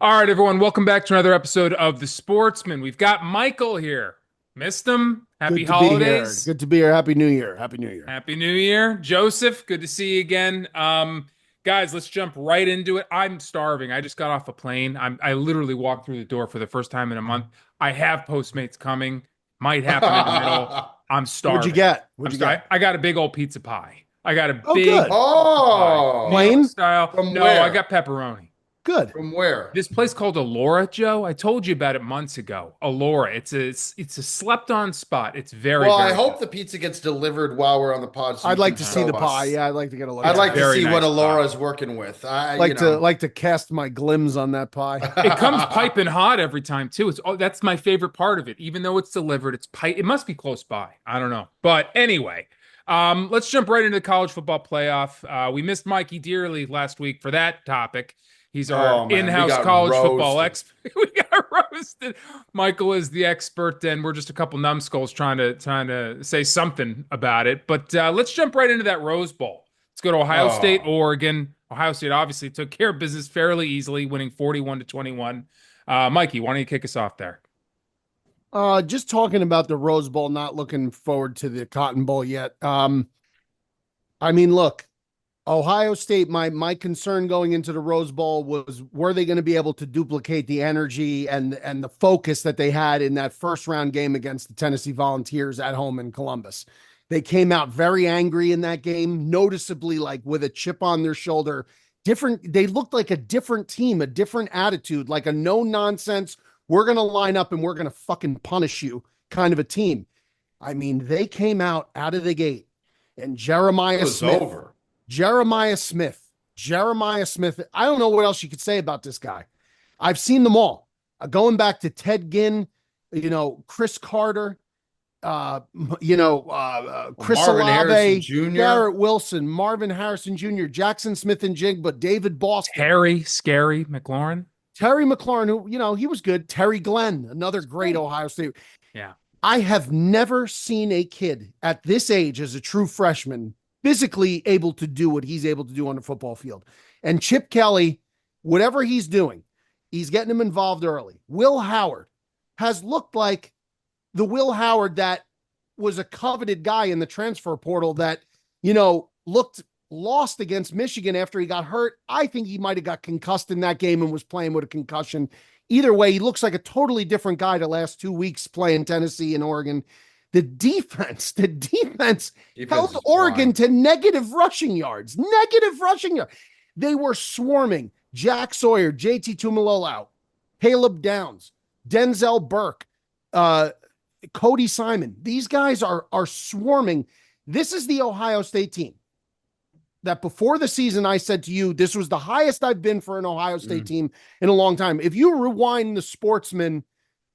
All right, everyone, welcome back to another episode of The Sportsman. We've got Michael here. Missed him. Happy Good to be here. holidays. Good to be here. Happy New Year. Happy New Year. Happy New Year. Joseph, good to see you again. Guys, let's jump right into it. I'm starving. I just got off a plane. I literally walked through the door for the first time in a month. I have Postmates coming. Might happen in the middle. I'm What'd you starving. get? I'm What'd you sorry. get? I got a big old pizza pie. I got a Oh, big good. pizza pie. New Oh, York Plain? style. from No, I where? got pepperoni. Good. From where? This place called Alora, Joe. I told you about it months ago. Alora. It's a slept-on spot. It's very, Well, I very hope good. the pizza gets delivered while we're on the pod so I'd you like can to see show the pie. us. Yeah, I'd like to get a look I'd at like it. to Very see what nice pie. Alora's working with. Like to cast my glims on that pie. It comes piping hot every time too. That's my favorite part of it. Even though it's delivered, it's pipe. It must be close by. I don't know. But anyway, let's jump right into the college football playoff. We missed Mikey dearly last week for that topic. He's our Oh man, we in-house got college football roasted. expert. We got roasted. Michael is the expert, and we're just a couple numbskulls trying to say something about it. But let's jump right into that Rose Bowl. Let's go to Ohio State, Oh, Oregon. Ohio State obviously took care of business fairly easily, winning 41-21. Mikey, why don't you kick us off there? Just talking about the Rose Bowl, not looking forward to the Cotton Bowl yet. I mean, look, Ohio State, my concern going into the Rose Bowl was, were they going to be able to duplicate the energy and the focus that they had in that first round game against the Tennessee Volunteers at home in Columbus? They came out very angry in that game, noticeably like with a chip on their shoulder. Different, they looked like a different team, a different attitude, like a no nonsense, we're going to line up and we're going to fucking punish you kind of a team. I mean, they came out of the gate, and it Jeremiah was Smith over. Jeremiah Smith. Jeremiah Smith. I don't know what else you could say about this guy. I've seen them all. Going back to Ted Ginn, Chris Carter, Chris Marvin Harrison Olave, Jr. Garrett Wilson, Marvin Harrison Jr., Jackson Smith and Jigba, David Boston, Harry, Scary, McLaurin. Terry McLaurin, who, he was good. Terry Glenn, another great Ohio State. Yeah. I have never seen a kid at this age as a true freshman physically able to do what he's able to do on the football field. And Chip Kelly, whatever he's doing, he's getting him involved early. Will Howard has looked like the Will Howard that was a coveted guy in the transfer portal that, looked lost against Michigan after he got hurt. I think he might have got concussed in that game and was playing with a concussion. Either way, he looks like a totally different guy the last 2 weeks playing Tennessee and Oregon. The defense Defense held is Oregon flying. to negative rushing yards. Negative rushing yards. They were swarming. Jack Sawyer, JT Tuimoloau, Caleb Downs, Denzel Burke, Cody Simon. These guys are swarming. This is the Ohio State team that before the season, I said to you, this was the highest I've been for an Ohio State team in a long time. If you rewind the Sportsman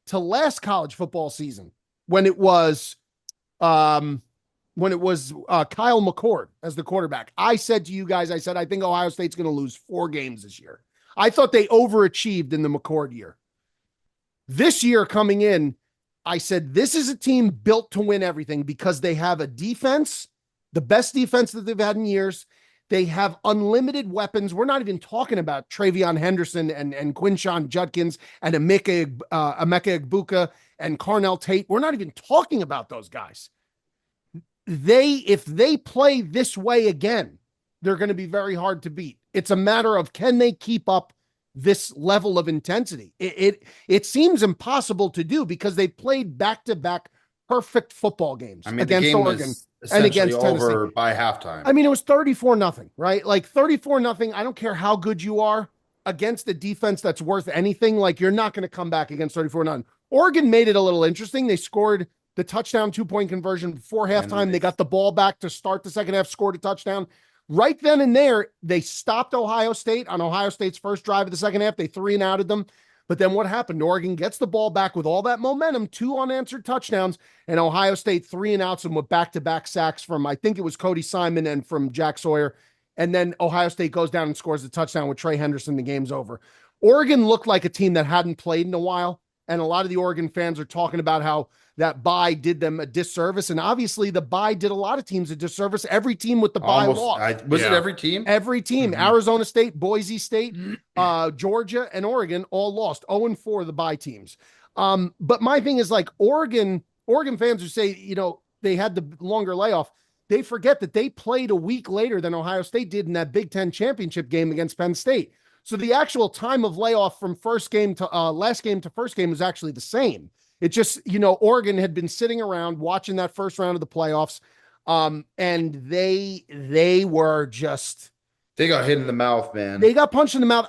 to last college football season, when it was Kyle McCord as the quarterback, I said to you guys, I think Ohio State's going to lose 4 games this year. I thought they overachieved in the McCord year. This year coming in, I said, this is a team built to win everything because they have a defense, the best defense that they've had in years. They have unlimited weapons. We're not even talking about Travion Henderson and Quinshon Judkins and Emeka Egbuka and Carnell Tate. We're not even talking about those guys. If they play this way again, they're going to be very hard to beat. It's a matter of, can they keep up this level of intensity? It seems impossible to do because they played back-to-back perfect football games I mean, the against game Oregon was and essentially against Tennessee. over by halftime. I mean, it was 34-0, right? Like 34-0. I don't care how good you are against a defense that's worth anything. Like, you're not going to come back against 34-0. Oregon made it a little interesting. They scored the touchdown 2-point conversion before halftime. They got the ball back to start the second half, scored a touchdown. Right then and there, they stopped Ohio State on Ohio State's first drive of the second half. They 3-and-outed them. But then what happened? Oregon gets the ball back with all that momentum, 2 unanswered touchdowns, and Ohio State 3-and-outs them with back-to-back sacks from, I think it was Cody Simon and from Jack Sawyer. And then Ohio State goes down and scores a touchdown with Trey Henderson. The game's over. Oregon looked like a team that hadn't played in a while. and a lot of the Oregon fans are talking about how that bye did them a disservice. And obviously the bye did a lot of teams a disservice. Every team with the bye lost. Was it every team? Every team, Mhm. Arizona State, Boise State, Georgia, and Oregon all lost. 0-4 the bye teams. But my thing is like Oregon fans who say, they had the longer layoff, they forget that they played a week later than Ohio State did in that Big Ten championship game against Penn State. So the actual time of layoff from first game to last game to first game was actually the same. It just, Oregon had been sitting around watching that first round of the playoffs. And they were just, They got hit in the mouth, man. they got punched in the mouth.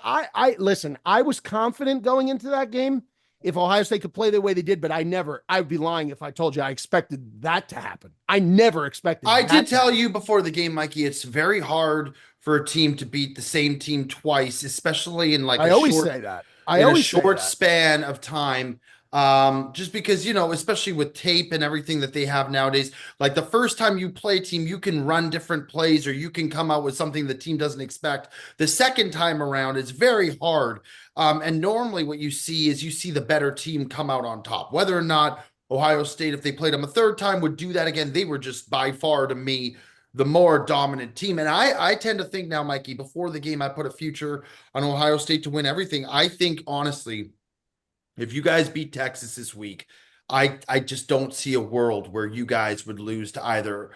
Listen, I was confident going into that game if Ohio State could play the way they did, but I would be lying if I told you I expected that to happen. I never expected I that did to tell happen. you before the game, Mikey, it's very hard for a team to beat the same team twice, especially in like I a always short, say that. short span of time. Just because, especially with tape and everything that they have nowadays, like the first time you play a team, you can run different plays or you can come out with something the team doesn't expect. The second time around, it's very hard. And normally what you see is the better team come out on top, whether or not Ohio State, if they played them a third time, would do that again. They were just by far to me the more dominant team. And I tend to think now, Mikey, before the game, I put a future on Ohio State to win everything. I think, honestly, if you guys beat Texas this week, I just don't see a world where you guys would lose to either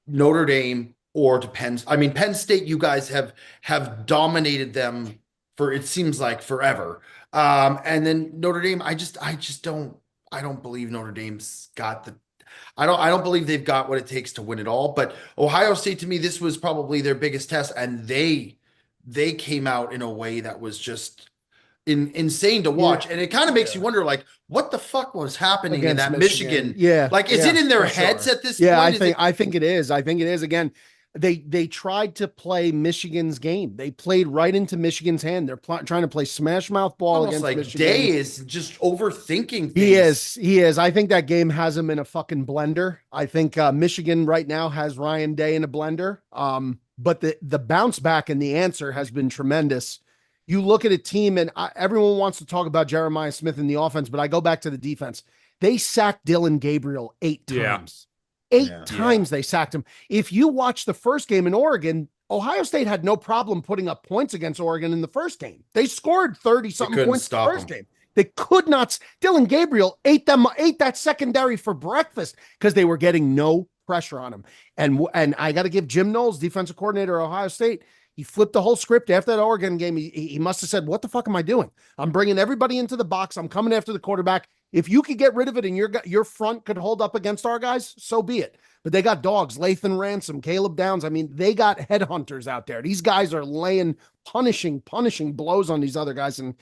Notre Dame or to Penn. I mean, Penn State, you guys have dominated them for, it seems like, forever. And then Notre Dame, I don't believe Notre Dame's got the, I don't believe they've got what it takes to win it all. But Ohio State, to me, this was probably their biggest test, and they came out in a way that was just insane to watch. And it kind of makes you wonder, like, what the fuck was happening Against in that Michigan? Yeah. Like, is it in their for heads sure. at this Yeah, point? I think it is. I think it is. Again, they tried to play Michigan's game. They played right into Michigan's hand. They're trying to play smash mouth ball Almost against like Michigan. Day is just overthinking He things. is. I think that game has him in a fucking blender. I think Michigan right now has Ryan Day in a blender. But the bounce back and the answer has been tremendous. You look at a team, and everyone wants to talk about Jeremiah Smith in the offense, but I go back to the defense. They sacked Dylan Gabriel 8 times. Eight times they sacked him. If you watch the first game in Oregon, Ohio State had no problem putting up points against Oregon in the first game. They scored 30-something points in the first game. They could not. Dylan Gabriel ate that secondary for breakfast because they were getting no pressure on him. And I got to give Jim Knowles, defensive coordinator of Ohio State, he flipped the whole script after that Oregon game. He must have said, what the fuck am I doing? I'm bringing everybody into the box. I'm coming after the quarterback. If you could get rid of it and your front could hold up against our guys, so be it. But they got dogs, Lathan Ransom, Caleb Downs. I mean, they got headhunters out there. These guys are laying punishing blows on these other guys. And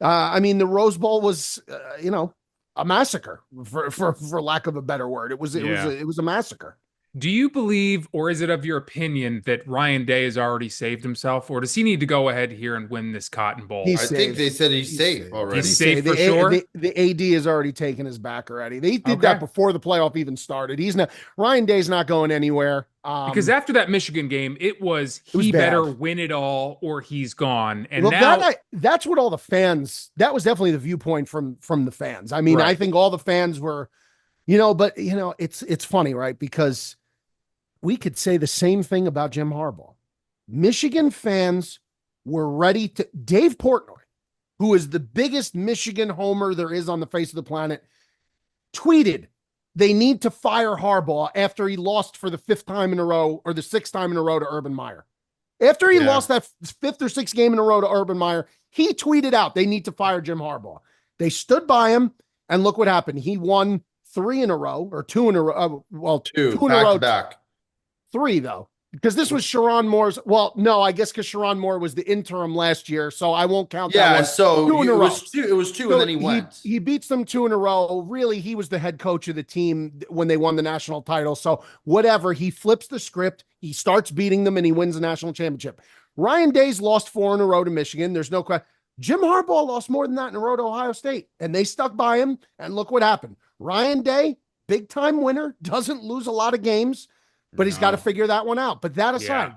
I mean, the Rose Bowl was, a massacre for lack of a better word. It was a massacre. Do you believe, or is it of your opinion, that Ryan Day has already saved himself, or does he need to go ahead here and win this Cotton Bowl? I think they said he's safe already. He's safe for sure? The AD has already taken his back already. They did that before the playoff even started. Ryan Day's not going anywhere. Because after that Michigan game, it was better win it all or he's gone. And that's what all the fans, that was definitely the viewpoint from the fans. I mean, right. I think all the fans were, but it's funny, right? Because we could say the same thing about Jim Harbaugh. Michigan fans were ready to. Dave Portnoy, who is the biggest Michigan homer there is on the face of the planet, tweeted they need to fire Harbaugh after he lost for the 5th time in a row or the 6th time in a row to Urban Meyer. After he lost that 5th or 6th game in a row to Urban Meyer, he tweeted out they need to fire Jim Harbaugh. They stood by him, and look what happened. He won 3 in a row or 2 in a row. Two in a row. Back. 3 though, because this was Sharon Moore's. Well, no, I guess because Sharon Moore was the interim last year, so I won't count that one. So it was 2, so and then he went. He beats them 2 in a row. Really, he was the head coach of the team when they won the national title. So whatever, he flips the script. He starts beating them, and he wins the national championship. Ryan Day's lost 4 in a row to Michigan. There's no question. Jim Harbaugh lost more than that in a row to Ohio State, and they stuck by him. And look what happened. Ryan Day, big time winner, doesn't lose a lot of games. But he's got to figure that one out. But that aside,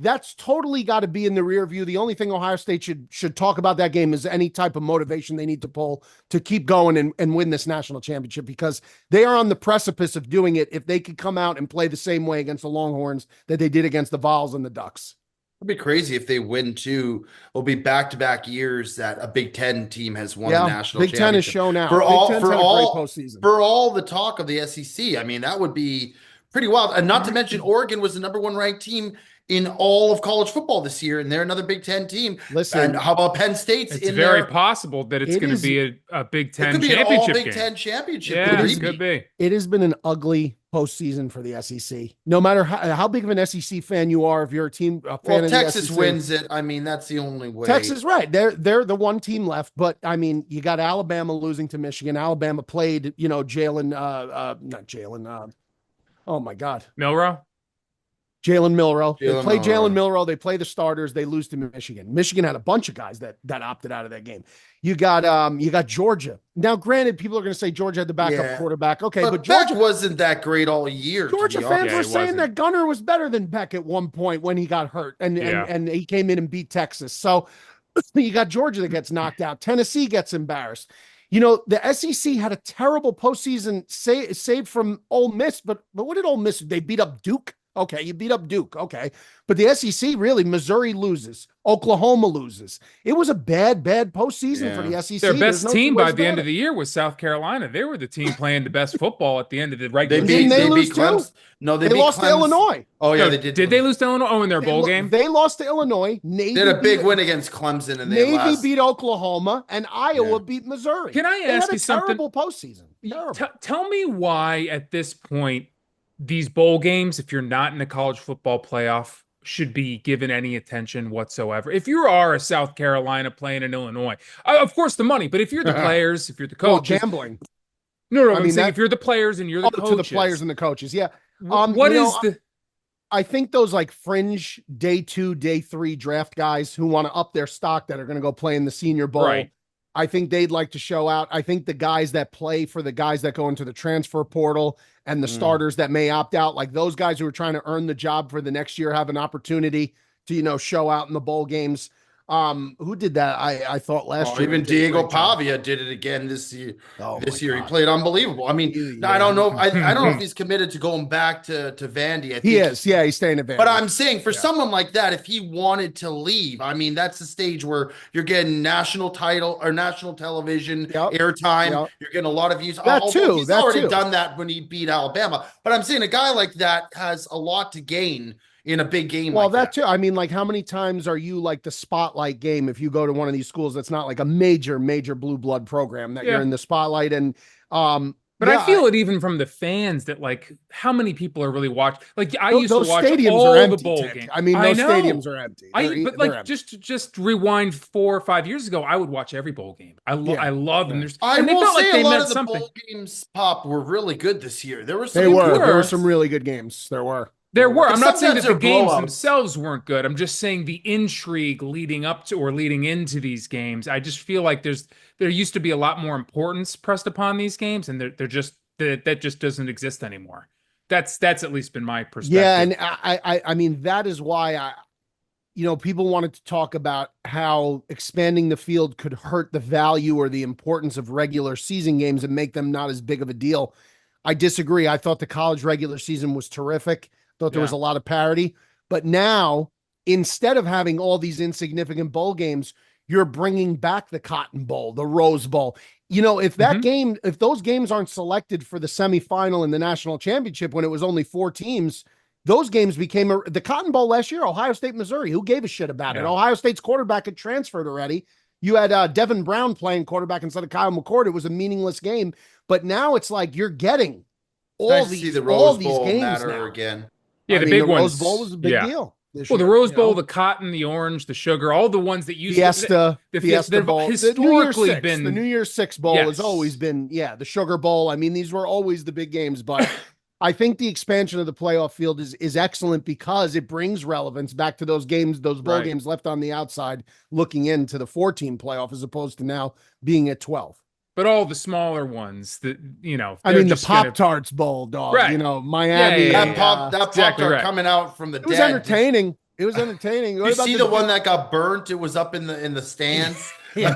That's totally got to be in the rear view. The only thing Ohio State should talk about that game is any type of motivation they need to pull to keep going and win this national championship, because they are on the precipice of doing it if they could come out and play the same way against the Longhorns that they did against the Vols and the Ducks. It'd be crazy if they win too. It'll be back-to-back years that a Big Ten team has won the national Big championship. Ten is shown out. For all postseason. For all the talk of the SEC. I mean, that would be pretty wild. And not to mention, Oregon was the number 1 ranked team in all of college football this year, and they're another Big Ten team. Listen, and how about Penn State's it's in very there? possible that it's going to be a Big Ten It could be an championship all Big game. Ten championship. Yeah, it could be. It has been an ugly postseason for the SEC. No matter how big of an SEC fan you are, if you're a fan of Texas the SEC, wins it. I mean, that's the only way. Texas, right? They're the one team left, but I mean, you got Alabama losing to Michigan. Alabama played, Jalen, not Jalen. Oh my God, Jalen Milroe. They play Jalen Milroe. They play the starters. They lose to Michigan. Michigan had a bunch of guys that opted out of that game. You got Georgia. Now, granted, people are going to say Georgia had the backup quarterback. Okay, but Georgia wasn't that great all year. Georgia fans were saying that Gunner was better than Beck at one point when he got hurt and he came in and beat Texas. So you got Georgia that gets knocked out. Tennessee gets embarrassed. The SEC had a terrible postseason save from Ole Miss, but what did Ole Miss? They beat up Duke. Okay, you beat up Duke. Okay. But the SEC, really, Missouri loses. Oklahoma loses. It was a bad postseason for the SEC. Their best team by the end of the year was South Carolina. They were the team playing the best football at the end of the regular season. They beat Clemson. No, they beat lost to Illinois. Oh, yeah, they did. Did they lose to Illinois? Oh, in their bowl game? They lost to Illinois. Navy they had a big win against Clemson. And Navy beat Oklahoma, and Iowa beat Missouri. Can I ask you something? Terrible postseason. Terrible. Tell me why, at this point, these bowl games, if you're not in the college football playoff, should be given any attention whatsoever. If you are a South Carolina playing in Illinois, of course the money, but if you're the players, if you're the coaches, gambling. No, I'm saying if you're the players and you're the coaches. To the players and the coaches, yeah. I think those like fringe day 2, day 3 draft guys who want to up their stock that are going to go play in the Senior Bowl. Right. I think they'd like to show out. I think the guys that play for the guys that go into the transfer portal and the starters that may opt out, like those guys who are trying to earn the job for the next year, have an opportunity to, show out in the bowl games. Who did that? I thought last year. Even Diego Pavia did it again this year. This year he played unbelievable. I mean, I don't know. I don't know if he's committed to going back to Vandy. I think he is. Yeah, he's staying at Vandy. But I'm saying for someone like that, if he wanted to leave, I mean, that's the stage where you're getting national title or national television airtime. Yep. You're getting a lot of views. He's already done that when he beat Alabama. But I'm saying a guy like that has a lot to gain in a big game. Well, that too. I mean, like, how many times are you like the spotlight game if you go to one of these schools that's not like a major blue blood program that you're in the spotlight? And but I feel it even from the fans that, like, how many people are really watching? Like, I used to watch all the bowl games. I mean, those stadiums are empty. But like, just rewind 4 or 5 years ago, I would watch every bowl game. I love them. I will say a lot of the bowl games, Pop, were really good this year. There were some. There were some really good games. There were. I'm not saying that the games themselves weren't good. I'm just saying the intrigue leading up to or leading into these games. I just feel like there used to be a lot more importance pressed upon these games, and that just doesn't exist anymore. That's at least been my perspective. Yeah, and I mean, that is why people wanted to talk about how expanding the field could hurt the value or the importance of regular season games and make them not as big of a deal. I disagree. I thought the college regular season was terrific. Thought there was a lot of parity, but now instead of having all these insignificant bowl games, you're bringing back the Cotton Bowl, the Rose Bowl. If if those games aren't selected for the semifinal in the national championship when it was only 4 teams, those games became the Cotton Bowl last year. Ohio State, Missouri. Who gave a shit about it? Ohio State's quarterback had transferred already. You had Devin Brown playing quarterback instead of Kyle McCord. It was a meaningless game, but now it's like you're getting all these games now. Again. Yeah, the big ones. Rose Bowl was a big deal. Well, the Rose Bowl, the cotton, the orange, the sugar, all the ones that used Fiesta Bowl, historically the New Year's Six Bowl has always been, the Sugar Bowl. I mean, these were always the big games, but I think the expansion of the playoff field is excellent because it brings relevance back to those games, those bowl games left on the outside, looking into the 14 playoff as opposed to now being at 12. But all the smaller ones that, I mean, the Pop-Tarts Bowl, dog, Miami. That Pop-Tart coming out from the dead. It was entertaining. It was entertaining. What You about see the one that got burnt? It was up in the stands. Yeah,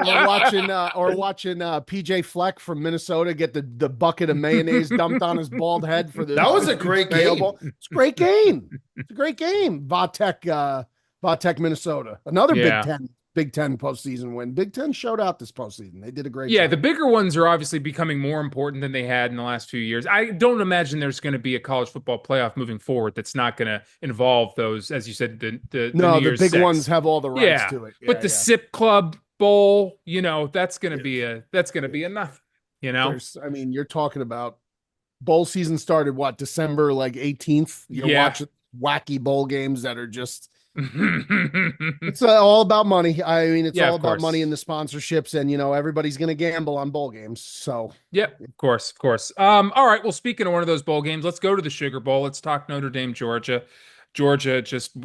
Yeah. or watching PJ Fleck from Minnesota get the bucket of mayonnaise dumped on his bald head for the That was a great Mayo game. Bowl. It's a great game. It's a great game. Vatek, Minnesota. Another Yeah. Big Ten postseason win. Big Ten showed out this postseason. They did a great Yeah, job. the bigger ones are obviously becoming more important than they had in the last few years. I don't imagine there's going to be a college football playoff moving forward that's not going to involve those, as you said, the No, New the Year's big Six. ones have all the rights Yeah, to it. but the Yeah. Sip Club Bowl, that's going to be enough. I mean, you're talking about bowl season started what, December like 18th. You're Yeah. watching wacky bowl games that are just Yeah, it's all about money. I mean, it's all of about course. money and the sponsorships, and everybody's going to gamble on bowl games. So Yep, of course. All right. Well, speaking of one of those bowl games, let's go to the Sugar Bowl. Let's talk Notre Dame, Georgia. Georgia just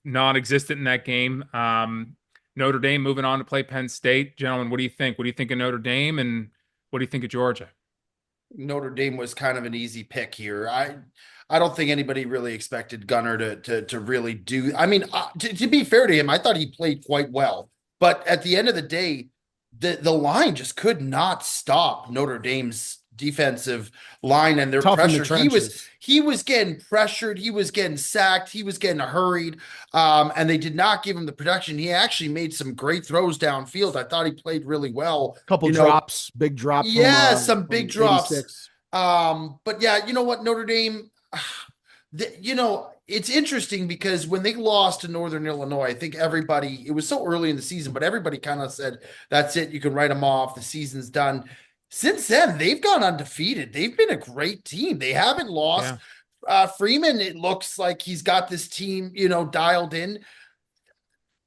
non-existent in that game. Notre Dame moving on to play Penn State. Gentlemen, what do you think? What do you think of Notre Dame, and what do you think of Georgia? Notre Dame was kind of an easy pick here. I don't think anybody really expected Gunner to really do. I mean, to be fair to him, I thought he played quite well. But at the end of the day, the line just could not stop Notre Dame's defensive line and their Tough in the pressure. trenches. He was getting pressured, he was getting sacked, he was getting hurried, and they did not give him the protection. He actually made some great throws downfield. I thought he played really well. couple drops, big drop. Yeah, some big drops. 86. But yeah, you know what, Notre Dame, it's interesting because when they lost to Northern Illinois, I think it was so early in the season, but everybody kind of said, that's it. You can write them off. The season's done. Since then, they've gone undefeated. They've been a great team. They haven't lost. Yeah. Freeman, it looks like he's got this team, dialed in.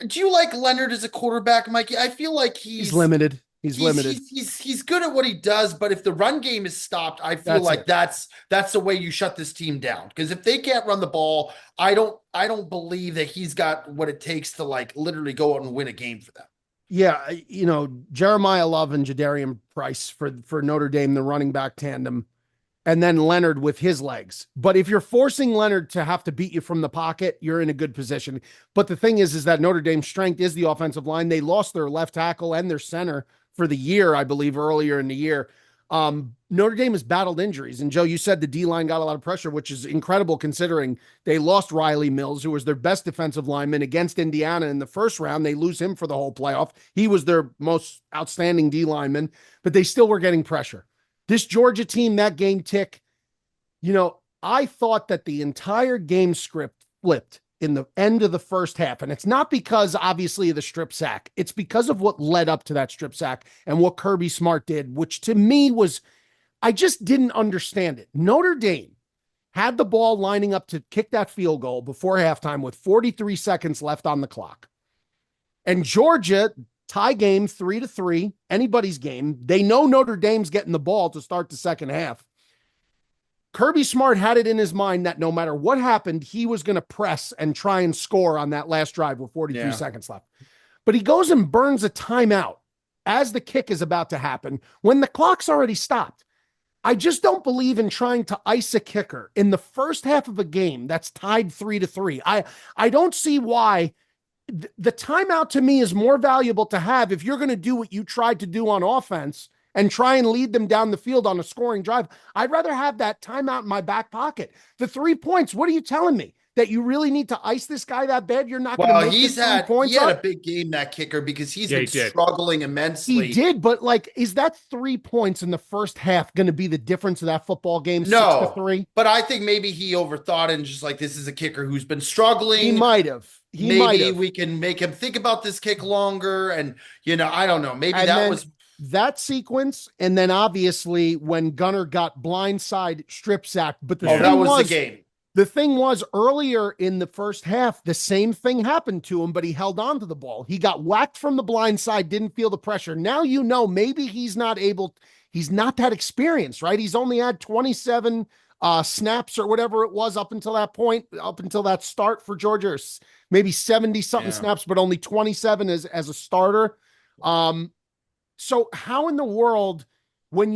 Do you like Leonard as a quarterback, Mikey? I feel like He's limited. He's limited. He's good at what he does, but if the run game is stopped, I feel that's the way you shut this team down. Because if they can't run the ball, I don't believe that he's got what it takes to literally go out and win a game for them. Yeah, Jeremiah Love and Jadarian Price for Notre Dame, the running back tandem, and then Leonard with his legs. But if you're forcing Leonard to have to beat you from the pocket, you're in a good position. But the thing is that Notre Dame's strength is the offensive line. They lost their left tackle and their center for the year, I believe, earlier in the year. Notre Dame has battled injuries. And Joe, you said the D-line got a lot of pressure, which is incredible considering they lost Riley Mills, who was their best defensive lineman against Indiana in the first round. They lose him for the whole playoff. He was their most outstanding D-lineman, but they still were getting pressure. This Georgia team, that game tick, I thought that the entire game script flipped in the end of the first half. And it's not because obviously of the strip sack. It's because of what led up to that strip sack and what Kirby Smart did, which to me was, I just didn't understand it. Notre Dame had the ball lining up to kick that field goal before halftime with 43 seconds left on the clock. And Georgia, tie game 3-3, anybody's game. They know Notre Dame's getting the ball to start the second half. Kirby Smart had it in his mind that no matter what happened, he was going to press and try and score on that last drive with 43 seconds left. But he goes and burns a timeout as the kick is about to happen when the clock's already stopped. I just don't believe in trying to ice a kicker in the first half of a game that's tied 3-3. I don't see why. The timeout to me is more valuable to have if you're going to do what you tried to do on offense and try and lead them down the field on a scoring drive. I'd rather have that timeout in my back pocket. The 3 points, what are you telling me? That you really need to ice this guy that bad? You're not going to make he had points. He had a big game, that kicker, because he's been struggling immensely. He did, but is that 3 points in the first half going to be the difference of that football game? No, 6-3? But I think maybe he overthought and just this is a kicker who's been struggling. He might have. Maybe we can make him think about this kick longer. And, I don't know. Maybe that was that sequence. And then obviously when Gunner got blindside strip sacked, but that was the game. The thing was earlier in the first half, the same thing happened to him, but he held on to the ball. He got whacked from the blind side, didn't feel the pressure. Now, maybe he's not that experienced, right? He's only had 27 snaps or whatever it was up until that point, up until that start for Georgia, or maybe 70 something snaps, but only 27 as a starter. So how in the world, when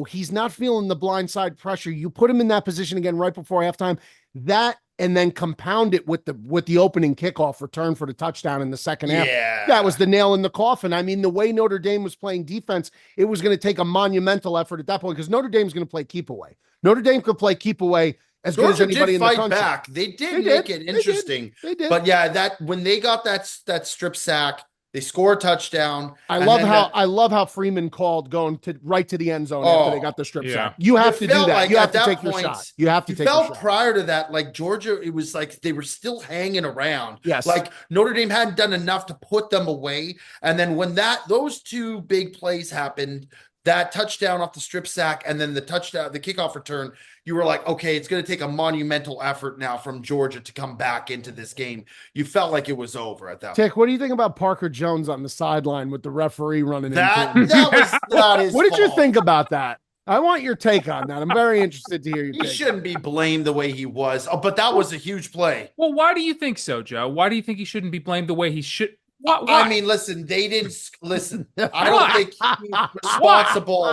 he's not feeling the blindside pressure, you put him in that position again right before halftime? that and then compound it with the opening kickoff return for the touchdown in the second half. Yeah. That was the nail in the coffin. I mean, the way Notre Dame was playing defense, it was going to take a monumental effort at that point because Notre Dame's going to play keep away. Notre Dame could play keep away as good as anybody in the country. Back. They did make it interesting. They did. But yeah, that when they got that strip sack, they score a touchdown. I love how Freeman called going right to the end zone after they got the strip sack. You have to do that. Like you have to take your shot. You have to take your shot. Prior to that, like Georgia, it was like they were still hanging around. Yes. Like Notre Dame hadn't done enough to put them away. And then when those two big plays happened, that touchdown off the strip sack and then the kickoff return, you were like, okay, it's going to take a monumental effort now from Georgia to come back into this game. You felt like it was over at that point. What do you think about Parker Jones on the sideline with the referee running into him? That was not his What did you think about that? I want your take on that. I'm very interested to hear your take. He shouldn't be blamed the way he was. Oh, but that was a huge play. Well, why do you think so, Joe? Why do you think he shouldn't be blamed the way he should? Why? I mean, listen, they didn't listen. I don't think he's responsible.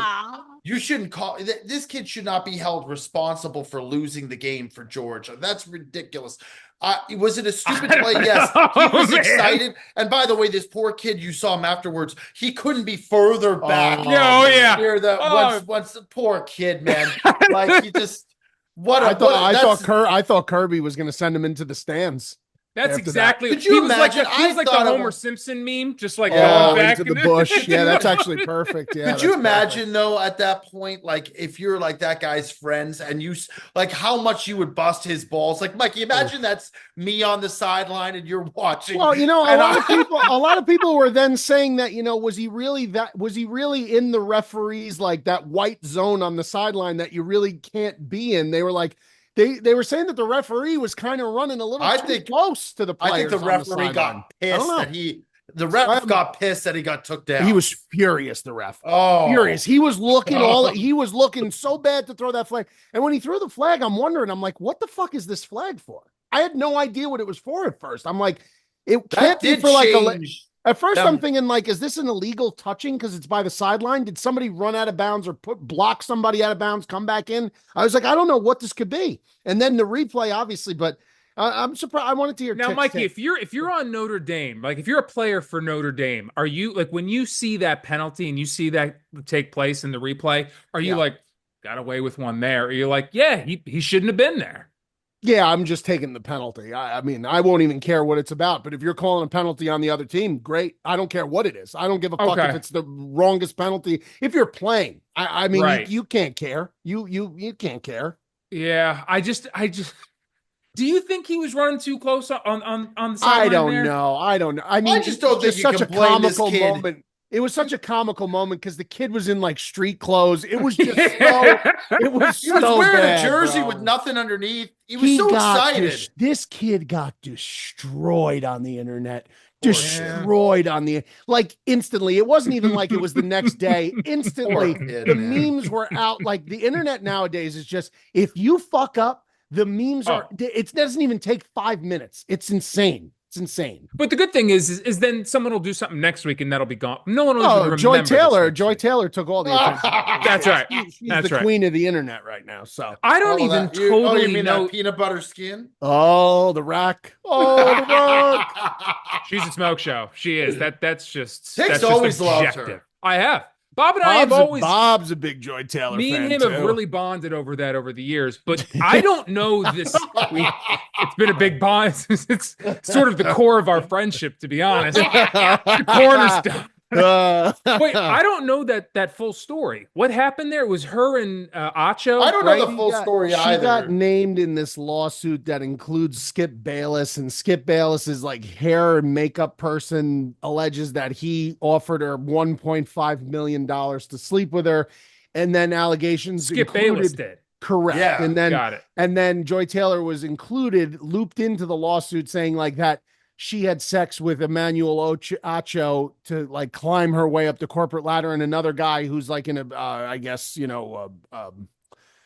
You shouldn't call this kid should not be held responsible for losing the game for Georgia. That's ridiculous. Was it a stupid play? Yes. He was excited. And by the way, this poor kid, you saw him afterwards. He couldn't be further back. Once the poor kid, man. Like he just I thought Kirby was going to send him into the stands. That's exactly. Could you imagine? He was like the Homer Simpson meme, just like going back into the bush. Yeah, that's actually perfect. Yeah. Could you imagine though at that point, like if you're like that guy's friends and you like how much you would bust his balls? Like, Mikey, imagine that's me on the sideline and you're watching. Well, a lot of people were then saying that, was he really in the referees like that white zone on the sideline that you really can't be in? They were like. They were saying that the referee was kind of running a little too close to the players. I think the referee got pissed got pissed that he got took down. He was furious, the ref. Oh, furious. He was looking so bad to throw that flag. And when he threw the flag, I'm like, what the fuck is this flag for? I had no idea what it was for at first. I'm like, it can't be for At first, I'm thinking, like, is this an illegal touching because it's by the sideline? Did somebody run out of bounds or block somebody out of bounds, come back in? I was like, I don't know what this could be. And then the replay, obviously, but I'm surprised. I wanted to hear. Now, Mikey, if you're on Notre Dame, like if you're a player for Notre Dame, are you like when you see that penalty and you see that take place in the replay, are you like got away with one there? Or you're like, yeah, he shouldn't have been there. Yeah, I'm just taking the penalty. I mean, I won't even care what it's about. But if you're calling a penalty on the other team, great. I don't care what it is. I don't give a fuck if it's the wrongest penalty. If you're playing, I mean, you can't care. You can't care. Yeah, I just. Do you think he was running too close on the sideline? I don't know. I mean, I just don't think you can blame this kid. Moment. It was such a comical moment because the kid was in like street clothes. It was just he was wearing bad, a jersey bro. with nothing underneath. He was so excited. This kid got destroyed on the internet. Destroyed on the instantly. It wasn't even like it was the next day. Instantly, memes were out. Like the internet nowadays is just if you fuck up, the memes are. It doesn't even take 5 minutes. It's insane. It's insane. But the good thing is then someone will do something next week and that'll be gone. No one will remember. Joy Taylor took all the attention. That's right. She's the queen of the internet right now. So I don't even totally know that peanut butter skin. Oh, the rack. Oh, the rack. She's a smoke show. She is. That's just. Tick's always loved her. I have. Bob and I have always. Bob's a big Joy Taylor fan. Me and him have really bonded over the years, but I don't know this. It's been a big bond. It's sort of the core of our friendship, to be honest. The cornerstone. Wait, I don't know that full story. What happened there? It was her and Acho. I don't know the full story either. She got named in this lawsuit that includes Skip Bayless, and Skip Bayless's like hair and makeup person alleges that he offered her $1.5 million to sleep with her, and then allegations. Skip Bayless did. Correct. Yeah, and then got it. And then Joy Taylor was looped into the lawsuit, saying like that. She had sex with Emmanuel Acho to like climb her way up the corporate ladder, and another guy who's like in a, I guess, an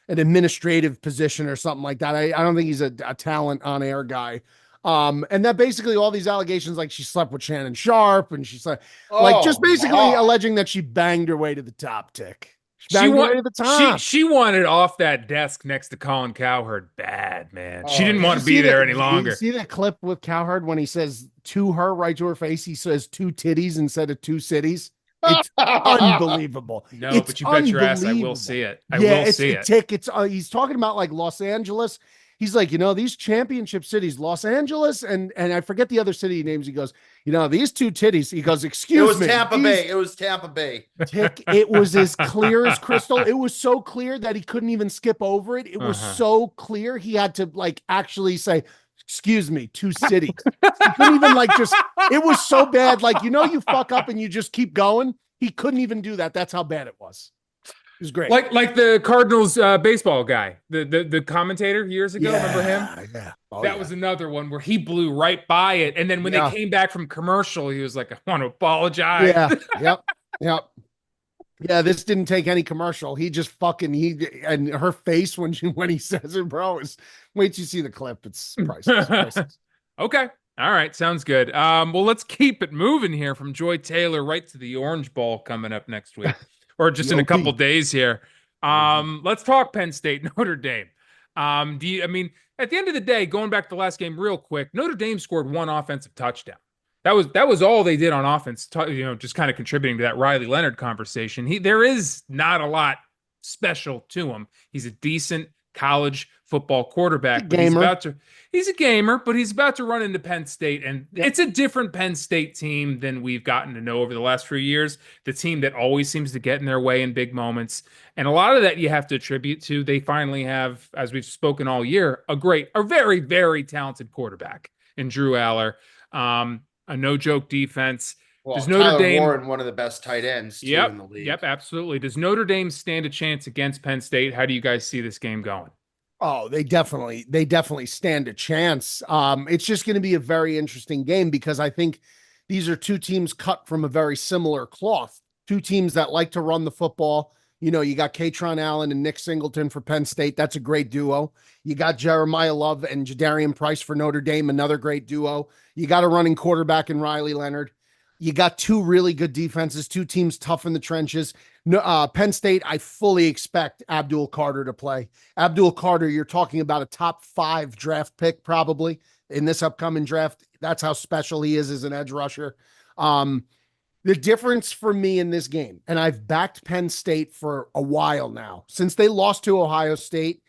administrative position or something like that. I don't think he's a talent on air guy. And that basically all these allegations, like she slept with Shannon Sharp and she's like just basically alleging that she banged her way to the top. Tick. She banged right at the top. she wanted off that desk next to Colin Cowherd bad, man. She Oh, didn't Did want you to be see there that? any Did you longer. see that clip with Cowherd when he says to her right to her face, he says two titties instead of two cities? It's unbelievable. No, It's but you bet your ass I will unbelievable. see it. I Yeah, will it's see a it. tick. It's he's talking about like Los Angeles. He's like, these championship cities, Los Angeles, and I forget the other city names. He goes, these two titties. He goes, it excuse was me, Tampa these Bay. It was Tampa Bay. tick. It was as clear as crystal. It was so clear that he couldn't even skip over it. It was Uh-huh. so clear he had to like actually say, excuse me, two cities. He couldn't even like just, it was so bad. Like, you fuck up and you just keep going. He couldn't even do that. That's how bad it was. It was great. Like the Cardinals baseball guy, the commentator years ago. Remember him? Yeah. Oh, That yeah. was another one where he blew right by it. And then when they Yeah. came back from commercial, he was like, I want to apologize. Yeah. Yep. Yep. Yeah, this didn't take any commercial. He just and her face when he says it, bro, is wait till you see the clip. It's priceless. Okay. All right. Sounds good. Well, let's keep it moving here from Joy Taylor right to the Orange Bowl coming up next week, or just in a OP. couple days here. Let's talk Penn State, Notre Dame. At the end of the day, going back to the last game real quick, Notre Dame scored one offensive touchdown. That was all they did on offense, just kind of contributing to that Riley Leonard conversation. There is not a lot special to him. He's a decent college football quarterback, but he's a gamer, but he's about to run into Penn State, and it's a different Penn State team than we've gotten to know over the last few years. The team that always seems to get in their way in big moments. And a lot of that you have to attribute to they finally have, as we've spoken all year, a very, very talented quarterback in Drew Aller. A no-joke defense. Well, Does Notre Tyler Dame Warren, one of the best tight ends too in the league. Yep, absolutely. Does Notre Dame stand a chance against Penn State? How do you guys see this game going? Oh, they definitely stand a chance. It's just going to be a very interesting game because I think these are two teams cut from a very similar cloth. Two teams that like to run the football. You got Katron Allen and Nick Singleton for Penn State. That's a great duo. You got Jeremiah Love and Jadarian Price for Notre Dame, another great duo. You got a running quarterback in Riley Leonard. You got two really good defenses, two teams tough in the trenches. Penn State, I fully expect Abdul Carter to play. Abdul Carter, you're talking about a top 5 draft pick probably in this upcoming draft. That's how special he is as an edge rusher. The difference for me in this game, and I've backed Penn State for a while now, since they lost to Ohio State,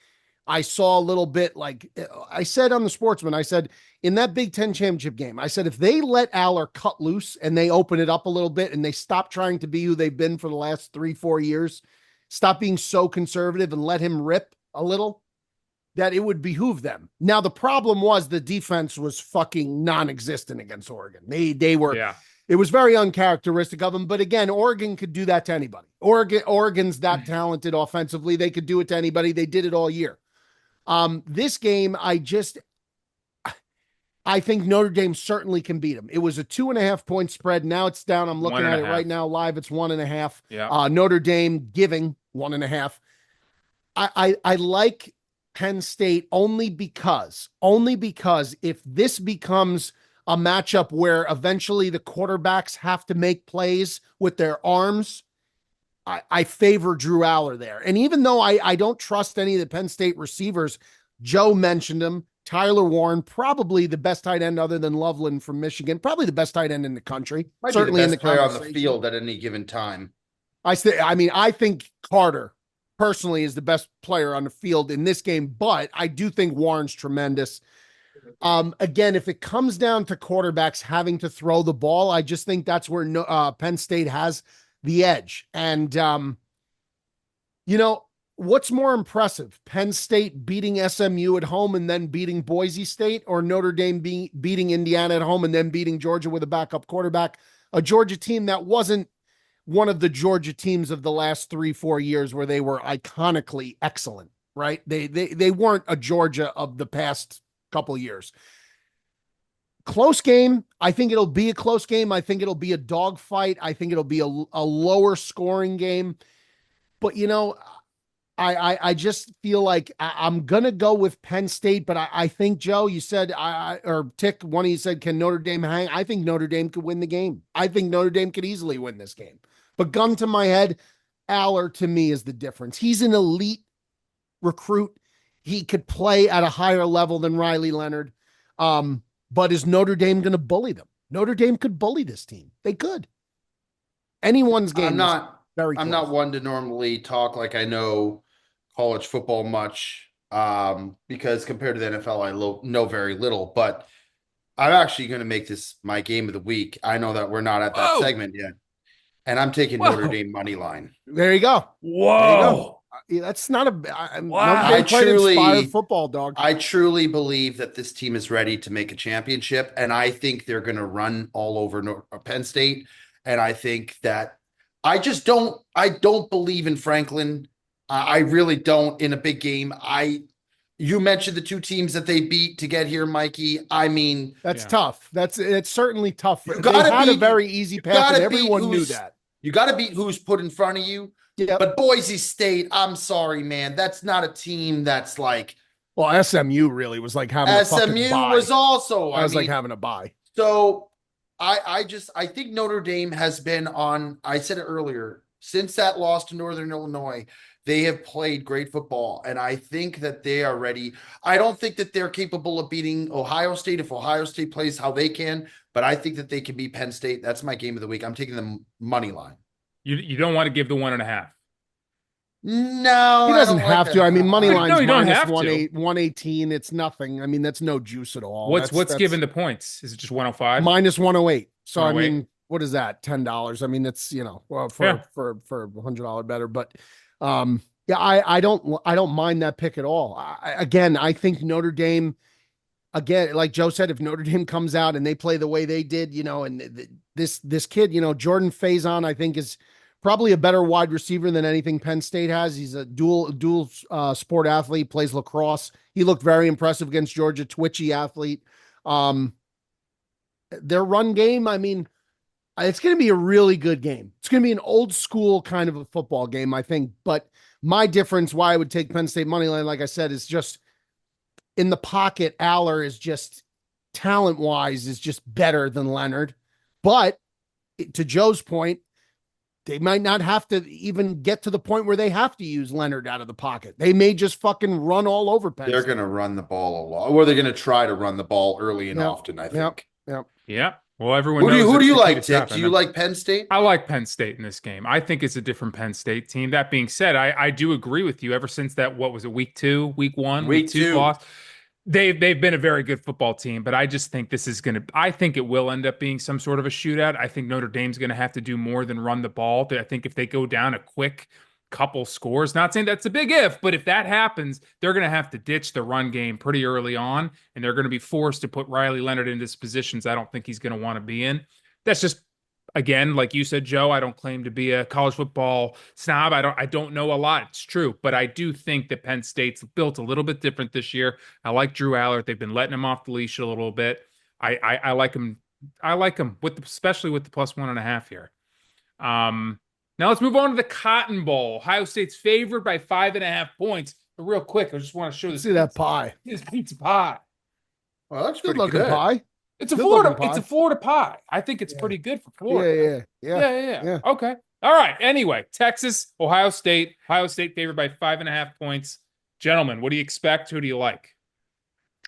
I saw a little bit like I said on the Sportsman, I said in that Big Ten championship game, I said, if they let Aller cut loose and they open it up a little bit and they stop trying to be who they've been for the last 3-4 years, stop being so conservative and let him rip a little, that it would behoove them. Now, the problem was the defense was fucking non-existent against Oregon. They were, It was very uncharacteristic of them. But again, Oregon could do that to anybody. Oregon's that talented offensively. They could do it to anybody. They did it all year. This game, I think Notre Dame certainly can beat them. It was a 2.5 point spread. Now it's down. I'm looking at it right now live. It's 1.5. Yeah. Notre Dame giving 1.5. I like Penn State only because if this becomes a matchup where eventually the quarterbacks have to make plays with their arms, I favor Drew Aller there. And even though I don't trust any of the Penn State receivers, Joe mentioned him, Tyler Warren, probably the best tight end other than Loveland from Michigan, probably the best tight end in the country. Might certainly be the in best the player on the field at any given time. I think Carter personally is the best player on the field in this game, but I do think Warren's tremendous. Again, if it comes down to quarterbacks having to throw the ball, I just think that's where Penn State has the edge. And, what's more impressive, Penn State beating SMU at home and then beating Boise State, or Notre Dame beating Indiana at home and then beating Georgia with a backup quarterback, a Georgia team that wasn't one of the Georgia teams of the last 3-4 years where they were iconically excellent, right? They weren't a Georgia of the past couple of years. Close game. I think it'll be a close game. I think it'll be a dogfight. I think it'll be a lower scoring game. But, I just feel like I'm going to go with Penn State. But I think, Joe, you said, or Tick, one of you said, can Notre Dame hang? I think Notre Dame could win the game. I think Notre Dame could easily win this game. But gun to my head, Aller to me is the difference. He's an elite recruit. He could play at a higher level than Riley Leonard. But is Notre Dame going to bully them? Notre Dame could bully this team. They could. Anyone's game. I'm not one to normally talk like I know college football much, because compared to the NFL, I know very little. But I'm actually going to make this my game of the week. I know that we're not at that segment yet, and I'm taking Notre Dame money line. There you go. Whoa. There you go. That's not a wow. inspired football, dog. I truly believe that this team is ready to make a championship, and I think they're going to run all over Penn State. And I think that I don't believe in Franklin. I really don't in a big game. You mentioned the two teams that they beat to get here, Mikey. I mean, that's tough. It's certainly tough. They had a very easy path, and everyone knew that. You got to beat who's put in front of you. Yep. But Boise State, I'm sorry, man. That's not a team that's like. Well, SMU really was like having a fucking bye. was also. I mean, like having a bye. So I think Notre Dame has been on. I said it earlier. Since that loss to Northern Illinois, they have played great football, and I think that they are ready. I don't think that they're capable of beating Ohio State if Ohio State plays how they can, but I think that they can beat Penn State. That's my game of the week. I'm taking the money line. You don't want to give the 1.5. No, he doesn't have to. I mean, money line's no, you don't have minus 118. It's nothing. I mean, that's no juice at all. What's given the points? Is it just 105? Minus 108. So 108? I mean, what is that? $10. I mean, it's for $100 better. But yeah, I don't mind that pick at all. I think Notre Dame. Again, like Joe said, if Notre Dame comes out and they play the way they did, and this kid, Jordan Faison, I think is probably a better wide receiver than anything Penn State has. He's a dual sport athlete, plays lacrosse. He looked very impressive against Georgia, twitchy athlete. Their run game, I mean, it's going to be a really good game. It's going to be an old school kind of a football game, I think. But my difference, why I would take Penn State money line, like I said, is just in the pocket. Aller is just talent-wise is just better than Leonard. But to Joe's point, they might not have to even get to the point where they have to use Leonard out of the pocket. They may just fucking run all over Penn State. They're going to run the ball a lot, or they're going to try to run the ball early and often, I think. Yeah. Well, everyone knows. Who do you like, Dick? Do you like Penn State? I like Penn State in this game. I think it's a different Penn State team. That being said, I do agree with you. Ever since that, what was it, week 2, week 1, week 2 loss, they've been a very good football team. But I just think I think it will end up being some sort of a shootout. I think Notre Dame's going to have to do more than run the ball. I think if they go down a quick couple scores, not saying that's a big if, but if that happens, they're going to have to ditch the run game pretty early on, and they're going to be forced to put Riley Leonard into positions I don't think he's going to want to be in. That's just, again, like you said, Joe, I don't claim to be a college football snob. I don't know a lot. It's true, but I do think that Penn State's built a little bit different this year. I like Drew Aller. They've been letting him off the leash a little bit. I like him. I like him especially with the plus 1.5 here. Now let's move on to the Cotton Bowl. Ohio State's favored by 5.5 points. But real quick, I just want to show this. See that pie? This pizza pie. Well, that's good looking pie. It's a Florida pie. I think it's pretty good for Florida. Yeah. Okay. All right. Anyway, Texas, Ohio State. Ohio State favored by 5.5 points. Gentlemen, what do you expect? Who do you like?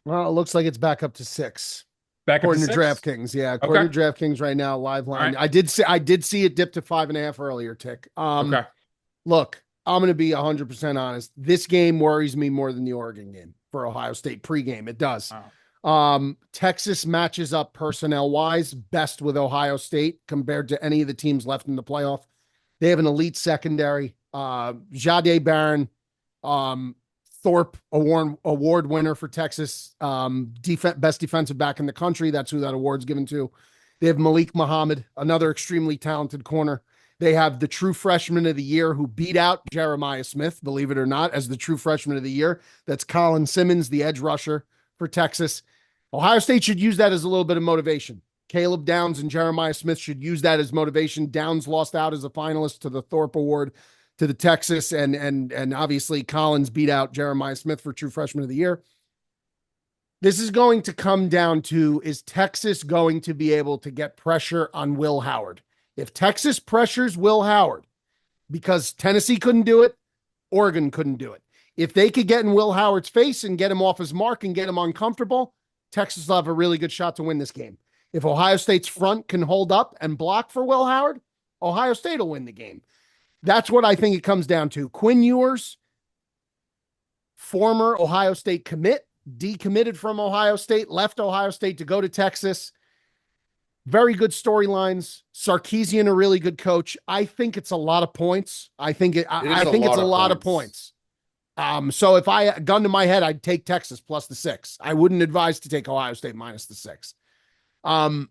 Well, it looks like it's back up to 6. Back according to to DraftKings. Yeah, according to DraftKings right now, live line. Right. I did see it dip to 5.5 earlier, Tick. Okay. Look, I'm going to be 100% honest. This game worries me more than the Oregon game for Ohio State pregame. It does. Wow. Texas matches up personnel-wise best with Ohio State compared to any of the teams left in the playoff. They have an elite secondary. Jahdae Barron, Thorpe award winner for Texas, best defensive back in the country. That's who that award's given to. They have Malik Muhammad, another extremely talented corner. They have the true freshman of the year who beat out Jeremiah Smith, believe it or not, as the true freshman of the year. That's Colin Simmons, the edge rusher for Texas. Ohio State should use that as a little bit of motivation. Caleb Downs and Jeremiah Smith should use that as motivation. Downs lost out as a finalist to the Thorpe Award to the Texas, and obviously Collins beat out Jeremiah Smith for true freshman of the year. This is going to come down to, is Texas going to be able to get pressure on Will Howard? If Texas pressures Will Howard, because Tennessee couldn't do it. Oregon couldn't do it. If they could get in Will Howard's face and get him off his mark and get him uncomfortable, Texas will have a really good shot to win this game. If Ohio State's front can hold up and block for Will Howard, Ohio State will win the game. That's what I think it comes down to. Quinn Ewers, former Ohio State commit, decommitted from Ohio State, left Ohio State to go to Texas. Very good storylines. Sarkisian, a really good coach. I think it's a lot of points. I think it's a lot of points. So if I gun to my head, I'd take Texas plus the 6. I wouldn't advise to take Ohio State minus the 6. I'm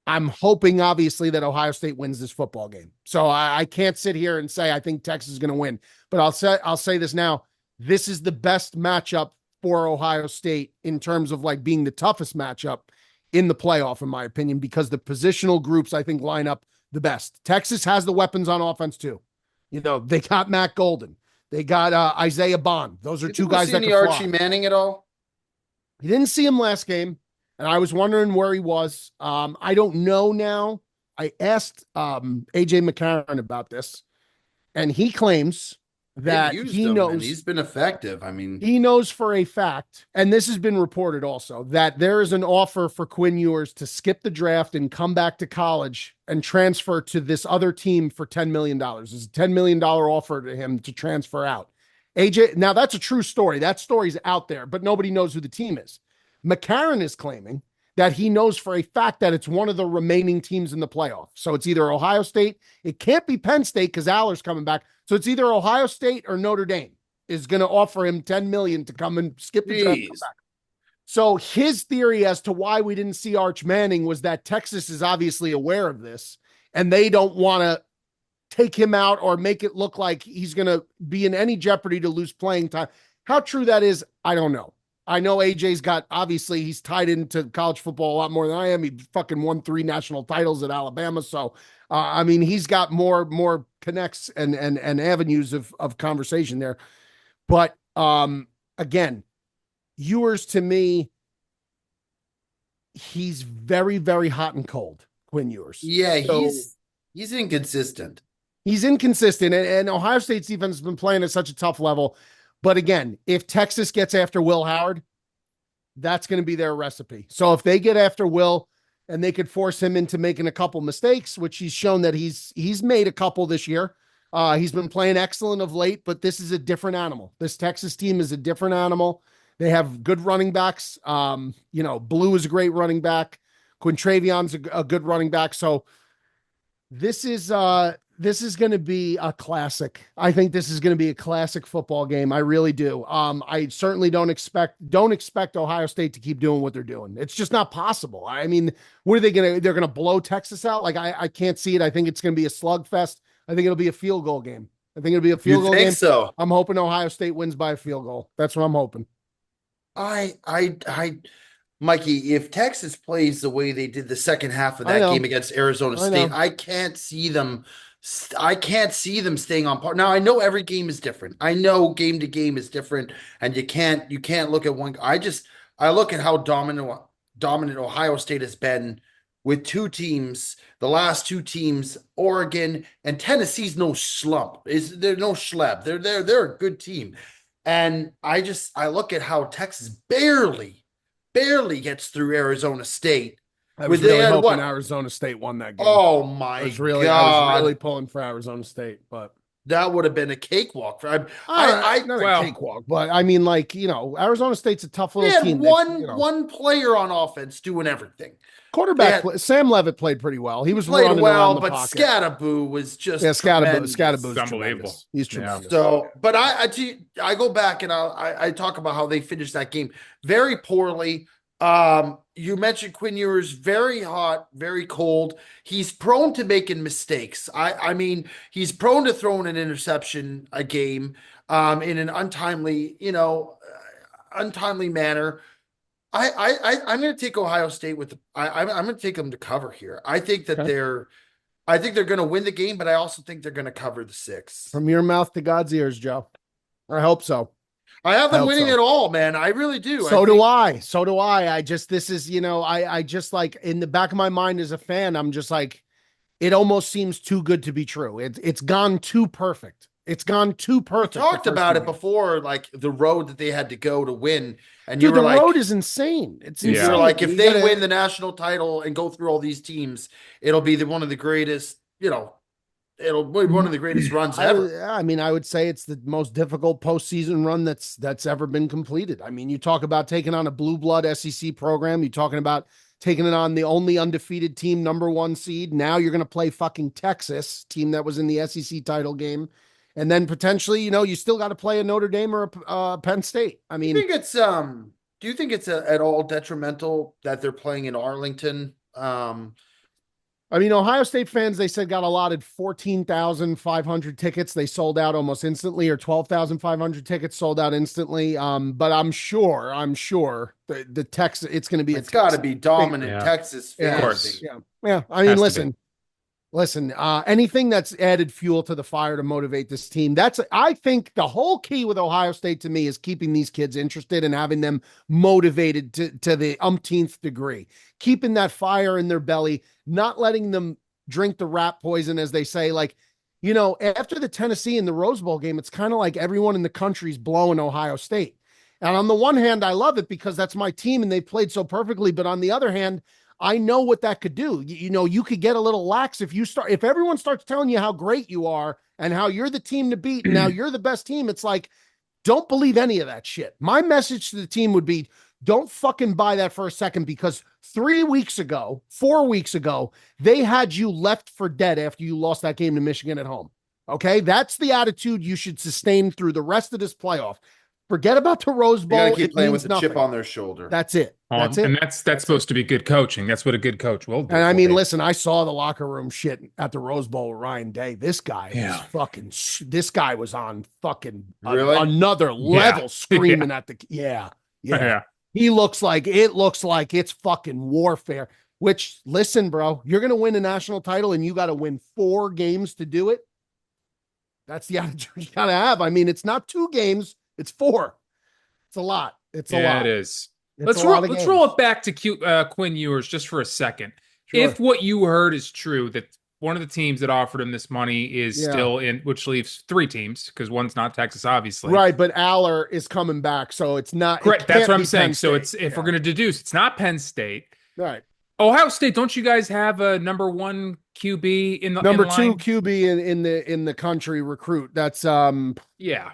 hoping, obviously, that Ohio State wins this football game. So I can't sit here and say I think Texas is going to win. But I'll say this now. This is the best matchup for Ohio State in terms of like being the toughest matchup in the playoff, in my opinion, because the positional groups, I think, line up the best. Texas has the weapons on offense, too. You know, they got Matt Golden. They got Isaiah Bond. Those are two guys that can fly. Archie Manning at all? He didn't see him last game, and I was wondering where he was. I don't know now. I asked AJ McCarron about this, and he claims that he knows, and he's been effective. I mean, he knows for a fact, and this has been reported also, that there is an offer for Quinn Ewers to skip the draft and come back to college and transfer to this other team for $10 million. There's a $10 million offer to him to transfer out. AJ, now that's a true story. That story's out there, but nobody knows who the team is. McCarron is claiming that he knows for a fact that it's one of the remaining teams in the playoff. So it's either Ohio State. It can't be Penn State because Aller's coming back. So it's either Ohio State or Notre Dame is going to offer him $10 million to come and skip the draft. So his theory as to why we didn't see Arch Manning was that Texas is obviously aware of this and they don't want to take him out or make it look like he's going to be in any jeopardy to lose playing time. How true that is, I don't know. I know AJ's got, obviously, he's tied into college football a lot more than I am. He fucking won 3 national titles at Alabama. So, I mean, he's got more connects and avenues of conversation there. But, again, Ewers, to me, he's very, very hot and cold, Quinn Ewers. Yeah, so, he's inconsistent. He's inconsistent, and Ohio State's defense has been playing at such a tough level. But again, if Texas gets after Will Howard, that's going to be their recipe. So if they get after Will and they could force him into making a couple mistakes, which he's shown that he's made a couple this year. He's been playing excellent of late, but this is a different animal. This Texas team is a different animal. They have good running backs. Blue is a great running back. Quintravion's a good running back. So this is going to be a classic. I think this is going to be a classic football game. I really do. I certainly don't expect Ohio State to keep doing what they're doing. It's just not possible. I mean, they're going to blow Texas out? Like, I can't see it. I think it's going to be a slugfest. I think it'll be a field goal game. So? I'm hoping Ohio State wins by a field goal. That's what I'm hoping. Mikey, if Texas plays the way they did the second half of that game against Arizona State, I can't see them staying on par. Now, I know every game is different. I know game to game is different, and you can't look at one. I look at how dominant Ohio State has been with 2 teams. The last 2 teams, Oregon and Tennessee's no slump. They're no schleb. They're a good team, and I look at how Texas barely gets through Arizona State. I was really hoping Arizona State won that game. Oh my God! I was really pulling for Arizona State, but that would have been a cakewalk. Not a cakewalk, but I mean, Arizona State's a tough little team. One player on offense doing everything. Quarterback Sam Levitt played pretty well. He was played well, but pocket. Scatterboo was just Scatterboo is unbelievable. He's tremendous. So, but I go back and I talk about how they finished that game very poorly. You mentioned Quinn Ewers, very hot, very cold. He's prone to making mistakes. I mean, he's prone to throwing an interception a game, in an untimely manner. I'm going to take Ohio State I'm going to take them to cover here. I think that they're going to win the game, but I also think they're going to cover the 6. From your mouth to God's ears, Joe. I hope so. I have them winning it all, man. I really do. So do I. This is, I just like in the back of my mind as a fan, I'm just like, it almost seems too good to be true. It's gone too perfect. It's gone too perfect. We talked about it before, like the road that they had to go to win. And you Dude, were the like, road is insane. It's Yeah. insane. you're like, if You they gotta- win the national title and go through all these teams, it'll be one of the greatest, it'll be one of the greatest runs ever. I mean, I would say it's the most difficult postseason run that's ever been completed. I mean, you talk about taking on a blue blood SEC program. You're talking about taking it on the only undefeated team, #1 seed. Now you're going to play fucking Texas, team that was in the SEC title game. And then potentially, you still got to play a Notre Dame or a Penn State. I mean, Do you think it's at all detrimental that they're playing in Arlington? Ohio State fans, they said, got allotted 14,500 tickets. They sold out almost instantly, or 12,500 tickets sold out instantly. But I'm sure the Texas, it's going to be It's got to be dominant Yeah. Texas Yeah. fans. Of course. Yeah. I mean, Has to be. listen, anything that's added fuel to the fire to motivate this team. I think the whole key with Ohio State to me is keeping these kids interested and having them motivated to the umpteenth degree, keeping that fire in their belly, not letting them drink the rat poison, as they say. Like, after the Tennessee and the Rose Bowl game, it's kind of like everyone in the country's blowing Ohio State. And on the one hand, I love it because that's my team and they played so perfectly. But on the other hand, I know what that could do. You could get a little lax if everyone starts telling you how great you are and how you're the team to beat and now you're the best team. It's like, don't believe any of that shit. My message to the team would be, don't fucking buy that for a second, because 4 weeks ago, they had you left for dead after you lost that game to Michigan at home. Okay. That's the attitude you should sustain through the rest of this playoff. Forget about the Rose They Bowl. got to keep It playing means with the nothing. chip on their shoulder. That's it. That's it. And that's supposed to be good coaching. That's what a good coach will do. And I mean, for you. listen, I saw the locker room shit at the Rose Bowl with Ryan Day. This guy this guy was on fucking Really? another level screaming at the, yeah. It looks like it's fucking warfare, which, listen, bro, you're going to win a national title and you got to win 4 games to do it. That's the attitude you got to have. I mean, it's not 2 games, it's 4. It's a lot. It's a lot. Yeah, it is. It's Let's roll it back to Quinn Ewers just for a second. Sure. If what you heard is true, that one of the teams that offered him this money is still in, which leaves 3 teams because one's not Texas, obviously. Right, but Aller is coming back, so it's not. Correct. That's what I'm saying. Penn So State. if we're going to deduce, it's not Penn State. Right. Ohio State, don't you guys have a #1 QB in the Number in 2 line? QB in the country recruit. That's Yeah.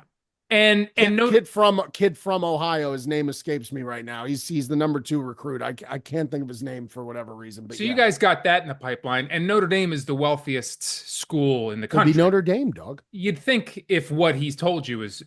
And kid from Ohio. His name escapes me right now. He's the number 2 recruit. I can't think of his name for whatever reason. But so you guys got that in the pipeline, and Notre Dame is the wealthiest school in the It'll country. be Notre Dame, dog. You'd think if what he's told you is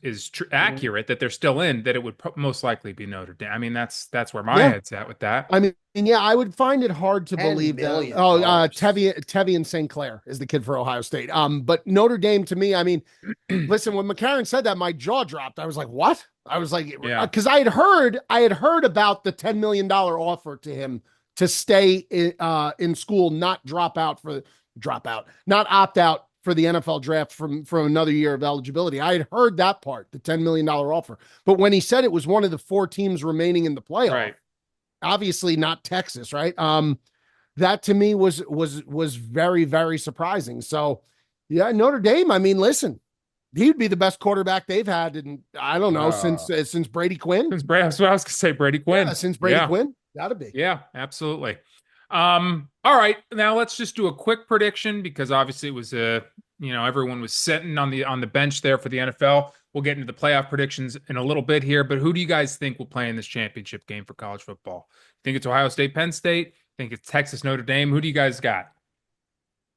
accurate, that they're still in, that it would most likely be Notre Dame. I mean, that's where my head's at with that. I mean, yeah, I would find it hard to $10 believe that. million. Tevian St. Clair is the kid for Ohio State. But Notre Dame, to me, I mean, listen, when McCarron said that, my jaw dropped. I was like, what? I was like, because I had heard about the $10 million offer to him to stay in school, not opt out for the NFL draft from another year of eligibility. I had heard that part, the $10 million offer. But when he said it was one of the 4 teams remaining in the playoff, Right. obviously not Texas, right? That to me was very, very surprising. So yeah, Notre Dame, I mean, listen, he'd be the best quarterback they've had in, I don't know, since Brady Quinn. That's what I was going to say, Brady Quinn. Yeah, since Brady Quinn, gotta be. Yeah, absolutely. All right, now let's just do a quick prediction, because obviously it was everyone was sitting on the bench there for the NFL. We'll get into the playoff predictions in a little bit here, but who do you guys think will play in this championship game for college football? Think it's Ohio State, Penn State? Think it's Texas, Notre Dame? Who do you guys got?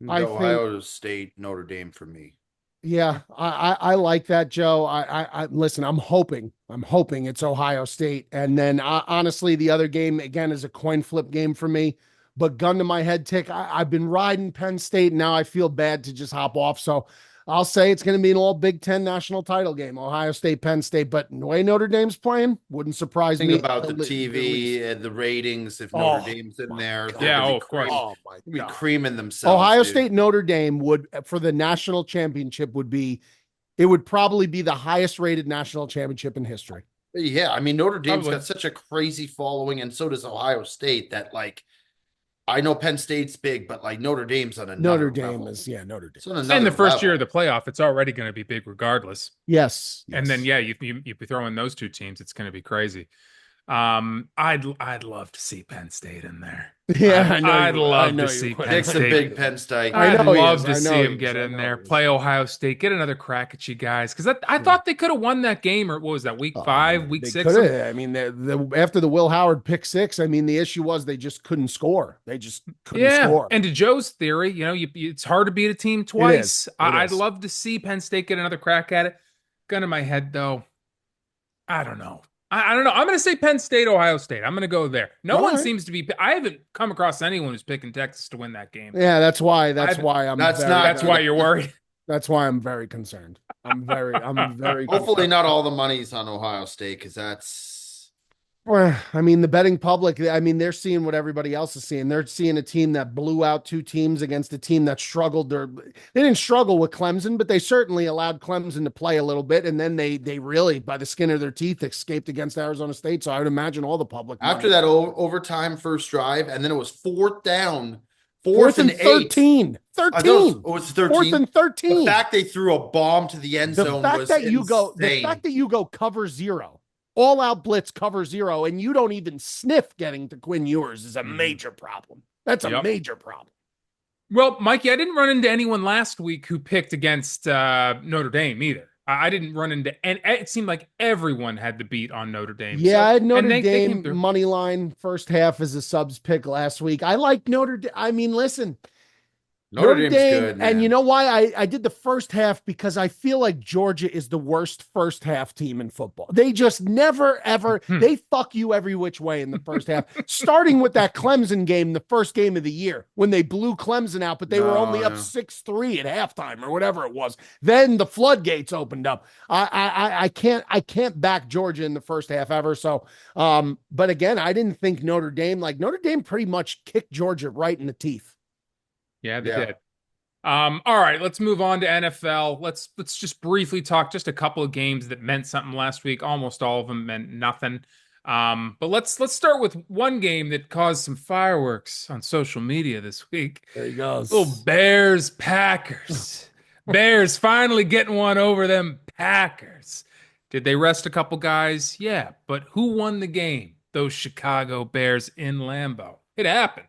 Ohio State, Notre Dame for me. Yeah, I like that, Joe. I listen, I'm hoping it's Ohio State. And then honestly, the other game again is a coin flip game for me, but gun to my head, Tick, I've been riding Penn State. Now I feel bad to just hop off. So I'll say it's going to be an all Big Ten national title game, Ohio State, Penn State. But the way Notre Dame's playing wouldn't surprise me. Think about the TV and the ratings. If Notre Dame's in there, yeah, of course. Oh my God. Be creaming themselves. Ohio dude. State, Notre Dame would, for the national championship, it would probably be the highest rated national championship in history. Yeah, I mean, Notre Dame's Probably. got such a crazy following, and so does Ohio State, that I know Penn State's big, but like Notre Dame's on another Notre Dame level. is, Notre Dame. It's on And another the first year level. of the playoff, it's already going to be big regardless. Yes. And then, yeah, you be throwing those two teams, it's going to be crazy. I'd love to see Penn State in there. Yeah, I'd love to see Penn Nick's a State. big Penn State. I I'd know he love is. to I see know him he get is. I in know there, he is. play Ohio State, get another crack at you guys. Because I thought they could have won that game, or what was that, week 5, week They 6? coulda. I mean, after the Will Howard pick 6, I mean, the issue was they just couldn't score. They just couldn't Yeah. score. And to Joe's theory, it's hard to beat a team twice. I'd is. love to see Penn State get another crack at it. Gun in my head, though. I don't know. I don't know. I'm going to say Penn State, Ohio State. I'm going to go there. No All one right. seems to be. I haven't come across anyone who's picking Texas to win that game. Yeah, that's why. That's I've- why I'm. That's very, not- That's why you're worried. That's why I'm very concerned. I'm very. Hopefully, not all the money's on Ohio State because that's. Well, I mean, the betting public, I mean, they're seeing what everybody else is seeing. They're seeing a team that blew out 2 teams against a team that struggled. They didn't struggle with Clemson, but they certainly allowed Clemson to play a little bit. And then they really, by the skin of their teeth, escaped against Arizona State. So I would imagine all the public. After that overtime first drive, and then it was 4th down, fourth and 8. 13. I thought 13. it was 13. 4th and 13. The fact they threw a bomb to the end zone was the fact that you go cover 0. All out blitz cover 0, and you don't even sniff getting to Quinn Ewers is a major problem. That's a major problem. Well, Mikey, I didn't run into anyone last week who picked against Notre Dame either. I didn't run into, and it seemed like everyone had the beat on Notre Dame. Yeah, I had Notre they came Dame through. money line first half as a subs pick last week. I like Notre Dame. I mean, listen, Notre Dame's good, man. and you know why I did the first half? Because I feel like Georgia is the worst first half team in football. They just never, ever, they fuck you every which way in the first half, starting with that Clemson game, the first game of the year, when they blew Clemson out, but they were only up 6-3 at halftime or whatever it was. Then the floodgates opened up. I can't back Georgia in the first half ever. So, but again, I didn't think Notre Dame pretty much kicked Georgia right in the teeth. Yeah, they did. All right, let's move on to NFL. Let's just briefly talk just a couple of games that meant something last week. Almost all of them meant nothing. But let's start with one game that caused some fireworks on social media this week. There he goes. Little Bears Packers. Bears finally getting one over them Packers. Did they rest a couple guys? Yeah, but who won the game? Those Chicago Bears in Lambeau. It happened.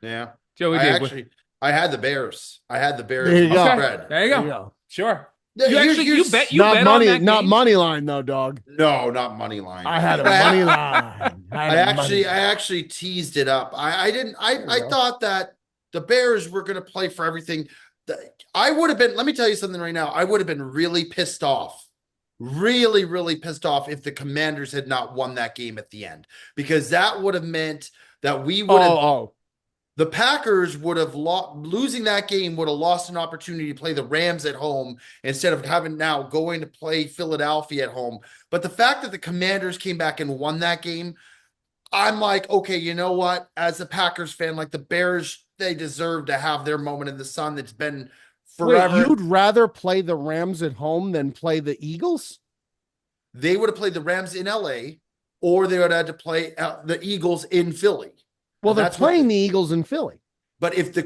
Yeah. Joey did. I had the Bears. There you go. Spread. There you go. Sure. You bet not on money, that not game? money line though, dog. No, not money line. I had a money line. I actually teased it up. I thought that the Bears were going to play for everything. I would have been, let me tell you something right now. I would have been really pissed off. Really, really pissed off if the Commanders had not won that game at the end, because that would have meant that we would have. The Packers would have losing that game would have lost an opportunity to play the Rams at home instead of having now going to play Philadelphia at home. But the fact that the Commanders came back and won that game, I'm like, okay, you know what? As a Packers fan, like the Bears, they deserve to have their moment in the sun. That's been forever. Wait, you'd rather play the Rams at home than play the Eagles? They would have played the Rams in LA, or they would have had to play the Eagles in Philly. Well, they're playing the Eagles in Philly. But if the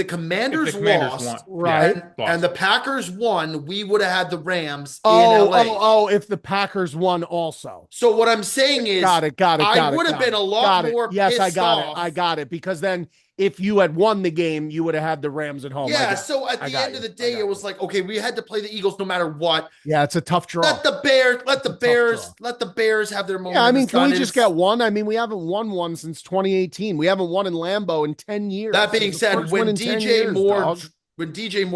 Commanders lost, right, and the Packers won, we would have had the Rams in LA. If the Packers won also. So what I'm saying is, got it. I would have been a lot more. Yes, I got it. Because then, if you had won the game, you would have had the Rams at home. Yeah. So at the end of the day, it was like, okay, we had to play the Eagles no matter what. Yeah, it's a tough draw. Let the Bears have their moment. Yeah, I mean, can we just get one? I mean, we haven't won one since 2018. We haven't won in Lambeau in 10 years. That being said, when DJ Moore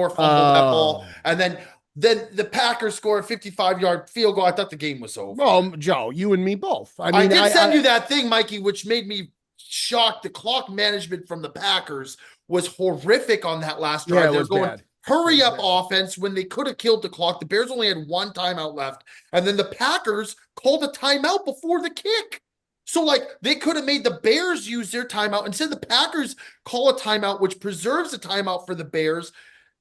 fumbled that ball, and then the Packers scored a 55-yard field goal, I thought the game was over. Well, Joe, you and me both. I did send you that thing, Mikey, which made me shocked. The clock management from the Packers was horrific on that last drive. They're going bad. Hurry up offense when they could have killed the clock. The Bears only had one timeout left, and then the Packers called a timeout before the kick. So, like, they could have made the Bears use their timeout. Instead, the Packers call a timeout, which preserves a timeout for the Bears.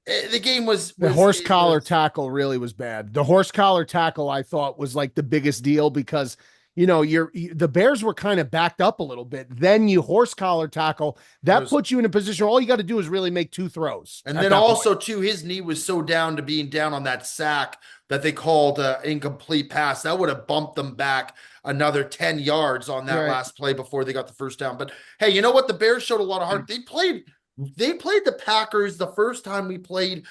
The game was the horse collar tackle really was bad. The horse collar tackle, I thought, was like the biggest deal because the Bears were kind of backed up a little bit. Then you horse collar tackle. That puts you in a position where all you got to do is really make 2 throws. And then also, too, his knee was so down to being down on that sack that they called incomplete pass. That would have bumped them back another 10 yards on that last play before they got the first down. But hey, you know what? The Bears showed a lot of heart. They played the Packers the first time we played.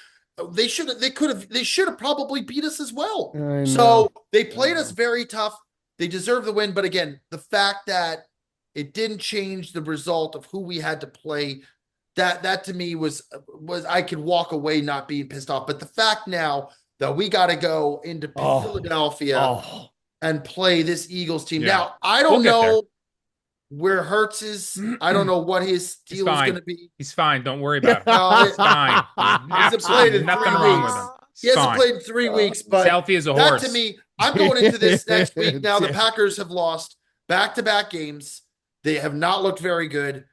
They should have probably beat us as well. So they played us very tough. They deserve the win. But again, the fact that it didn't change the result of who we had to play, that to me was I could walk away not being pissed off. But the fact now that we got to go into Philadelphia and play this Eagles team. Now, I don't know where Hurts is. I don't know what his deal is going to be. He's fine. Don't worry about it. He's fine. He hasn't played in 3 weeks. He hasn't played in 3 weeks, but healthy as a horse. To me, I'm going into this next week. Now the Packers have lost back-to-back games. They have not looked very good.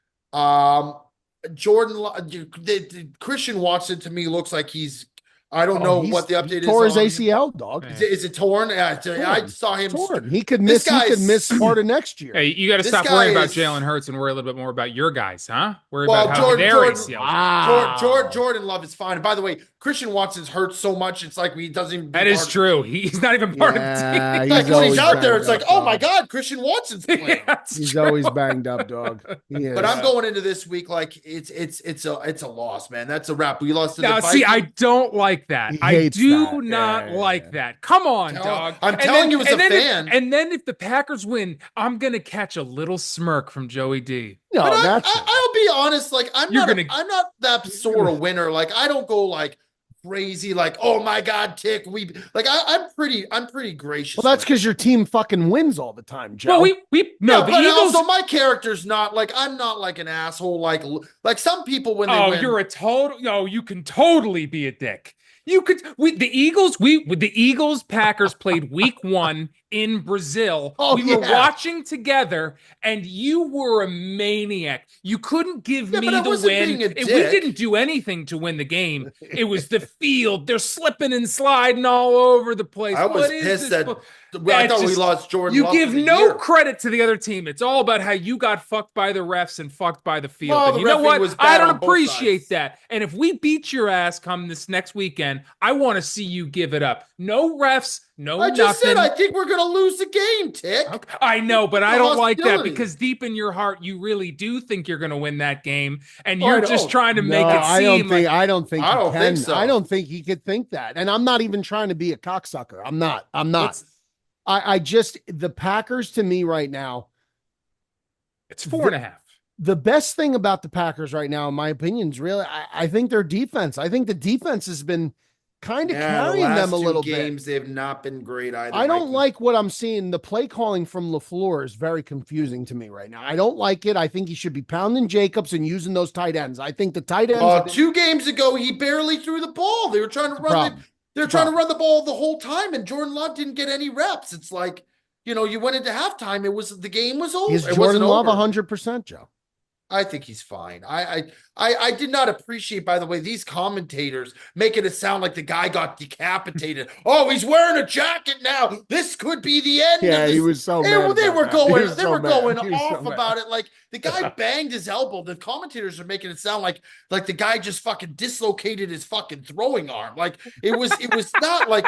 Christian Watson to me looks like he's. I don't know what the update is. Tore his ACL, dog. Is it torn? I saw him torn. He could miss. He could miss part of next year. Hey, you got to stop worrying about Jalen Hurts and worry a little bit more about your guys, huh? Worry about how their ACL. Jordan Love is fine. And by the way, Christian Watson's hurt so much, it's like he doesn't even. That is true. He's not even part of the team. Like when he's out there, it's like, oh my God, Christian Watson's playing. He's always banged up, dog. But I'm going into this week like it's a loss, man. That's a wrap. We lost to the Vikings. See, I don't like that. I do not like that. Come on, dog. I'm telling you as a fan. And then if the Packers win, I'm going to catch a little smirk from Joey D. No, I'll be honest. Like I'm not that sort of winner. Like I don't go like crazy. Like, oh my God, Tick. I'm pretty gracious. Well, that's because your team fucking wins all the time, Joe. Well, the Eagles. Also, my character's not like I'm not like an asshole. Like some people when they win. You're a total. No, you can totally be a dick. The Eagles Packers played week 1 in Brazil. We were watching together, and you were a maniac. You couldn't give me the win. We didn't do anything to win the game. It was the field. They're slipping and sliding all over the place. I was pissed that I thought we lost Jordan. You give no credit to the other team. It's all about how you got fucked by the refs and fucked by the field. Well, and you know what? I don't appreciate that. And if we beat your ass come this next weekend, I want to see you give it up. No refs, I just said I think we're going to lose the game, Tick. Okay. I know, but I don't like that because deep in your heart, you really do think you're going to win that game, and you're just trying to make it seem I don't think so. I don't think he could think that, and I'm not even trying to be a cocksucker. I'm not. The Packers to me right now, it's 4.5. The best thing about the Packers right now, in my opinion, is really, I think their defense. I think the defense has been kind of carrying them a little bit. Games they have not been great either. I don't like what I'm seeing. The play calling from LaFleur is very confusing to me right now. I don't like it. I think he should be pounding Jacobs and using those tight ends. I think the tight ends. 2 games ago, he barely threw the ball. They were trying to run. They're trying to run the ball the whole time, and Jordan Love didn't get any reps. It's like, you went into halftime. The game was over. Is Jordan Love 100%, Joe? I think he's fine. I did not appreciate, by the way, these commentators making it sound like the guy got decapitated. Oh, he's wearing a jacket now. This could be the end. Yeah, he was so mad. They were going off about it. Like the guy banged his elbow. The commentators are making it sound like the guy just fucking dislocated his fucking throwing arm. Like it was not like.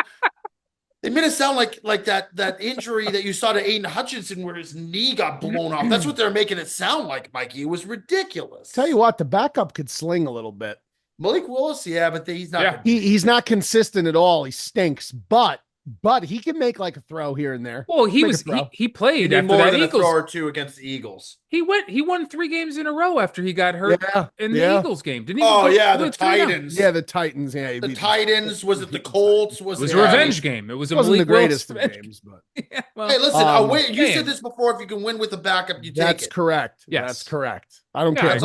They made it sound like that injury that you saw to Aiden Hutchinson where his knee got blown off. That's what they're making it sound like, Mikey. It was ridiculous. Tell you what, the backup could sling a little bit. Malik Willis, yeah, but he's not. Yeah. He's not consistent at all. He stinks, but he can make like a throw here and there. Well, he played after that Eagles. A throw or 2 against the Eagles. He won 3 games in a row after he got hurt in the Eagles game. Didn't he? The Titans. Yeah, the Titans. Yeah, the Titans. Was it the Colts? It was a revenge game. It wasn't the greatest of games, but hey, listen. You said this before. If you can win with a backup, you take it. That's correct. Yes, that's correct. I don't care.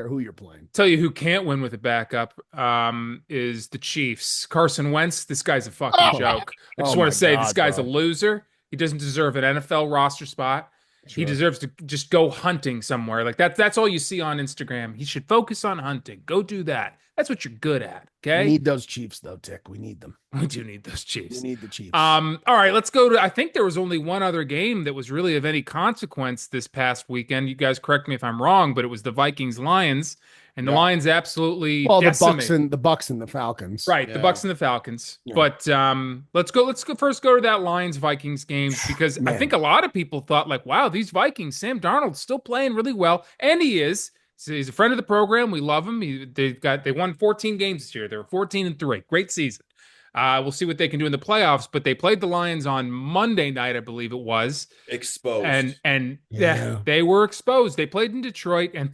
Who you're playing. Tell you who can't win with a backup is the Chiefs. Carson Wentz. This guy's a fucking joke. I just want to say this guy's a loser. He doesn't deserve an NFL roster spot. Sure. He deserves to just go hunting somewhere. Like that's all you see on Instagram. He should focus on hunting. Go do that. That's what you're good at. We Okay. need those Chiefs, though, Tick. We need them. We do need those We Chiefs. need the Chiefs. All right, let's go to. I think there was only one other game that was really of any consequence this past weekend. You guys correct me if I'm wrong, but it was the Vikings Lions, and the Yeah. Lions absolutely Well, decimated. the Bucks and the Falcons. Right, the Yeah. Bucks and the Falcons. Yeah. But let's go first go to that Lions Vikings game because I Man. think a lot of people thought like, wow, these Vikings, Sam Darnold's still playing really well, and he is. So he's a friend of the program. We love him. They won 14 games this year. They were 14-3. Great season. We'll see what they can do in the playoffs, but they played the Lions on Monday night, I believe it was. Exposed. And Yeah. they were exposed. They played in Detroit and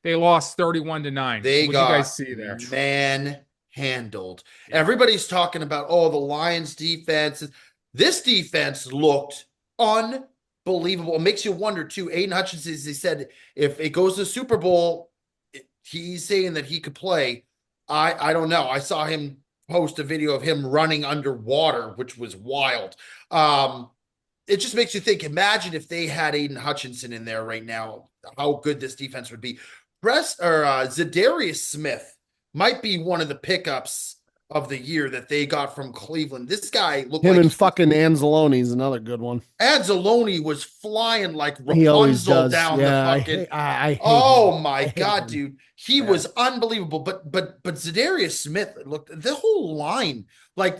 they lost 31-9. They What got you guys see there? manhandled. Everybody's talking about, the Lions defense. This defense looked unbelievable. It makes you wonder too. Aiden Hutchinson, as he said, if it goes to the Super Bowl, he's saying that he could play. I don't know. I saw him post a video of him running underwater, which was wild. It just makes you think, imagine if they had Aiden Hutchinson in there right now, how good this defense would be. Zadarius Smith might be one of the pickups of the year that they got from Cleveland. This guy looked Him like and fucking Anzalone is another good one. Anzalone was flying like He always Rapunzel does. down Yeah, the I fucking. hate- I hate Oh him. my hate God, him. dude. He Yeah. was unbelievable. But Zadarius Smith, look, the whole line, like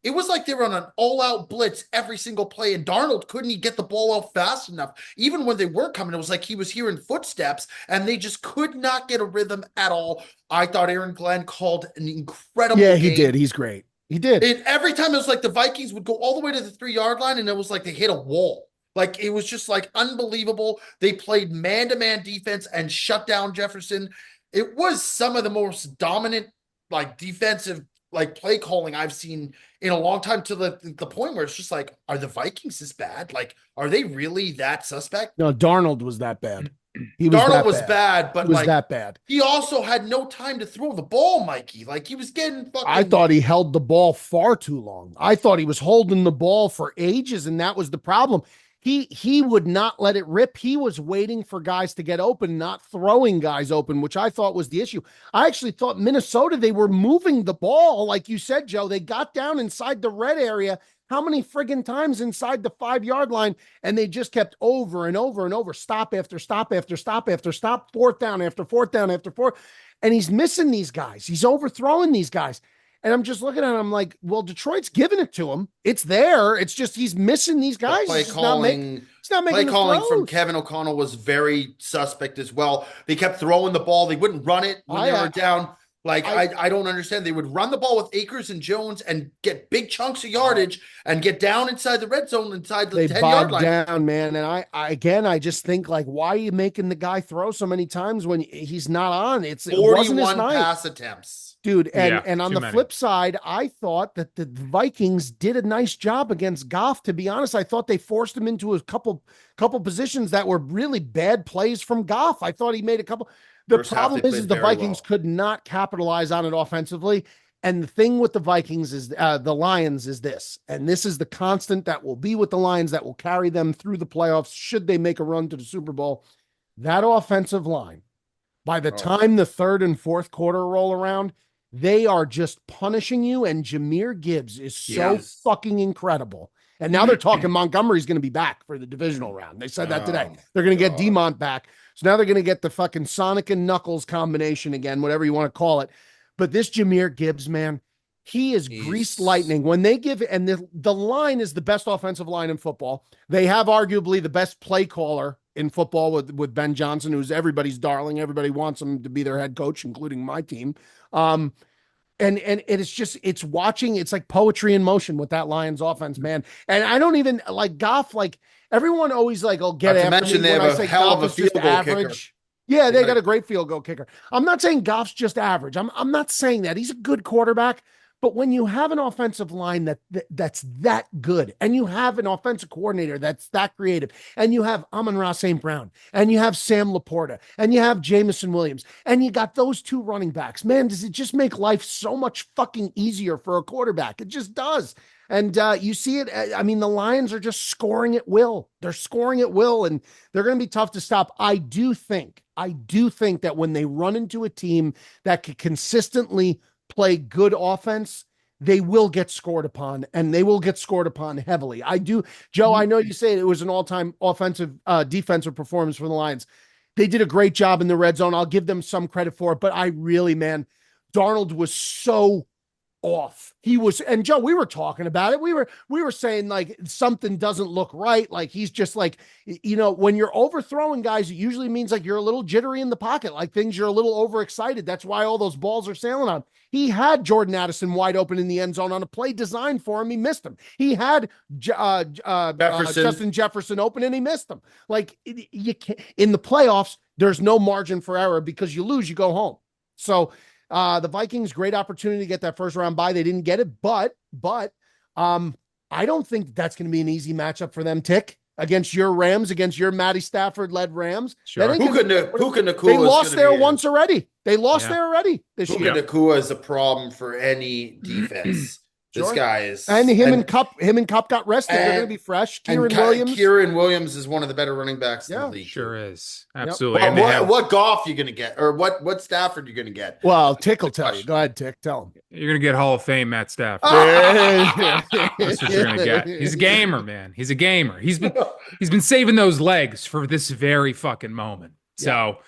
it was like they were on an all-out blitz every single play, and Darnold couldn't get the ball out fast enough. Even when they were coming, it was like he was hearing footsteps, and they just could not get a rhythm at all. I thought Aaron Glenn called an incredible Yeah, he game. did. He's great. He did. And every time it was like the Vikings would go all the way to the 3-yard line, and it was like they hit a wall. Like it was just like unbelievable. They played man-to-man defense and shut down Jefferson. It was some of the most dominant, like defensive, like play calling I've seen in a long time, to the point where it's just like, are the Vikings this bad? Like, are they really that suspect? No, Darnold was that bad. He was Darnold that was bad. bad, but He was like that bad. he also had no time to throw the ball, Mikey. Like he was getting fucking. I thought he held the ball far too long. I thought he was holding the ball for ages, and that was the problem. He would not let it rip. He was waiting for guys to get open, not throwing guys open, which I thought was the issue. I actually thought Minnesota, they were moving the ball. Like you said, Joe, they got down inside the red area. How many friggin' times inside the 5-yard line? And they just kept over and over and over, stop after stop after stop after stop, fourth down after fourth down after fourth. And he's missing these guys. He's overthrowing these guys. And I'm just looking at him like, well, Detroit's giving it to him. It's there. It's just he's missing these guys. Play He's just not calling. he's not making Play the calling from throws. Kevin O'Connell was very suspect as well. They kept throwing the ball. They wouldn't run it when they were down. Like, I don't understand. They would run the ball with Akers and Jones and get big chunks of yardage and get down inside the red zone, inside the They 10-yard bogged line. down, man. And I just think, like, why are you making the guy throw so many times when he's not on? It wasn't his 41 night. pass attempts. Dude, and, Yeah, and on too the many. flip side, I thought that the Vikings did a nice job against Goff. To be honest, I thought they forced him into a couple positions that were really bad plays from Goff. I thought he made a couple. The First half, problem they is played the very Vikings well. could not capitalize on it offensively. And the thing with the Vikings is the Lions is this, and this is the constant that will be with the Lions that will carry them through the playoffs should they make a run to the Super Bowl. That offensive line, by the time the third and fourth quarter roll around, they are just punishing you. And Jahmyr Gibbs is so Yes. fucking incredible. And now they're talking Montgomery's going to be back for the divisional round. They said that today. They're going to get God. Demont back. So now they're going to get the fucking Sonic and Knuckles combination again, whatever you want to call it. But this Jahmyr Gibbs, man, he is greased lightning. When they give, and the line is the best offensive line in football. They have arguably the best play caller in football with Ben Johnson, who's everybody's darling. Everybody wants him to be their head coach, including my team. And it's just, it's watching, it's like poetry in motion with that Lions offense, man. And I don't even like Goff, like everyone always like, oh, get Not to after mention me they when have I a say hell of Goff a is just field goal kicker. average. Yeah, they Like- got a great field goal kicker. I'm not saying Goff's just average. I'm not saying that. He's a good quarterback, But when you have an offensive line that's that good, and you have an offensive coordinator that's that creative, and you have Amon-Ra St. Brown, and you have Sam Laporta, and you have Jamison Williams, and you got those two running backs, man, does it just make life so much fucking easier for a quarterback? It just does. And you see it. I mean, the Lions are just scoring at will. They're scoring at will, and they're going to be tough to stop. I do think that when they run into a team that can consistently play good offense, they will get scored upon, and they will get scored upon heavily. I do, Joe. I know you say it was an all-time defensive performance for the Lions. They did a great job in the red zone. I'll give them some credit for it, but I really, man, Darnold was so off. He was, and Joe, we were talking about it. We were saying like something doesn't look right. Like he's just like, when you're overthrowing guys, it usually means like you're a little jittery in the pocket, like you're a little overexcited. That's why all those balls are sailing on. He had Jordan Addison wide open in the end zone on a play designed for him. He missed him. He had Justin Jefferson open and he missed him. Like you can't, in the playoffs, there's no margin for error because you lose, you go home. So the Vikings, great opportunity to get that first round bye. They didn't get it, but I don't think that's going to be an easy matchup for them, Tick, against your Rams, against your Matty Stafford led Rams. Sure. Puka Nacua, they lost there once already. They lost there already this year. Puka Nacua is a problem for any defense. This guy is, and him and Cup got rested. They're going to be fresh. Kieran Williams is one of the better running backs in the league. Sure is. Absolutely. Yep. What Goff you going to get, or what Stafford you going to get? Well, Tick will tell you. Go ahead, Tick. Tell him. You're going to get Hall of Fame Matt Stafford. That's what you're going to get. He's a gamer, man. He's a gamer. He's been saving those legs for this very fucking moment. So,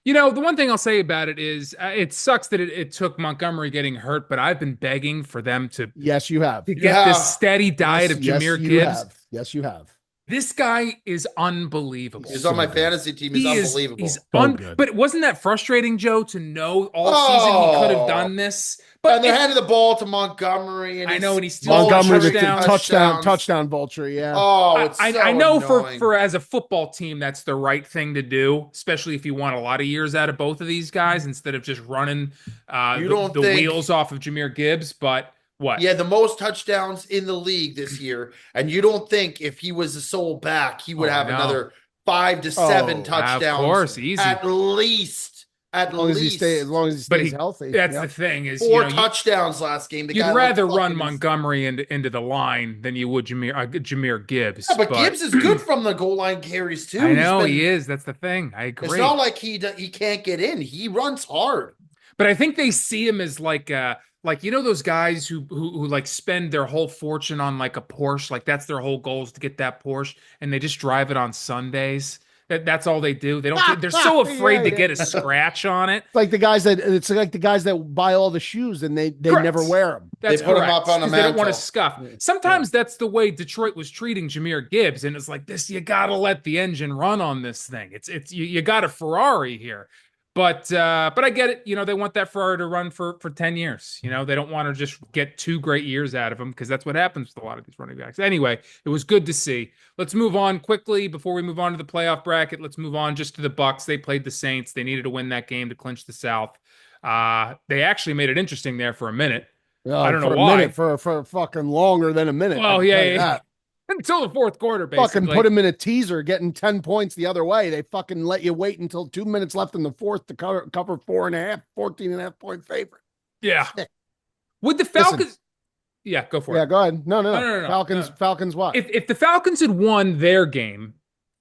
the one thing I'll say about it is it sucks that it took Montgomery getting hurt, but I've been begging for them to Yes, you have. To get this steady diet of Jahmyr Gibbs. Yes, you have. This guy is unbelievable. He's on my fantasy team. He's unbelievable. He's but wasn't that frustrating, Joe, to know all season he could have done this? But they handed the ball to Montgomery, and and he's still touchdown vulture. Yeah. Oh, I know for as a football team, that's the right thing to do, especially if you want a lot of years out of both of these guys instead of just running the wheels off of Jahmyr Gibbs. But what? Yeah, the most touchdowns in the league this year, and you don't think if he was a sole back, he would have another 5 to 7 touchdowns? Of course, easy. At least. As long as he stays healthy. That's the thing is 4 touchdowns last game. You'd rather run Montgomery into the line than you would Jahmyr Gibbs. Yeah, but Gibbs is good from the goal line carries too. I know he is. That's the thing. I agree. It's not like he can't get in. He runs hard. But I think they see him as like those guys who like spend their whole fortune on like a Porsche, like that's their whole goal is to get that Porsche, and they just drive it on Sundays. That's all they do. They don't. They're so afraid to get a scratch on it. It's like the guys that buy all the shoes and they never wear them. That's they put them up on a mantle. They don't want to scuff. Sometimes that's the way Detroit was treating Jahmyr Gibbs, and it's like this. You got to let the engine run on this thing. It's you got a Ferrari here. But I get it. They want that Ferrari to run for 10 years. They don't want to just get 2 great years out of him because that's what happens with a lot of these running backs. Anyway, it was good to see. Let's move on quickly before we move on to the playoff bracket. Let's move on just to the Bucs. They played the Saints. They needed to win that game to clinch the South. They actually made it interesting there for a minute. I don't know why. Minute, for fucking longer than a minute. Well, yeah. Until the fourth quarter, basically. Fucking put him in a teaser, getting 10 points the other way. They fucking let you wait until 2 minutes left in the fourth to cover 14.5 point favorite. Yeah. Would the Falcons... Listen. Yeah, go for it. Yeah, go ahead. No. Falcons what? If the Falcons had won their game...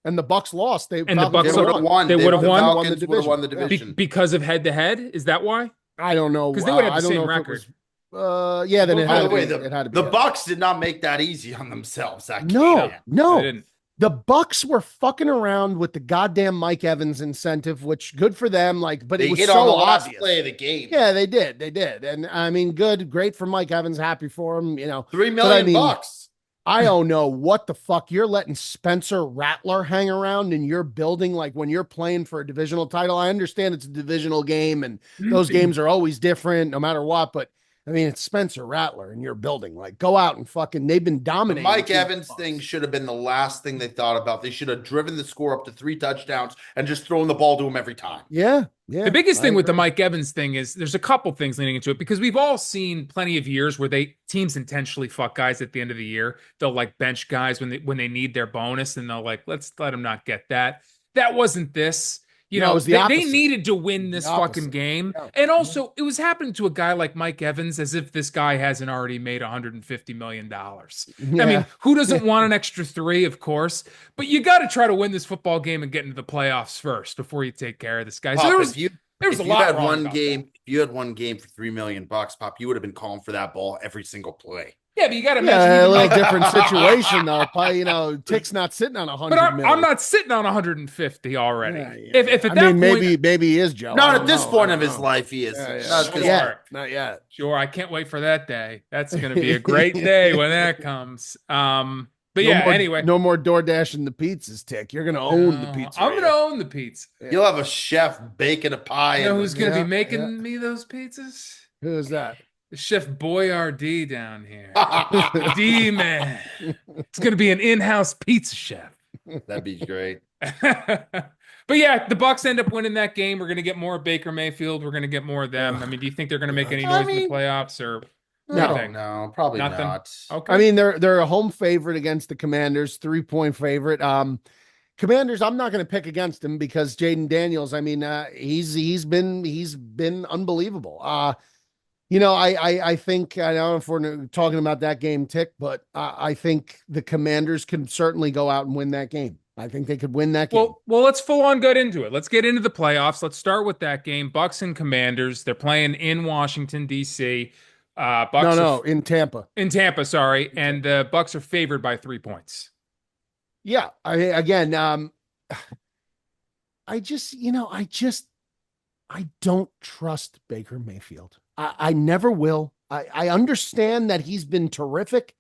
And the Bucs lost. They would have won. They would have won the division. Because of head-to-head? Is that why? I don't know. Because they would have the same record. Then it had to be. The Bucs did not make that easy on themselves. No. They didn't. The Bucs were fucking around with the goddamn Mike Evans incentive, which good for them. But it was so on the obvious. last play of the game. Yeah, they did. And I mean, great for Mike Evans. Happy for him. $3 million bucks. I don't know what the fuck you're letting Spencer Rattler hang around in your building. Like when you're playing for a divisional title, I understand it's a divisional game and those games are always different no matter what. But I mean, it's Spencer Rattler in your building. Like, go out and fucking. They've been The dominating. Mike Evans thing should have been the last thing they thought about. They should have driven the score up to 3 touchdowns and just thrown the ball to him every time. Yeah, yeah. The biggest I thing with the agree. Mike Evans thing is there's a couple things leading into it because we've all seen plenty of years where teams intentionally fuck guys at the end of the year. They'll like bench guys when they need their bonus and they'll like, let's let them not get that. That wasn't this. You No, it know, was the they opposite. needed to win this The fucking opposite. game. Yeah. And also, it was happening to a guy like Mike Evans as if this guy hasn't already made $150 million. Yeah. I mean, who doesn't want an extra 3, of course? But you got to try to win this football game and get into the playoffs first before you take care of this guy. So Pop, there was if a you lot had wrong one about game, that. if you had one game for $3 million, Pop, you would have been calling for that ball every single play. Yeah, but you got to Yeah, a imagine. little different situation though. Probably, Tick's not sitting on 100 But I'm million. not sitting on 150 already. Yeah, yeah. If at I that mean, point, maybe he is, Joe. I Not don't at this know. point I of don't his know. life, he is. Yeah, yeah. Not Sure. 'cause- Not yet. sure, I can't wait for that day. That's going to be a great day when that comes. But No yeah, more, anyway, no more DoorDash and the pizzas, Tick. You're gonna own the pizza. I'm going to own the pizza. You'll have a chef baking a pie. You know and who's going to Yeah, be making yeah. me those pizzas? Who is that? Chef Boyardee down here. D-man. It's going to be an in-house pizza chef. That'd be great. But yeah, the Bucs end up winning that game. We're going to get more of Baker Mayfield. We're going to get more of them. I mean, do you think they're going to make any I noise in the mean, playoffs or No. nothing? No, probably Nothing. not. Okay. I mean, they're a home favorite against the Commanders, 3-point favorite. Commanders, I'm not going to pick against him because Jaden Daniels. I mean, he's been unbelievable. I think I don't know if we're talking about that game, Tick, but I think the Commanders can certainly go out and win that game. I think they could win that game. Well, let's full on get into it. Let's get into the playoffs. Let's start with that game. Bucks and Commanders. They're playing in Washington, D.C. Bucks No, in Tampa. in Tampa, sorry. And the Bucks are favored by 3 points. Yeah. I don't trust Baker Mayfield. I never will. I understand that he's been terrific.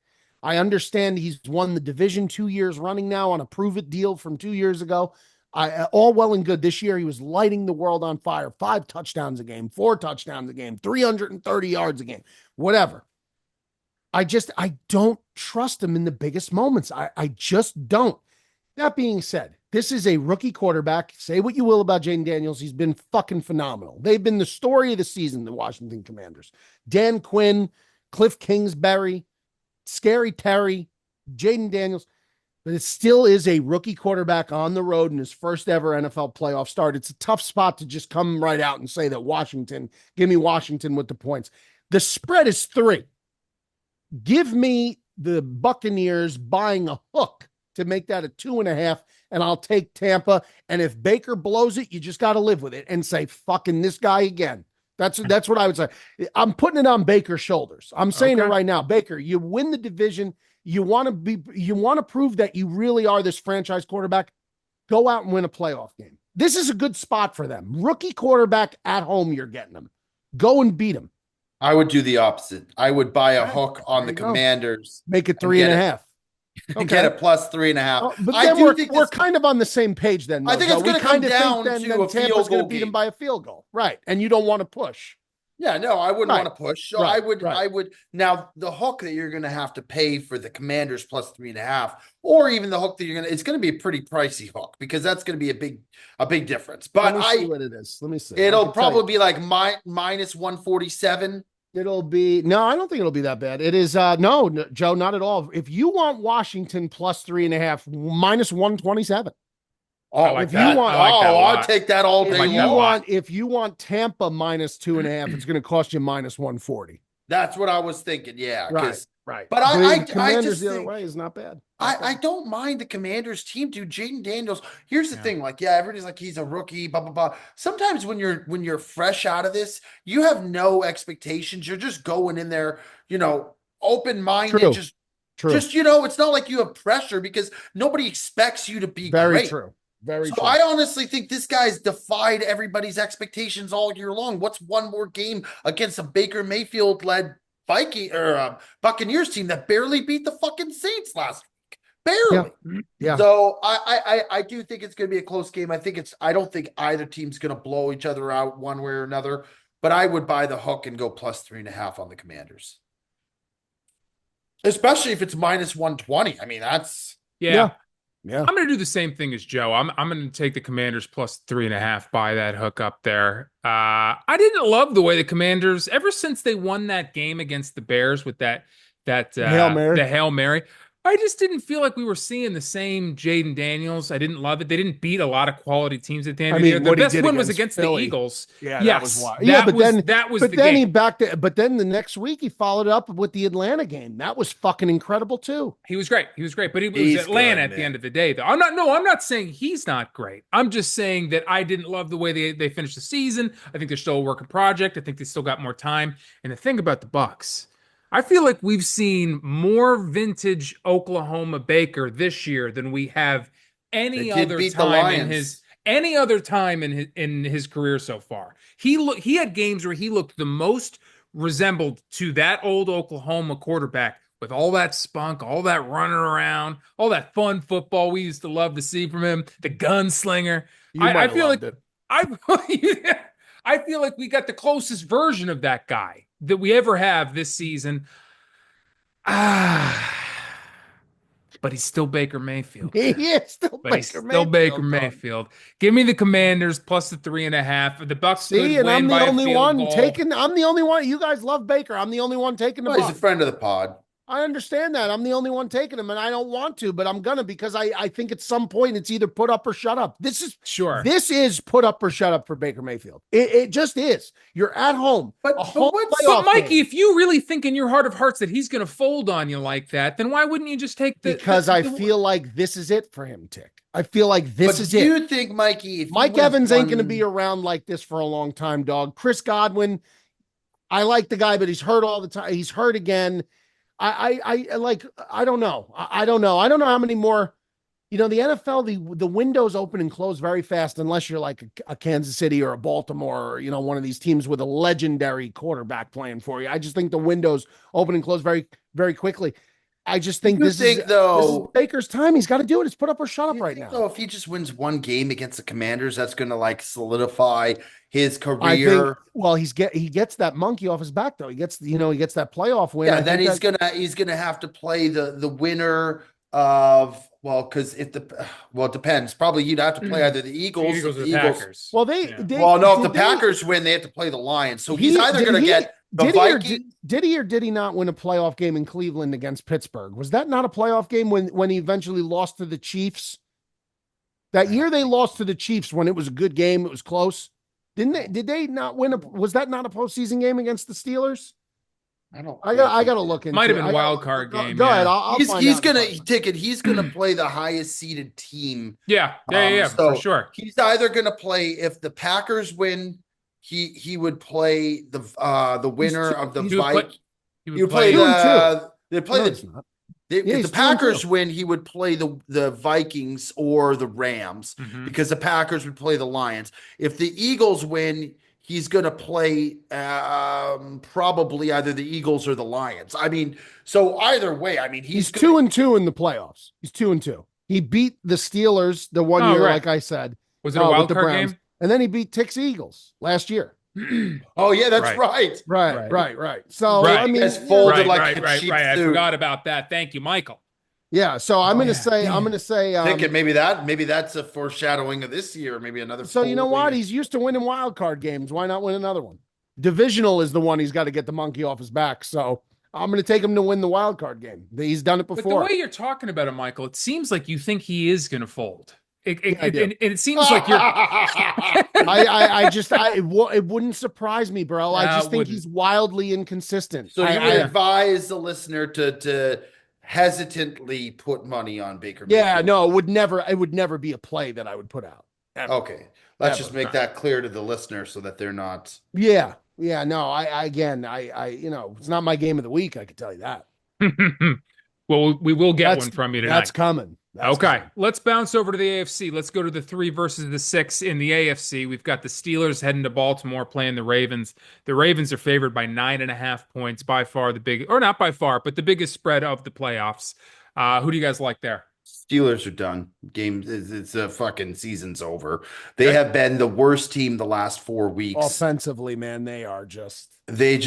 I understand he's won the division 2 years running now on a prove-it deal from 2 years ago. All well and good. This year, he was lighting the world on fire. 5 touchdowns a game, 4 touchdowns a game, 330 yards a game, whatever. I don't trust him in the biggest moments. I just don't. That being said, this is a rookie quarterback. Say what you will about Jaden Daniels. He's been fucking phenomenal. They've been the story of the season, the Washington Commanders. Dan Quinn, Cliff Kingsbury, Scary Terry, Jaden Daniels. But it still is a rookie quarterback on the road in his first ever NFL playoff start. It's a tough spot to just come right out and say that give me Washington with the points. The spread is 3. Give me the Buccaneers buying a hook to make that a 2.5, and I'll take Tampa. And if Baker blows it, you just got to live with it and say, fucking this guy again. That's what I would say. I'm putting it on Baker's shoulders. I'm saying it right now. Baker, you win the division. You want to prove that you really are this franchise quarterback. Go out and win a playoff game. This is a good spot for them. Rookie quarterback at home, you're getting them. Go and beat them. I would do the opposite. I would buy a Okay, hook on the there you go. Commanders. Make it And get 3.5. And get it plus 3.5. Oh, but I then do think we're this- kind of on the same page then. I think it's Joe. We gonna kind come of down think to then a Tampa's field going to goal beat them game. by a field goal, right? And you don't want to push. Yeah, no, I wouldn't Right. want to push. So Right, I right. would now the hook that you're gonna have to pay for the Commanders plus 3.5, or even the hook that it's gonna be a pretty pricey hook because that's gonna be a big difference. But Let me see what it is. Let me see. I it'll can tell you. probably be like minus 147. It'll be I don't think it'll be that bad. It is no, Joe, not at all. If you want Washington plus 3.5, minus 127. Oh, I like if that. you want, I like that a I'll lot. take that all If day like you that a long. lot. if you want Tampa minus 2.5, it's going to cost you minus 140. That's what I was thinking. Yeah, Right. Right. But I Commanders just the other think- way is not bad. I don't mind the Commanders team, dude. Jaden Daniels. Here's the thing, like, yeah, everybody's like he's a rookie, blah blah blah. Sometimes when you're fresh out of this, you have no expectations. You're just going in there, open-minded, True. just True. it's not like you have pressure because nobody expects you to be Very great. true. Very So true. I honestly think this guy's defied everybody's expectations all year long. What's one more game against a Baker Mayfield led Viking or Buccaneers team that barely beat the fucking Saints last week? Barely. Yeah. So I do think it's going to be a close game. I don't think either team's going to blow each other out one way or another. but I would buy the hook and go plus 3.5 on the Commanders. Especially if it's minus 120. I mean, that's Yeah. Yeah. I'm going to do the same thing as Joe. I'm going to take the Commanders plus 3.5, buy that hook up there. I didn't love the way the Commanders, ever since they won that game against the Bears with Hail Mary. the Hail Mary. I just didn't feel like we were seeing the same Jaden Daniels. I didn't love it. They didn't beat a lot of quality teams at the end of the year. The what he best did win was against against the Philly. Eagles. Yeah, yes, that was wild. that was but the then game. but then the next week he followed it up with the Atlanta game. That was fucking incredible too. He was great. He was great, but it was He's Atlanta good, at the man. end of the day, though. I'm not saying he's not great. I'm just saying that I didn't love the way they finished the season. I think they're still a working project. I think they still got more time. And the thing about the Bucks, I feel like we've seen more vintage Oklahoma Baker this year than we have They did beat the Lions. any other time in his career so far. He had games where he looked the most resembled to that old Oklahoma quarterback with all that spunk, all that running around, all that fun football we used to love to see from him, the gunslinger. I feel like I feel like we got the closest version of that guy that we ever have this season. Ah, but he's still Baker Mayfield. He is still But Baker he's still Mayfield. Baker dog. Mayfield. Give me the Commanders plus the 3.5. The Bucks could See, and I'm win the by a only field one goal. taking. I'm the only one. You guys love Baker. I'm the only one taking the Well, he's a Bucks. friend of the pod. I understand that. I'm the only one taking him, and I don't want to, but I'm gonna because I think at some point it's either put up or shut up. Sure. This is put up or shut up for Baker Mayfield. It just is. You're at home. But- a but home what's- playoff But Mikey, game. if you really think in your heart of hearts that he's going to fold on you like that, then why wouldn't you just take the? Because I feel like this is it for him, Tick. I feel like this But is do it. you think, Mikey, if he Mike wins Evans ain't going to one- be around like this for a long time, dog. Chris Godwin, I like the guy, but he's hurt all the time. He's hurt again. I like, I don't know. I don't know. I don't know how many more, the NFL, the windows open and close very fast, unless you're like a Kansas City or a Baltimore, or, one of these teams with a legendary quarterback playing for you. I just think the windows open and close very, very quickly. I just think this is Baker's time. He's got to do it. It's put up or shut up right now. So if he just wins one game against the Commanders, that's going to like solidify his career. I think, well, he gets that monkey off his back though. He gets that playoff win. Yeah, then he's gonna have to play the winner of because it depends. Probably you'd have to play either the Eagles, Eagles the or the Eagles. Packers. Well, If the Packers win, they have to play the Lions. So he's either going to get the Vikings. Did he or did he not win a playoff game in Cleveland against Pittsburgh? Was that not a playoff game when he eventually lost to the Chiefs? That year they lost to the Chiefs when it was a good game. It was close. Did they not win was that not a postseason game against the Steelers? I got to look into Might have it. been a wild card game. Go ahead. Yeah. I'll find He's out. gonna play the highest seeded team. Yeah, So for sure. He's either gonna play if the Packers win, he would play the winner of the Vikings. He would play If the Packers win, he would play the Vikings or the Rams because the Packers would play the Lions. If the Eagles win, he's going to play probably either the Eagles or the Lions. I mean, so either way, I mean, he's 2-2 in the playoffs. He's 2-2. He beat the Steelers the one year, like I said. Was it a wild card game? And then he beat Tick's Eagles last year. Oh yeah, that's right. Right. So I mean, it's folded right. cheap I suit. forgot about that. Thank you, Michael. Yeah. So I'm going to say, Thinking maybe that's a foreshadowing of this year, maybe another. So you know what? He's used to winning wild card games. Why not win another one? Divisional is the one he's got to get the monkey off his back. So I'm going to take him to win the wild card game. He's done it before. But the way you're talking about him, Michael, it seems like you think he is going to fold. It seems like you're. It wouldn't surprise me, bro. I just think he's wildly inconsistent. So you would advise the listener to hesitantly put money on Baker Mayfield. Yeah, no, it would never be a play that I would put out. Ever. Okay. Let's just make that clear to the listener so that they're not. Yeah. No, it's not my game of the week. I can tell you that. Well, we will get one from you tonight. That's coming. Okay, let's bounce over to the AFC. Let's go to the 3 versus the 6 in the AFC. We've got the Steelers heading to Baltimore playing the Ravens. The Ravens are favored by 9.5 points, by far the biggest spread of the playoffs. Who do you guys like there? Steelers are done. It's a fucking season's over. They Okay. have been the worst team the last 4 weeks. Offensively, man, they are just. They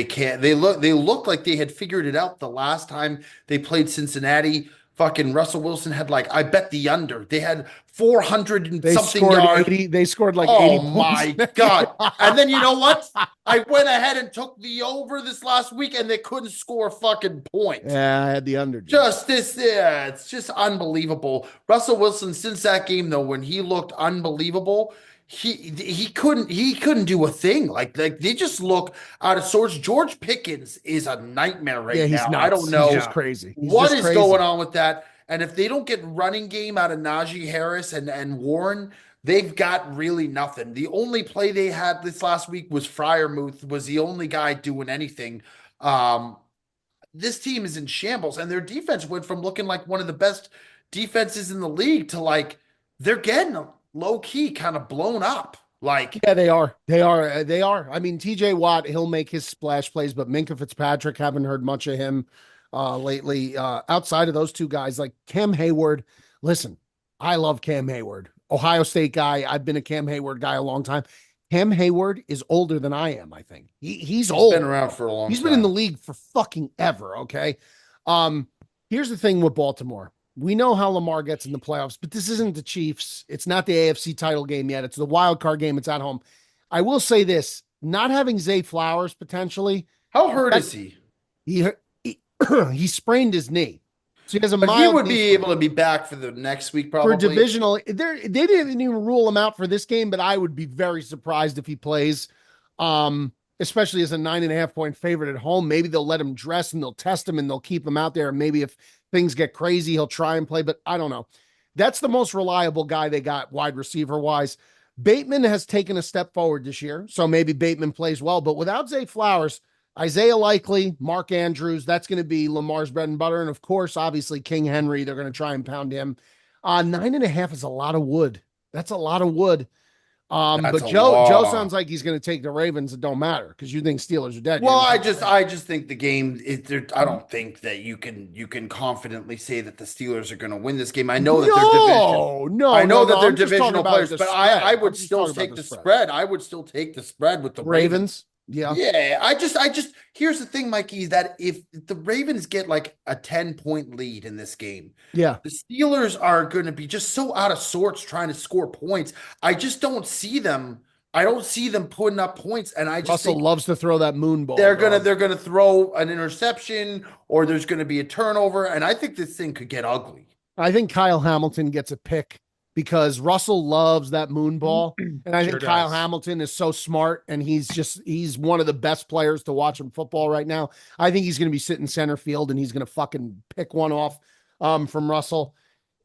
can't they look like they had figured it out the last time they played Cincinnati. Fucking Russell Wilson had like, I bet the under. They had 400 and They something scored yards. 80. They scored like Oh 80 points. my God. And then you know what? I went ahead and took the over this last week and they couldn't score fucking points. Yeah, I had the under. Just this, yeah, it's just unbelievable. Russell Wilson, since that game though, when he looked unbelievable, he couldn't do a thing. Like they just look out of sorts. George Pickens is a nightmare right Yeah, he's now. nuts. I don't He's know just crazy. He's what just is crazy. going on with that. And if they don't get running game out of Najee Harris and Warren, they've got really nothing. The only play they had this last week was Fryermuth was the only guy doing anything. This team is in shambles, and their defense went from looking like one of the best defenses in the league to like they're getting low key kind of blown up. Like, Yeah, they are. They are. They are. I mean, TJ Watt, he'll make his splash plays, but Minka Fitzpatrick, haven't heard much of him lately. Outside of those two guys, like Cam Hayward, listen, I love Cam Hayward. Ohio State guy. I've been a Cam Hayward guy a long time. Cam Hayward is older than I am, I think. He's old. been around for a long He's time. been in the league for fucking ever, okay? Here's the thing with Baltimore. We know how Lamar gets in the playoffs, but this isn't the Chiefs. It's not the AFC title game yet. It's the wild card game. It's at home. I will say this, not having Zay Flowers potentially, How hurt is he? he he sprained his knee. So he has a But he mild would knee be able to be back for the next week, probably. for divisional. They didn't even rule him out for this game, but I would be very surprised if he plays. Especially as a 9.5 point favorite at home. Maybe they'll let him dress and they'll test him and they'll keep him out there. And maybe if things get crazy, he'll try and play, but I don't know. That's the most reliable guy they got wide receiver wise. Bateman has taken a step forward this year. So maybe Bateman plays well, but without Zay Flowers, Isaiah Likely, Mark Andrews, that's going to be Lamar's bread and butter. And of course, obviously King Henry, they're going to try and pound him. 9.5 is a lot of wood. That's a lot of wood. That's But a Joe lot. sounds like he's going to take the Ravens. It don't matter because you think Steelers are dead. Well, You're gonna I just think the game is there. I don't think that you can confidently say that the Steelers are going to win this game. I know that they're division. no, I know that they're I'm just talking divisional about players, the but spread. I I'm would just still talking take about the spread. I would still take the spread with the Ravens. Yeah. Yeah, I just here's the thing, Mikey, is that if the Ravens get like a 10-point lead in this game, Yeah. the Steelers are going to be just so out of sorts trying to score points. I just don't see them. I don't see them putting up points, and I just Russell think loves to throw that moon ball. they're dog. gonna throw an interception or there's gonna be a turnover, and I think this thing could get ugly. I think Kyle Hamilton gets a pick because Russell loves that moon ball. And I Sure think Kyle does. Hamilton is so smart and he's one of the best players to watch in football right now. I think he's going to be sitting center field and he's going to fucking pick one off from Russell.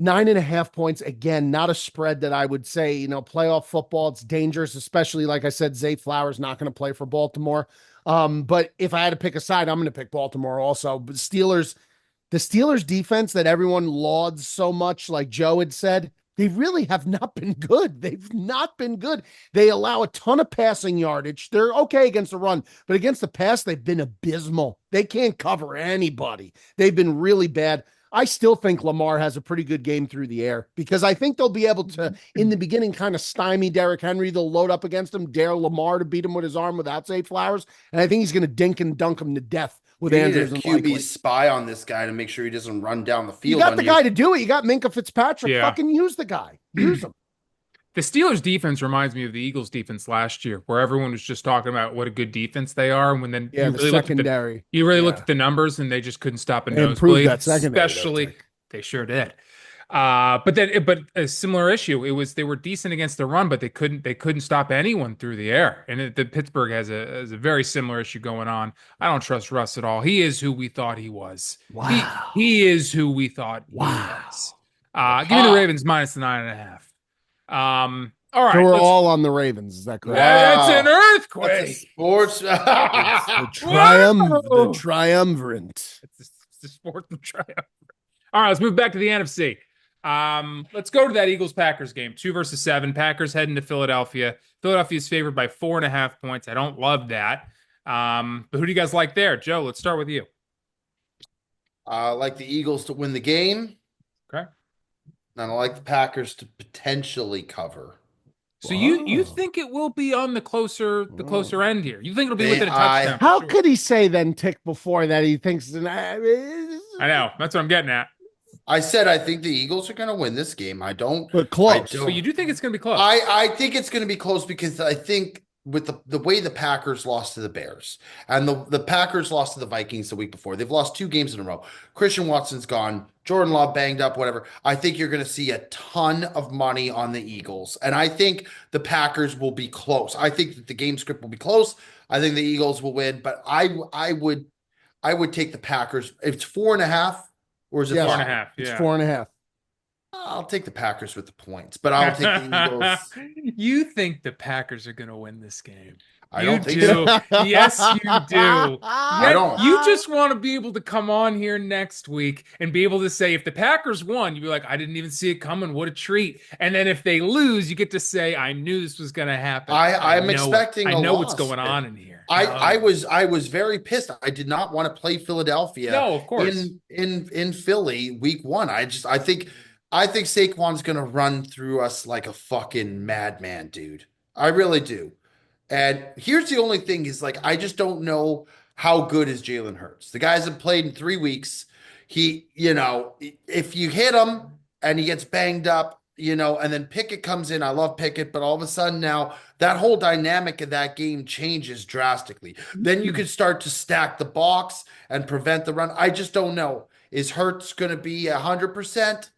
9.5 points. Again, not a spread that I would say, playoff football. It's dangerous, especially like I said, Zay Flowers not going to play for Baltimore. But if I had to pick a side, I'm going to pick Baltimore also. But the Steelers defense that everyone lauds so much, like Joe had said, they really have not been good. They've not been good. They allow a ton of passing yardage. They're okay against the run, but against the pass, they've been abysmal. They can't cover anybody. They've been really bad. I still think Lamar has a pretty good game through the air because I think they'll be able to, in the beginning, kind of stymie Derrick Henry. They'll load up against him, dare Lamar to beat him with his arm without Zay Flowers. And I think he's going to dink and dunk him to death with You need a Andrews and QB Likely. spy on this guy to make sure he doesn't run down the You field. got the guy to do it. You got Minka Fitzpatrick. Yeah. Fucking use the guy. Use him. The Steelers defense reminds me of the Eagles defense last year, where everyone was just talking about what a good defense they are. And when then Yeah, the secondary. you really looked Yeah. at the numbers and they just couldn't stop a They improved nosebleed. that secondary, Especially, though, Jake. they sure did. But a similar issue. It was they were decent against the run, but they couldn't stop anyone through the air. And the Pittsburgh has a very similar issue going on. I don't trust Russ at all. He is who we thought he was. Wow. He is who we thought he was. Give me the Ravens minus the 9.5. All right. So we're let's- all on the Ravens. Is that correct? That's an That's a earthquake. sports. The Whoa! triumvirate. It's the sports and triumph. All right, let's move back to the NFC. Let's go to that Eagles-Packers game. 2 versus 7. Packers heading to Philadelphia. Philadelphia's favored by 4.5 points. I don't love that. But who do you guys like there? Joe, let's start with you. Like the Eagles to win the game. Okay. And I like the Packers to potentially cover. So you Whoa. think it will be on the closer end here? You think it'll be They, within a touchdown I, for How sure? could he say then, Tick, before that he thinks? I know. That's what I'm getting at. I said I think the Eagles are going to win this game. But I close. But you don't. do think it's going to be close? I think it's going to be close because I think with the way the Packers lost to the Bears and the Packers lost to the Vikings the week before, they've lost 2 games in a row. Christian Watson's gone, Jordan Love banged up, whatever. I think you're going to see a ton of money on the Eagles, and I think the Packers will be close. I think that the game script will be close. I think the Eagles will win, but I would take the Packers. If it's 4.5, or is it Yes. Four and a 5? half. It's Yeah. 4.5. I'll take the Packers with the points, but I'll take the Eagles. You think the Packers are going to win this game? I You don't think do. so. Yes, you do. I don't. You just want to be able to come on here next week and be able to say, if the Packers won, you'd be like, I didn't even see it coming. What a treat. And then if they lose, you get to say, I knew this was going to happen. I'm know it. expecting I a know what's loss. going on in here. I was very pissed. I did not want to play Philadelphia No, of course. in Philly week 1. I think Saquon's gonna run through us like a fucking madman, dude. I really do. And here's the only thing is like I just don't know how good is Jalen Hurts. The guy hasn't played in 3 weeks. If you hit him and he gets banged up, and then Pickett comes in. I love Pickett, but all of a sudden now that whole dynamic of that game changes drastically. Then you can start to stack the box and prevent the run. I just don't know. Is Hurts going to be 100%?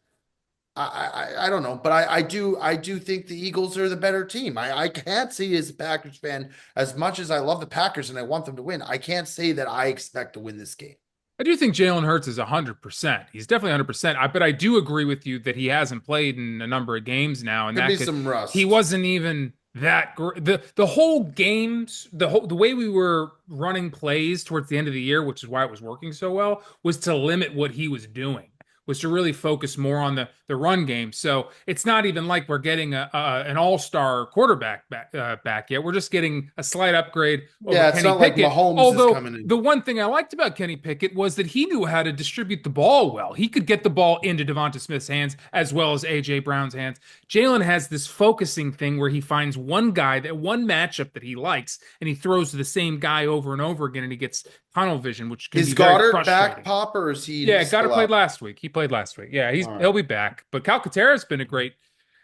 I don't know, but I do think the Eagles are the better team. I can't see as a Packers fan, as much as I love the Packers and I want them to win, I can't say that I expect to win this game. I do think Jalen Hurts is 100%. He's definitely 100%. But I do agree with you that he hasn't played in a number of games now, and Could that be some rust. he wasn't even that the whole games, the way we were running plays towards the end of the year, which is why it was working so well, was to limit what he was doing, was to really focus more on the run game. So it's not even like we're getting an all-star quarterback back yet. We're just getting a slight upgrade over Yeah, it's Kenny not like Pickett. Mahomes is Although coming in. the one thing I liked about Kenny Pickett was that he knew how to distribute the ball well. He could get the ball into Devonta Smith's hands as well as AJ Brown's hands. Jalen has this focusing thing where he finds one matchup that he likes, and he throws to the same guy over and over again, and he gets tunnel vision, which can Is be very Goddard frustrating. back, Pop, or is he? Yeah, still Goddard played out? last week. He played last week. Yeah, All right. he'll be back. But Calcaterra's been a great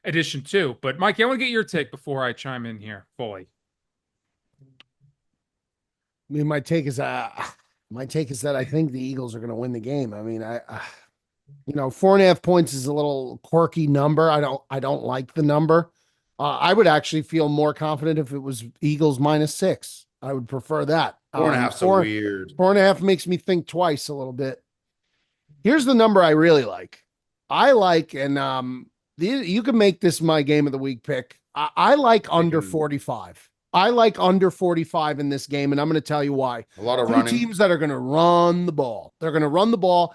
addition too. But Mike, I want to get your take before I chime in here fully. I mean, my take is that I think the Eagles are going to win the game. I mean, 4.5 points is a little quirky number. I don't like the number. I would actually feel more confident if it was Eagles -6. I would prefer that. 4.5 so weird. 4.5 makes me think twice a little bit. Here's the number I really like. You can make this my game of the week pick. I like under 45. I like under 45 in this game, and I'm going to tell you why. A lot of Two running. teams that are going to run the ball. They're going to run the ball.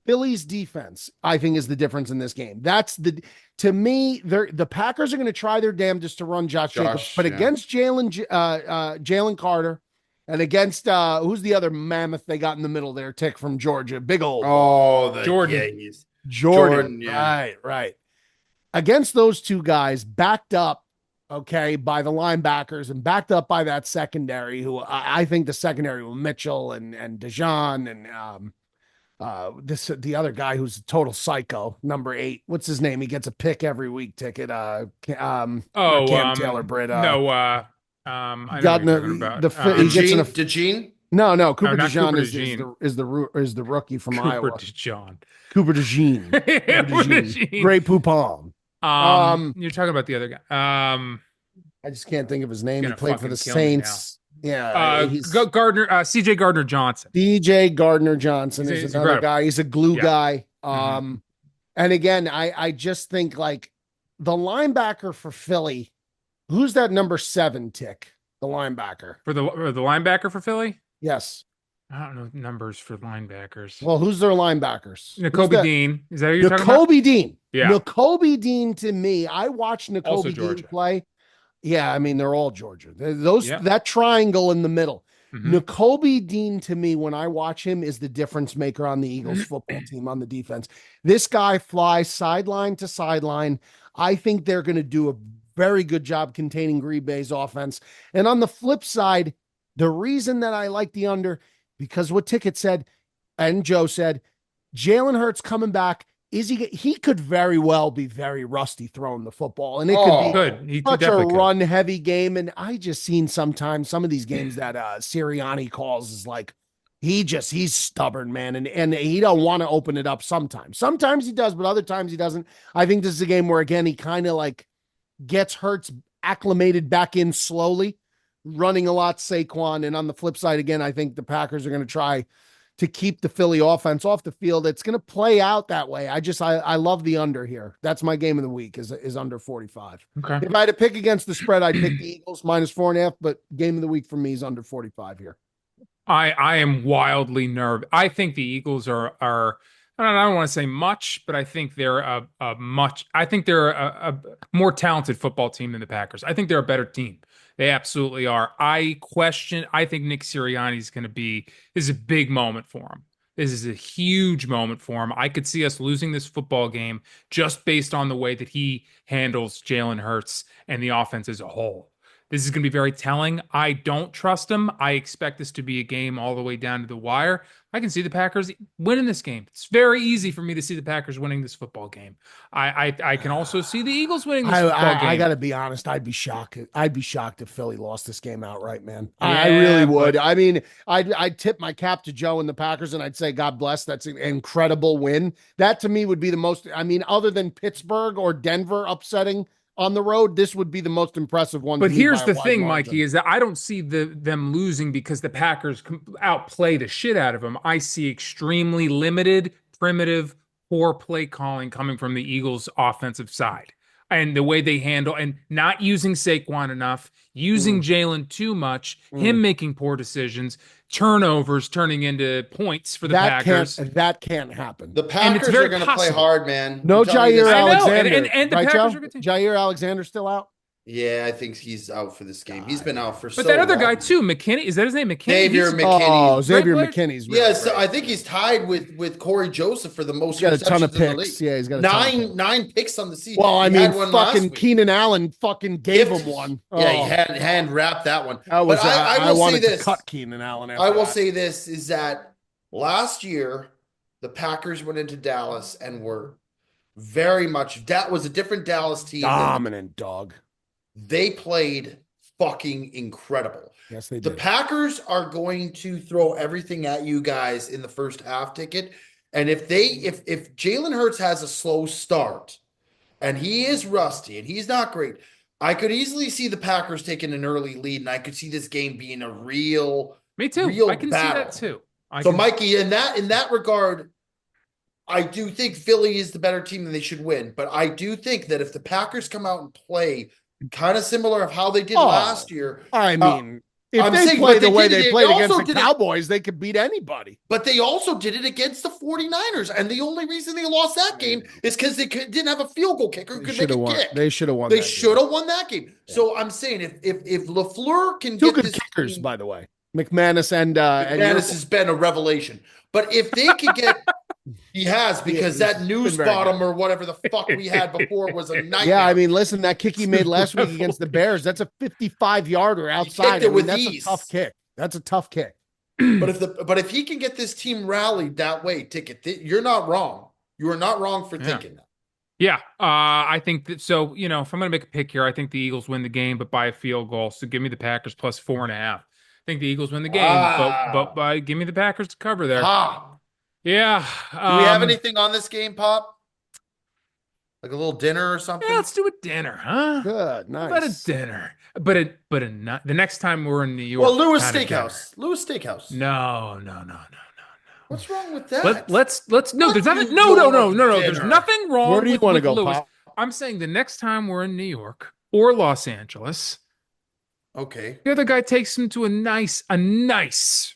Philly's defense, I think, is the difference in this game. To me, the Packers are going to try their damnedest to run Josh Jacobs, but yeah. against Jalen Carter and against who's the other mammoth they got in the middle there, Tick from Georgia, big old Jordan. Yeah, Jordan. yeah. Right. Against those two guys, backed up, okay, by the linebackers and backed up by that secondary, who I think the secondary with Mitchell and DeJean and the other guy who's a total psycho, number 8. What's his name? He gets a pick every week. Ticket. Cam Taylor Britt. I know what you're talking about. DeJean? No, Cooper not DeJean Cooper is the rookie from Cooper Iowa. DeJean. Cooper DeJean. Great Poupon. You're talking about the other guy. I just can't think of his name. He Gonna played for the fucking kill me Saints. Yeah, Gardner, CJ Gardner Johnson. DJ Gardner Johnson He's is another guy. He's a glue guy. Mm-hmm. And again, I just think like the linebacker for Philly, who's that number 7 Tick? The linebacker For the linebacker for Philly? Yes. I don't know numbers for linebackers. Well, who's their linebackers? N'Kobe Dean. Is that who you're talking about? N'Kobe Dean. Yeah. N'Kobe Dean to me, I watched Also N'Kobe Dean Georgia. play. Yeah, I mean, they're all Georgia. That triangle in the middle. Mhm. N'Kobe Dean, to me, when I watch him, is the difference maker on the Eagles football team on the defense. This guy flies sideline to sideline. I think they're going to do a very good job containing Green Bay's offense. And on the flip side, the reason that I like the under, because what Ticket said and Joe said, Jalen Hurts coming back. He could very well be very rusty throwing the football, and it could be Good. He such a definitely could. run heavy game. And I just seen sometimes some of these games that Sirianni calls is like he's stubborn, man, and he don't want to open it up sometimes. Sometimes he does, but other times he doesn't. I think this is a game where again he kind of like gets Hurts acclimated back in slowly, running a lot Saquon. And on the flip side, again, I think the Packers are going to try to keep the Philly offense off the field. It's going to play out that way. I love the under here. That's my game of the week is under 45. Okay. If I had to pick against the spread, I'd pick the Eagles -4.5, but game of the week for me is under 45 here. I am wildly nervous. I think the Eagles are I don't want to say much, but I think they're I think they're a more talented football team than the Packers. I think they're a better team. They absolutely are. I think Nick Sirianni is going to this is a big moment for him. This is a huge moment for him. I could see us losing this football game just based on the way that he handles Jalen Hurts and the offense as a whole. This is going to be very telling. I don't trust him. I expect this to be a game all the way down to the wire. I can see the Packers winning this game. It's very easy for me to see the Packers winning this football game. I can also see the Eagles winning this football game. I got to be honest. I'd be shocked. I'd be shocked if Philly lost this game outright, man. Yeah, I really would. I mean, I'd tip my cap to Joe and the Packers, and I'd say, God bless. That's an incredible win. That to me would be the most. I mean, other than Pittsburgh or Denver upsetting on the road, this would be the most impressive one. But here's the thing, Mikey, is that I don't see them losing because the Packers outplay the shit out of them. I see extremely limited, primitive, poor play calling coming from the Eagles' offensive side. And the way they handle and not using Saquon enough, using Jalen too much, him making poor decisions, turnovers turning into points for the Packers. That can't happen. The Packers are going to play hard, man. No Jair Alexander. And the right, Packers Joe? are good team. Jair Alexander still out? Yeah, I think he's out for this game. He's been out for so long. But that other guy too, McKinney, is that his name? McKinney? Xavier McKinney. Oh, Xavier Right, McKinney's really Yes, great. I think he's tied with Corey Joseph for the most. He's got a ton of receptions in the picks. league. Yeah, he's got a ton of picks. nine picks on the season. Well, I He had mean, one last fucking week. Keenan Allen fucking gave him one. Yeah, he Oh, hand wrapped that one. that was, But I will say wanted this. to cut Keenan Allen. I will that. say this is that last year the Packers went into Dallas and were very much that was a different Dallas team. Dominant dog. They played fucking incredible. Yes, they The did. Packers are going to throw everything at you guys in the first half ticket. And if Jalen Hurts has a slow start and he is rusty and he's not great, I could easily see the Packers taking an early lead, and I could see this game being a real Me too. real I can battle. see that too. Mikey, in that regard, I do think Philly is the better team and they should win. But I do think that if the Packers come out and play kind of similar of how they did last year, I mean, if I'm they saying, play but the they way did it- they played they against also the did it- Cowboys, they could beat anybody. but they also did it against the 49ers. And the only reason they lost that game is because they didn't have a field goal kicker who They could should make have a won. kick. They should have won. They should have won that game. So I'm saying if LaFleur can Two get good this kickers, team- by the way. McManus and McManus has been a revelation. But if they could get he has because Yeah, that he's news been very bottom or whatever the fuck we had before was a nightmare. yeah, I mean, listen, that kick he made last week against the Bears, that's a 55-yarder outside. it I mean, with that's ease. a tough kick. That's a tough kick. But if he can get this team rallied that way, Ticket, you're not wrong. You are not wrong for thinking that. Yeah, I think that. So if I'm going to make a pick here, I think the Eagles win the game, but by a field goal. So give me the Packers plus 4.5. I think the Eagles win the game, but give me the Packers to cover there. Yeah. Do we have anything on this game, Pop? Like a little dinner or something? Yeah, let's do a dinner, huh? Good, How about a nice. dinner? But the next time we're in New York. Well, Lewis have a dinner. Steakhouse. Lewis Steakhouse. No. What's wrong with that? Let's no. What There's do nothing. you No. want There's dinner? nothing wrong. Where do you with want to go, Lewis. Pop? I'm saying the next time we're in New York or Los Angeles, Okay. the other guy takes him to a nice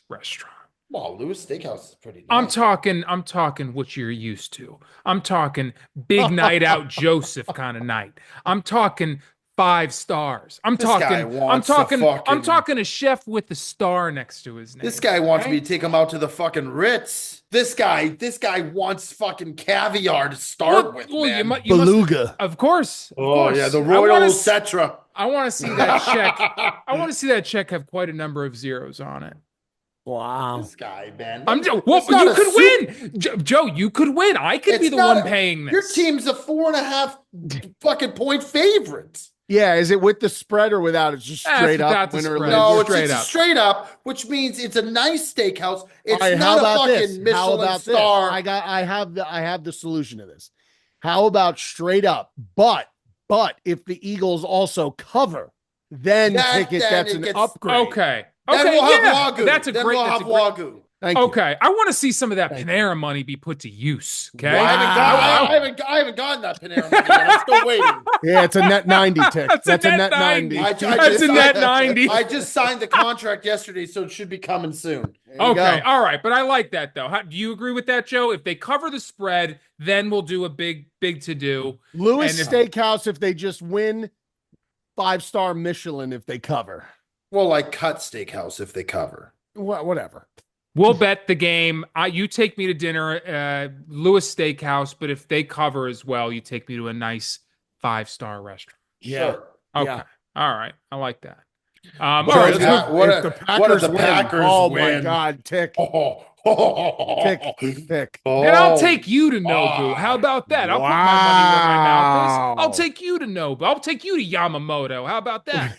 restaurant. Well, Lewis Steakhouse is pretty nice. I'm talking what you're used to. I'm talking big night out Joseph kind of night. I'm talking 5 stars. I'm This guy talking, wants to I'm fucking- talking a chef with the star next to his name. This guy wants okay? me to take him out to the fucking Ritz. This guy wants fucking caviar to start with, man. You must, Beluga. of course. Of Oh course. yeah, the I wanna Royal s- Cetra. I want to see that check. I want to see that check have quite a number of zeros on it. Wow. This guy, man. Well, you could win, Joe. You could win. I could be the one paying this. Your team's a 4.5 fucking point favorite. Yeah, is it with the spread or without? It's just straight without up the winner spread. lose. No, Straight it's up. straight up, which means it's a nice steakhouse. It's All right, not how about a fucking this? How Michelin about star. this? I have the solution to this. How about straight up? But if the Eagles also cover, then Then that's it an gets- upgrade. Okay. Then Okay. we'll have Yeah. Wagyu. That's a Then great. we'll That's have a great. Wagyu. Thank you. Okay. I want to see some of that Thank Panera money be put to use. Okay. Well, I haven't gotten that Panera money yet. I'm still waiting. Yeah, it's a net 90 tick. That's a net 90. I That's a net 90. I just signed the contract yesterday, so it should be coming soon. There you Okay, go. all right, but I like that though. Do you agree with that, Joe? If they cover the spread, then we'll do a big to do. Lewis And Steakhouse if they just win, 5-star Michelin if they cover. Well, like Cut Steakhouse if they cover. Whatever. We'll bet the game. You take me to dinner, Lewis Steakhouse, but if they cover as well, you take me to a nice 5-star restaurant. Yeah. Sure. Okay, Yeah. all right, I like that. Well, Sure, if if the- what if if- the what if Packers the win, Packers oh my win? God, tick. Tick. And I'll take you to Nobu. How about that? I'll put my money where my mouth is. Wow. I'll take you to Nobu. I'll take you to Yamamoto. How about that?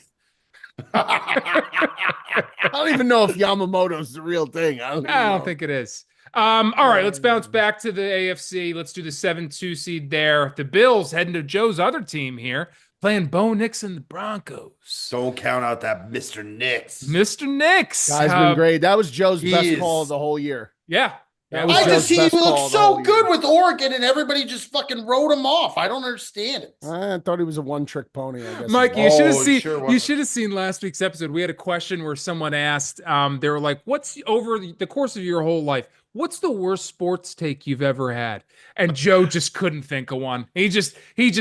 I don't even know if Yamamoto's the real thing. I don't think it is. All right, let's bounce back to the AFC. Let's do the 7-2 seed there. The Bills heading to Joe's other team here, playing Bo Nix and the Broncos. Don't count out that Mr. Nix. Mr. Nix. Guy's been great. That was Joe's he best is- call of the whole year. Yeah. That was I Joe's just he best call looked of the so whole good year. with Oregon, and everybody just fucking wrote him off. I don't understand it. I thought he was a one-trick pony, I guess. Mike, Oh, you should have he seen. sure You was. should have seen last week's episode. We had a question where someone asked. They were like, "What's over the course of your whole life? What's the worst sports take you've ever had?" And Joe just couldn't think of one. He just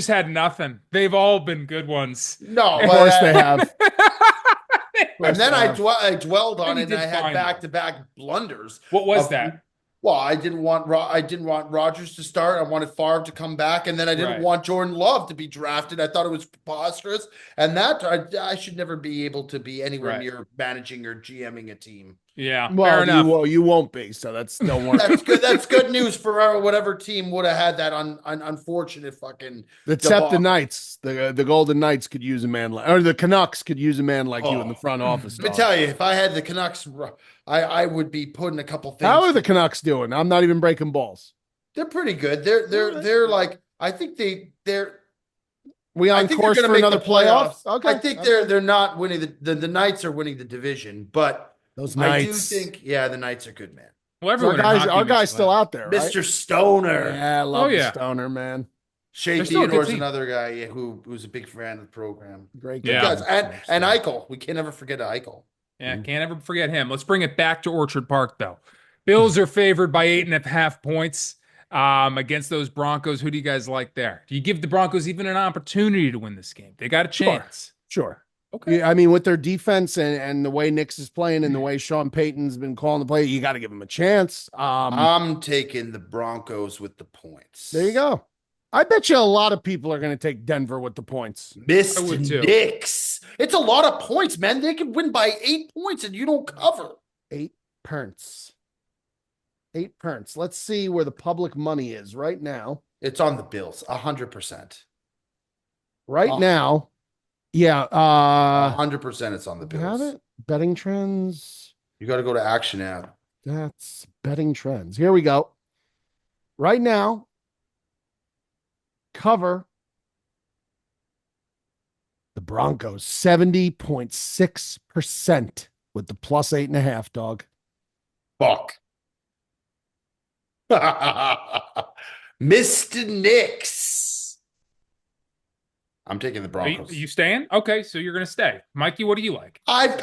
had nothing. They've all been good ones. No, Of course they have. And then I have. dwelled on He it, and did I had fine, back-to-back blunders. What was Of- that? Well, I didn't want Rodgers to start. I wanted Favre to come back, and then I didn't Right. want Jordan Love to be drafted. I thought it was preposterous, and that I should never be able to be anywhere Right. near managing or GMing a team. Yeah, fair Well, enough. you won't be, so that's don't worry. That's good. That's good news for whatever team would have had that unfortunate fucking. Except the debacle. Knights, the Golden Knights could use a man like, or the Canucks could use a man like you in the front office. Let me dog. tell you, if I had the Canucks, I would be putting a couple things. How are the Canucks doing? I'm not even breaking balls. They're pretty good. They're like I think they're. We I on think course they're for gonna make another the playoff? playoffs. Okay, I think they're not winning the Knights are winning the division, but those I do Knights. think the Knights are good, man. Well, our everyone in hockey our makes guy's still fun. out there, right? Mr. Stoner, Yeah, I love yeah. the Stoner, man. Shea They're still a good Theodore's team. another guy who's a big fan of the program. Great Good Yeah. guys. And Eichel, we can't ever forget Eichel. Yeah, can't ever forget him. Let's bring it back to Orchard Park, though. Bills are favored by 8.5 points against those Broncos. Who do you guys like there? Do you give the Broncos even an opportunity to win this game? They got a chance. Sure. Okay. Yeah, I mean, with their defense and the way Knicks is playing and the way Sean Payton's been calling the play, you got to give them a chance. I'm taking the Broncos with the points. There you go. I bet you a lot of people are going to take Denver with the points. I would Mr. too. Knicks. It's a lot of points, man. They can win by 8 points and you don't cover. 8 pence. 8 pence. Let's see where the public money is right now. It's on the Bills, 100%. Right Oh. now, yeah. 100% it's on the You have Bills. it? Betting trends. You got to go to Action app. That's betting trends. Here we go. Right now, cover the Broncos 70.6% with the plus 8.5, dog. Fuck. Mr. Knicks. I'm taking the Are you, Broncos. you staying? Okay, so you're going to stay. Mikey, what do you like? I've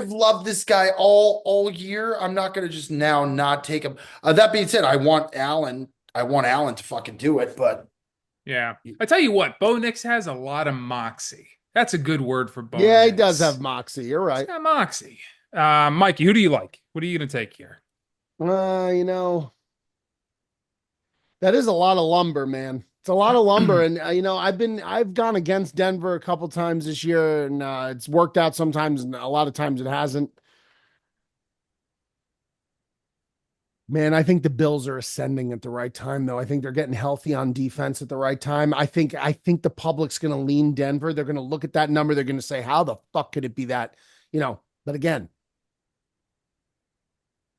loved this guy all year. I'm not gonna just now not take him. That being said, I want Allen to fucking do it, but Yeah. I tell you what, Bo Nix has a lot of moxie. That's a good word for Bo Yeah, he Nix. does have moxie. You're He's right. got moxie. Mikey, who do you like? What are you going to take here? You know, that is a lot of lumber, man. It's a lot of lumber, and I've gone against Denver a couple times this year, and it's worked out sometimes, and a lot of times it hasn't. Man, I think the Bills are ascending at the right time, though. I think they're getting healthy on defense at the right time. I think the public's going to lean Denver. They're going to look at that number. They're going to say, "How the fuck could it be that?" But again,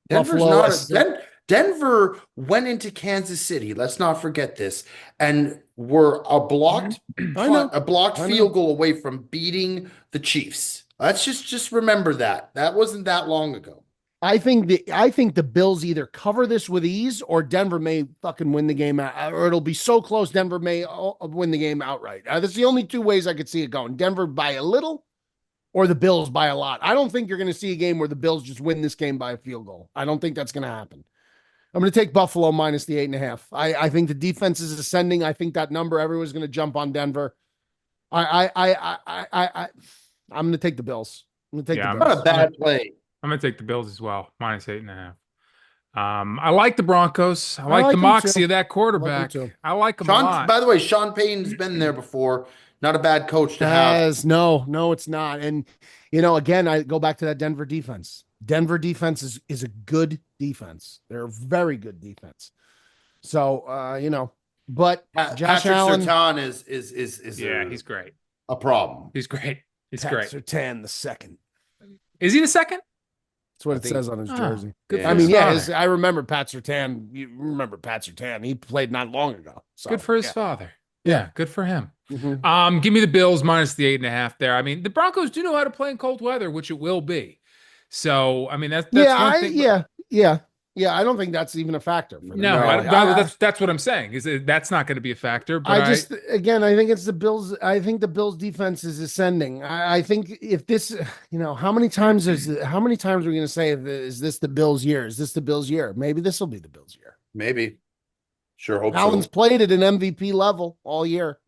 Denver's Buffalo. not Denver went into Kansas City. Let's not forget this, and were a blocked I know. a blocked I field know. goal away from beating the Chiefs. Let's just remember that. That wasn't that long ago. I think the Bills either cover this with ease or Denver may fucking win the game out, or it'll be so close Denver may win the game outright. That's the only two ways I could see it going. Denver by a little or the Bills by a lot. I don't think you're going to see a game where the Bills just win this game by a field goal. I don't think that's going to happen. I'm going to take Buffalo minus the 8.5. I think the defense is ascending. I think that number, everyone's going to jump on Denver. I'm going to take the Bills. I'm going to take Yeah, the Not Bills. a bad play. I'm going to take the Bills as well, minus 8.5. I like the Broncos. I like like the them moxie too. of that quarterback. too. I like them a Sean, lot. by the way, Sean Payton's been there before. Not a bad coach to have. No, it's not. And again, I go back to that Denver defense. Denver defense is a good defense. They're a very good defense. So but Josh Patrick Allen, Surtain is Yeah, he's great. a problem. He's great. He's Pat great. Surtain the second. Is he the second? That's what I it think- says on his jersey. Good Yeah. for I his mean, yeah, father. I remember Pat Surtain. You remember Pat Surtain? He played not long ago. So Good for his yeah. father. Yeah, good for him. Mhm. Give me the Bills minus the 8.5 there. I mean, the Broncos do know how to play in cold weather, which it will be. So, I mean, that's one thing. Yeah. I don't think that's even a factor for them. No, No, that's what I'm saying. That's not going to be a factor. But I think it's the Bills. I think the Bills defense is ascending. I think if this, how many times are we going to say, is this the Bills' year? Is this the Bills' year? Maybe this will be the Bills' year. Maybe. Sure hope Allen's so. played at an MVP level all year.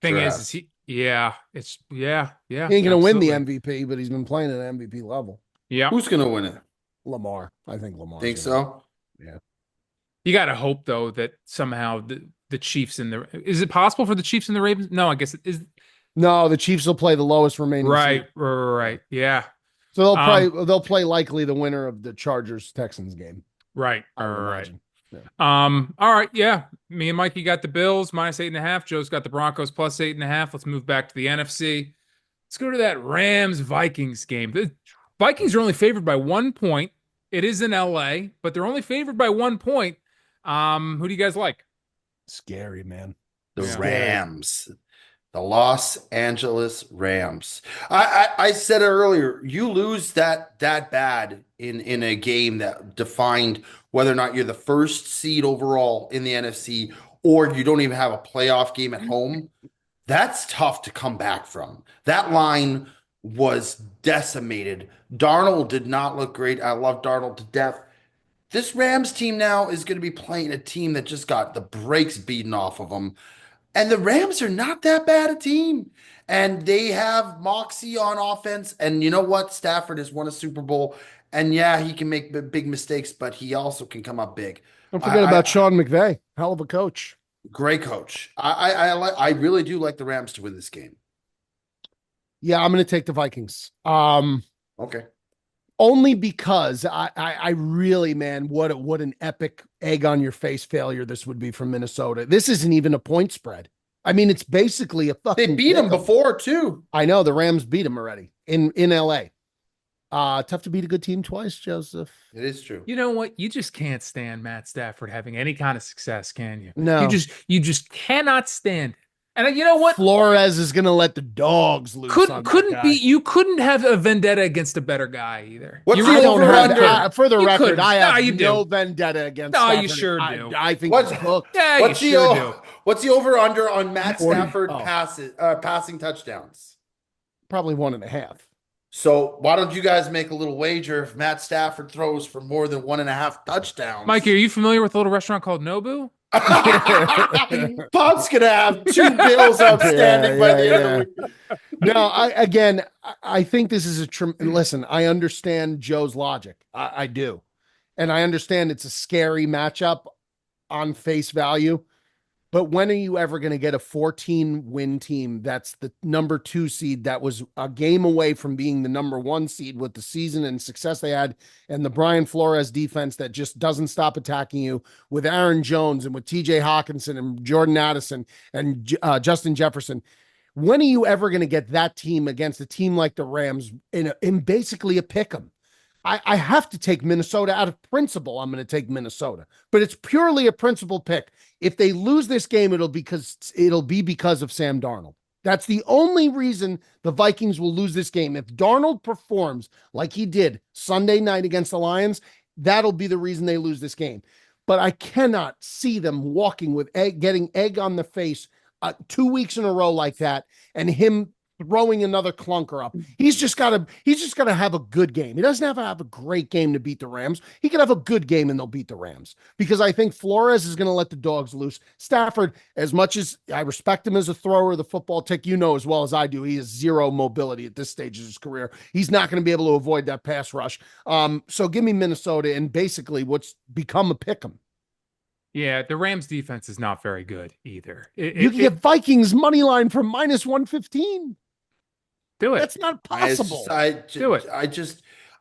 thing Sure is has. he? Yeah, yeah. He ain't going to win the absolutely. MVP, but he's been playing at an MVP level. Yeah, Who's gonna win it? Lamar. I think Lamar. Think so? you got to hope though that somehow the Chiefs and the is it possible for the Chiefs and the Ravens? No, I guess it is. No, the Chiefs will play the lowest remaining Right, seed. right. Yeah, So they'll play likely the winner of the Chargers Texans game. right, I would right. imagine. All right, yeah. Me and Mikey got the Bills minus 8.5. Joe's got the Broncos plus 8.5. Let's move back to the NFC. Let's go to that Rams Vikings game. The Vikings are only favored by 1 point. It is in LA, but they're only favored by 1 point. Who do you guys like? Scary, man. The Yeah. Rams. The Los Angeles Rams. I said it earlier. You lose that bad in a game that defined whether or not you're the first seed overall in the NFC or you don't even have a playoff game at home. That's tough to come back from. That line was decimated. Darnold did not look great. I love Darnold to death. This Rams team now is going to be playing a team that just got the brakes beaten off of them. And the Rams are not that bad a team. And they have moxie on offense. And you know what? Stafford has won a Super Bowl. And yeah, he can make big mistakes, but he also can come up big. Don't forget about Sean McVay. Hell of a coach. Great coach. I really do like the Rams to win this game. Yeah, I'm going to take the Vikings. Okay. Only because I really, man, what an epic egg on your face failure this would be from Minnesota. This isn't even a point spread. I mean, it's basically a fucking. They beat him pick 'em. before too. I know the Rams beat him already in LA. Tough to beat a good team twice, Joseph. It is true. You know what? You just can't stand Matt Stafford having any kind of success, can you? No. You just cannot stand it. And you know what? Flores is going to let the dogs loose. on that guy. You couldn't have a vendetta against a better guy either. What's You the really don't over have, under? for the You record, couldn't. I have No, you no do. vendetta against. No, you Stafford. sure I- do. I think What's- it's hooked. Yeah, What's you the sure do. what's the over under on Matt 40. Stafford Oh. passing touchdowns? Probably 1.5. So why don't you guys make a little wager if Matt Stafford throws for more than 1.5 touchdowns? Mikey, are you familiar with a little restaurant called Nobu? Pop's gonna have 2 bills outstanding by the end of the week. No, I think this is listen, I understand Joe's logic. I do. And I understand it's a scary matchup on face value. But when are you ever going to get a 14-win team that's the number 2 seed that was a game away from being the number 1 seed with the season and success they had, and the Brian Flores defense that just doesn't stop attacking you, with Aaron Jones and with TJ Hawkinson and Jordan Addison and Justin Jefferson? When are you ever going to get that team against a team like the Rams in basically a pick 'em? I have to take Minnesota out of principle. I'm going to take Minnesota, but it's purely a principle pick. If they lose this game, it'll be because of Sam Darnold. That's the only reason the Vikings will lose this game. If Darnold performs like he did Sunday night against the Lions, that'll be the reason they lose this game. But I cannot see them walking with getting egg on the face 2 weeks in a row like that, and him throwing another clunker up. He's just got to have a good game. He doesn't have to have a great game to beat the Rams. He can have a good game and they'll beat the Rams, because I think Flores is going to let the dogs loose. Stafford, as much as I respect him as a thrower of the football, Tick, you know as well as I do, he has zero mobility at this stage of his career. He's not going to be able to avoid that pass rush. So give me Minnesota and basically what's become a pick 'em. Yeah, the Rams defense is not very good either. You can get Vikings money line from -115. Do it. That's not possible. Do it.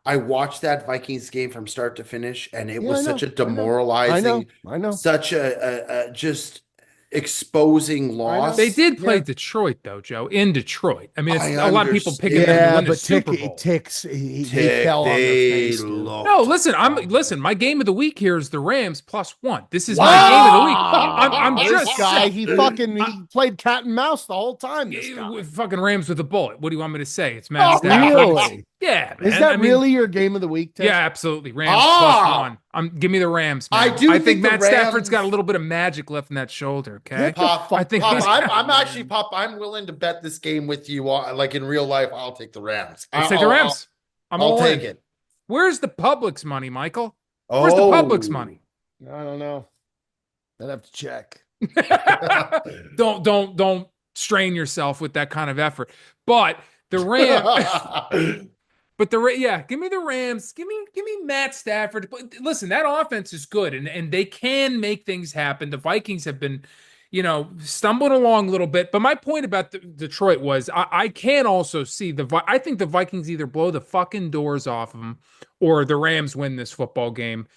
I watched that Vikings game from start to finish, and it was such a I demoralizing, know. such a just exposing loss. They did play Detroit, though, Joe, in Detroit. I mean, a lot of people picking them to win the Super Bowl. They fell on their face. No, listen. My game of the week here is the Rams +1. This is my game of the week. I'm This just guy. He played cat and mouse the whole time. This guy. with fucking Rams with a bullet. What do you want me to say? It's Matt Stafford. Really? Yeah, man. Is that really your game of the week, Ted? Yeah, absolutely. Rams +1. Give me the Rams, man. I think Matt Stafford's got a little bit of magic left in that shoulder. Okay, Pop, I think I'm willing to bet this game with you. Like in real life, I'll take the Rams. Let's take the Rams. I'll take it. Where's the Publix money, Michael? Where's the Publix money? I don't know. I'd have to check. Don't strain yourself with that kind of effort. But the Rams. But give me the Rams. Give me Matt Stafford. But listen, that offense is good, and they can make things happen. The Vikings have been, stumbling along a little bit. But my point about Detroit was I can also see I think the Vikings either blow the fucking doors off of them, or the Rams win this football game,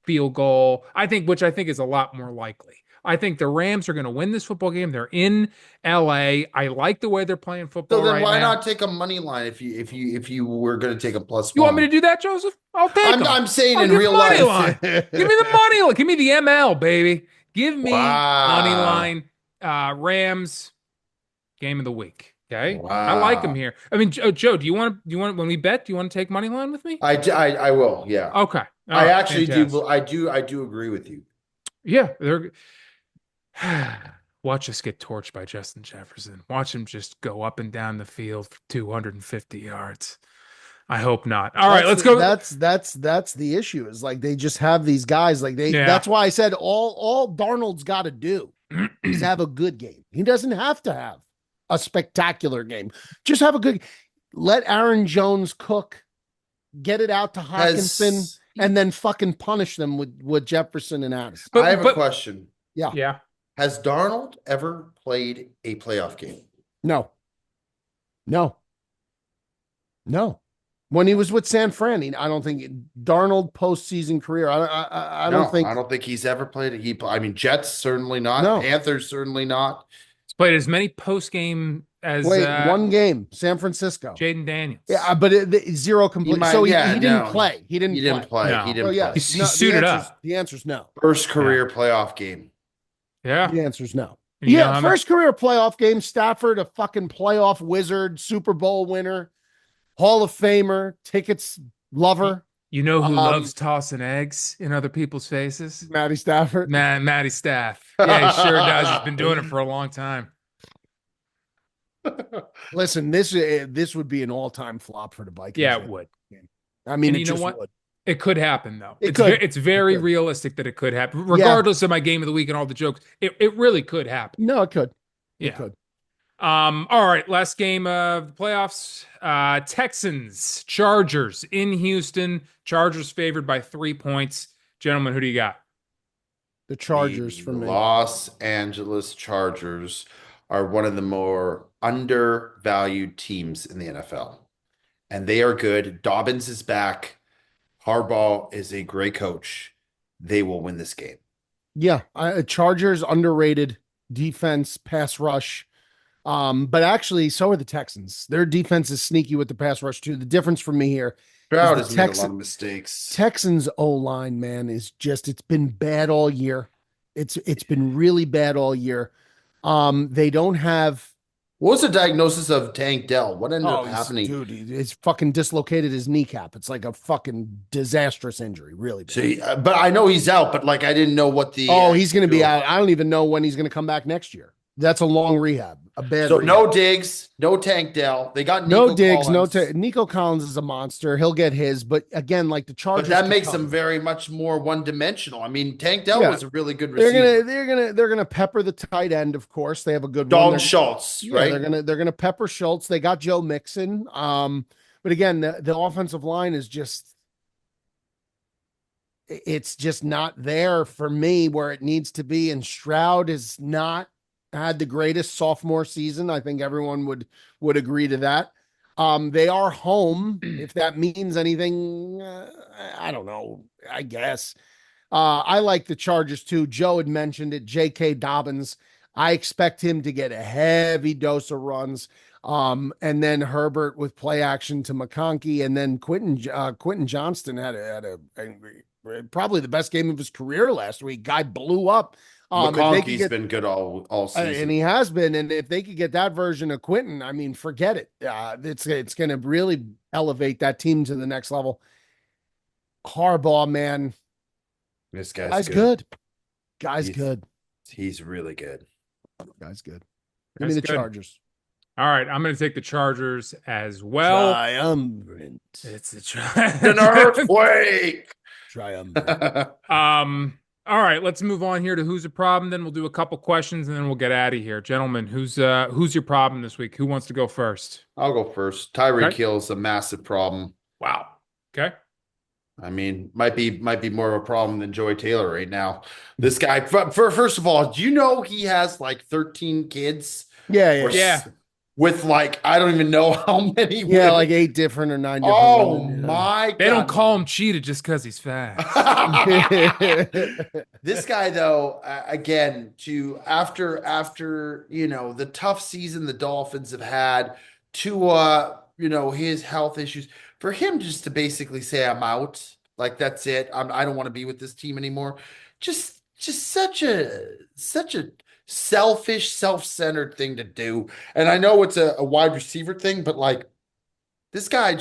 field goal. Which I think is a lot more likely. I think the Rams are going to win this football game. They're in LA. I like the way they're playing football. So then right why now. not take a money line if you were going to take a +1? You want me to do that, Joseph? I'll take them. I'm saying I'll in give real money life. line. Give me the money line. Give me the ML, baby. Give me money line. Rams game of the week. Okay, Wow. I like them here. I mean, Joe, do you want when we bet? Do you want to take money line with me? I will. Yeah. Okay. All I right, actually fantastic. do. I do agree with you. Yeah, they're. Watch us get torched by Justin Jefferson. Watch him just go up and down the field for 250 yards. I hope not. All right, let's go. That's the issue. Is like they just have these guys. Like that's why I said all Darnold's got to do is have a good game. He doesn't have to have a spectacular game. Just have a good. Let Aaron Jones cook. Get it out to Hawkinson, and then fucking punish them with Jefferson and Addison. I have a question. Yeah. Has Darnold ever played a playoff game? No. When he was with San Fran, I don't think Darnold postseason career. I don't think he's ever played it. Jets certainly not. No. Panthers certainly not. He's played as many post game as one game, San Francisco. Jaden Daniels. Yeah, but zero complete. So he didn't play. He didn't play. No. He didn't play. He suited up. The answer's no. First career playoff game. Yeah. The answer's no. And first career playoff game. Stafford, a fucking playoff wizard, Super Bowl winner, Hall of Famer, tickets lover. You know who loves tossing eggs in other people's faces? Matty Stafford. Matty Staff. Yeah, he sure does. He's been doing it for a long time. Listen, this would be an all-time flop for the Vikings. Yeah, it would. I mean, and you know what? Would. It could happen though. It It's could. it's very It could. realistic that it could happen, Yeah. regardless of my game of the week and all the jokes. It really could happen. No, it could. It Yeah. could. All right, last game of the playoffs. Texans, Chargers in Houston. Chargers favored by 3 points. Gentlemen, who do you got? The Chargers The for me. Los Angeles Chargers are one of the more undervalued teams in the NFL, and they are good. Dobbins is back. Harbaugh is a great coach. They will win this game. Yeah, Chargers underrated defense, pass rush. But actually, so are the Texans. Their defense is sneaky with the pass rush too. The difference for me here Stroud the has made a lot of mistakes. Texans O-line, man, is just it's been bad all year. It's been really bad all year. They don't have What was the diagnosis of Tank Dell? What ended up he's- happening? dude, he's fucking dislocated his kneecap. It's like a fucking disastrous injury, really bad. See, but I know he's out, but like I didn't know what the. He's going to be out. I don't even know when he's going to come back next year. That's a long rehab, a bad. So rehab. no Diggs, no Tank Dell. They got No Nico Diggs, Collins, Nico Collins is a monster. He'll get his, but again, like the Chargers, but that could makes come. them very much more one-dimensional. I mean, Tank Dell Yeah. was a really good They're receiver. they're gonna pepper the tight end. Of course, they have a good one. Dalton They're- Schultz, yeah, right? they're gonna pepper Schultz. They got Joe Mixon. But again, the offensive line is just it's just not there for me where it needs to be. And Stroud has not had the greatest sophomore season. I think everyone would agree to that. They are home. If that means anything, I don't know. I guess. I like the Chargers too. Joe had mentioned it. J.K. Dobbins. I expect him to get a heavy dose of runs. And then Herbert with play action to McConkey, and then Quentin Johnston had a probably the best game of his career last week. Guy blew up. McConkey's been good all season. And he has been. And if they could get that version of Quentin, I mean, forget it. It's going to really elevate that team to the next level. Harbaugh, man, This guy's good. Guy's He's- good. He's really good. Guy's good. Give me the That's good. Chargers. All right, I'm going to take the Chargers as well. Triumvirate. It's the An earthquake. Triumvirate. All right, let's move on here to who's a problem. Then we'll do a couple questions and then we'll get out of here. Gentlemen, who's your problem this week? Who wants to go first? I'll go first. Tyreek Okay. Hill is a massive problem. Wow. Okay. I mean, might be more of a problem than Joey Taylor right now. This guy, first of all, do you know he has like 13 kids? Yeah. Or Yeah. With like, I don't even know how many. Yeah, women. like 8 different or 9 different. Oh women, my They God. don't call him cheated just because he's fat. This guy though, again, after the tough season the Dolphins have had, to his health issues, for him just to basically say I'm out, like that's it, I don't want to be with this team anymore, just such a selfish, self-centered thing to do. And I know it's a wide receiver thing, but like this guy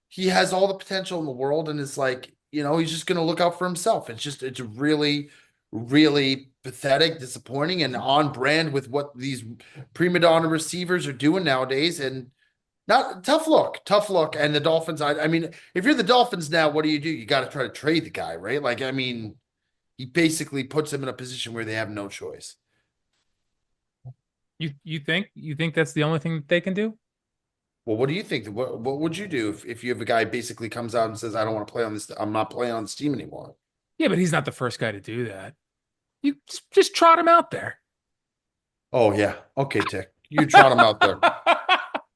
he has all the potential in the world, and it's like, he's just going to look out for himself. It's really, really pathetic, disappointing, and on brand with what these prima donna receivers are doing nowadays. And not tough look. And the Dolphins, I mean, if you're the Dolphins now, what do? You got to try to trade the guy, right? Like, I mean, he basically puts them in a position where they have no choice. You think that's the only thing that they can do? Well, what do you think? What would you do if you have a guy basically comes out and says, I don't want to play on this, I'm not playing on this team anymore? Yeah, but he's not the first guy to do that. You just trot him out there. Oh, yeah. Okay, Tick. You trot him out there.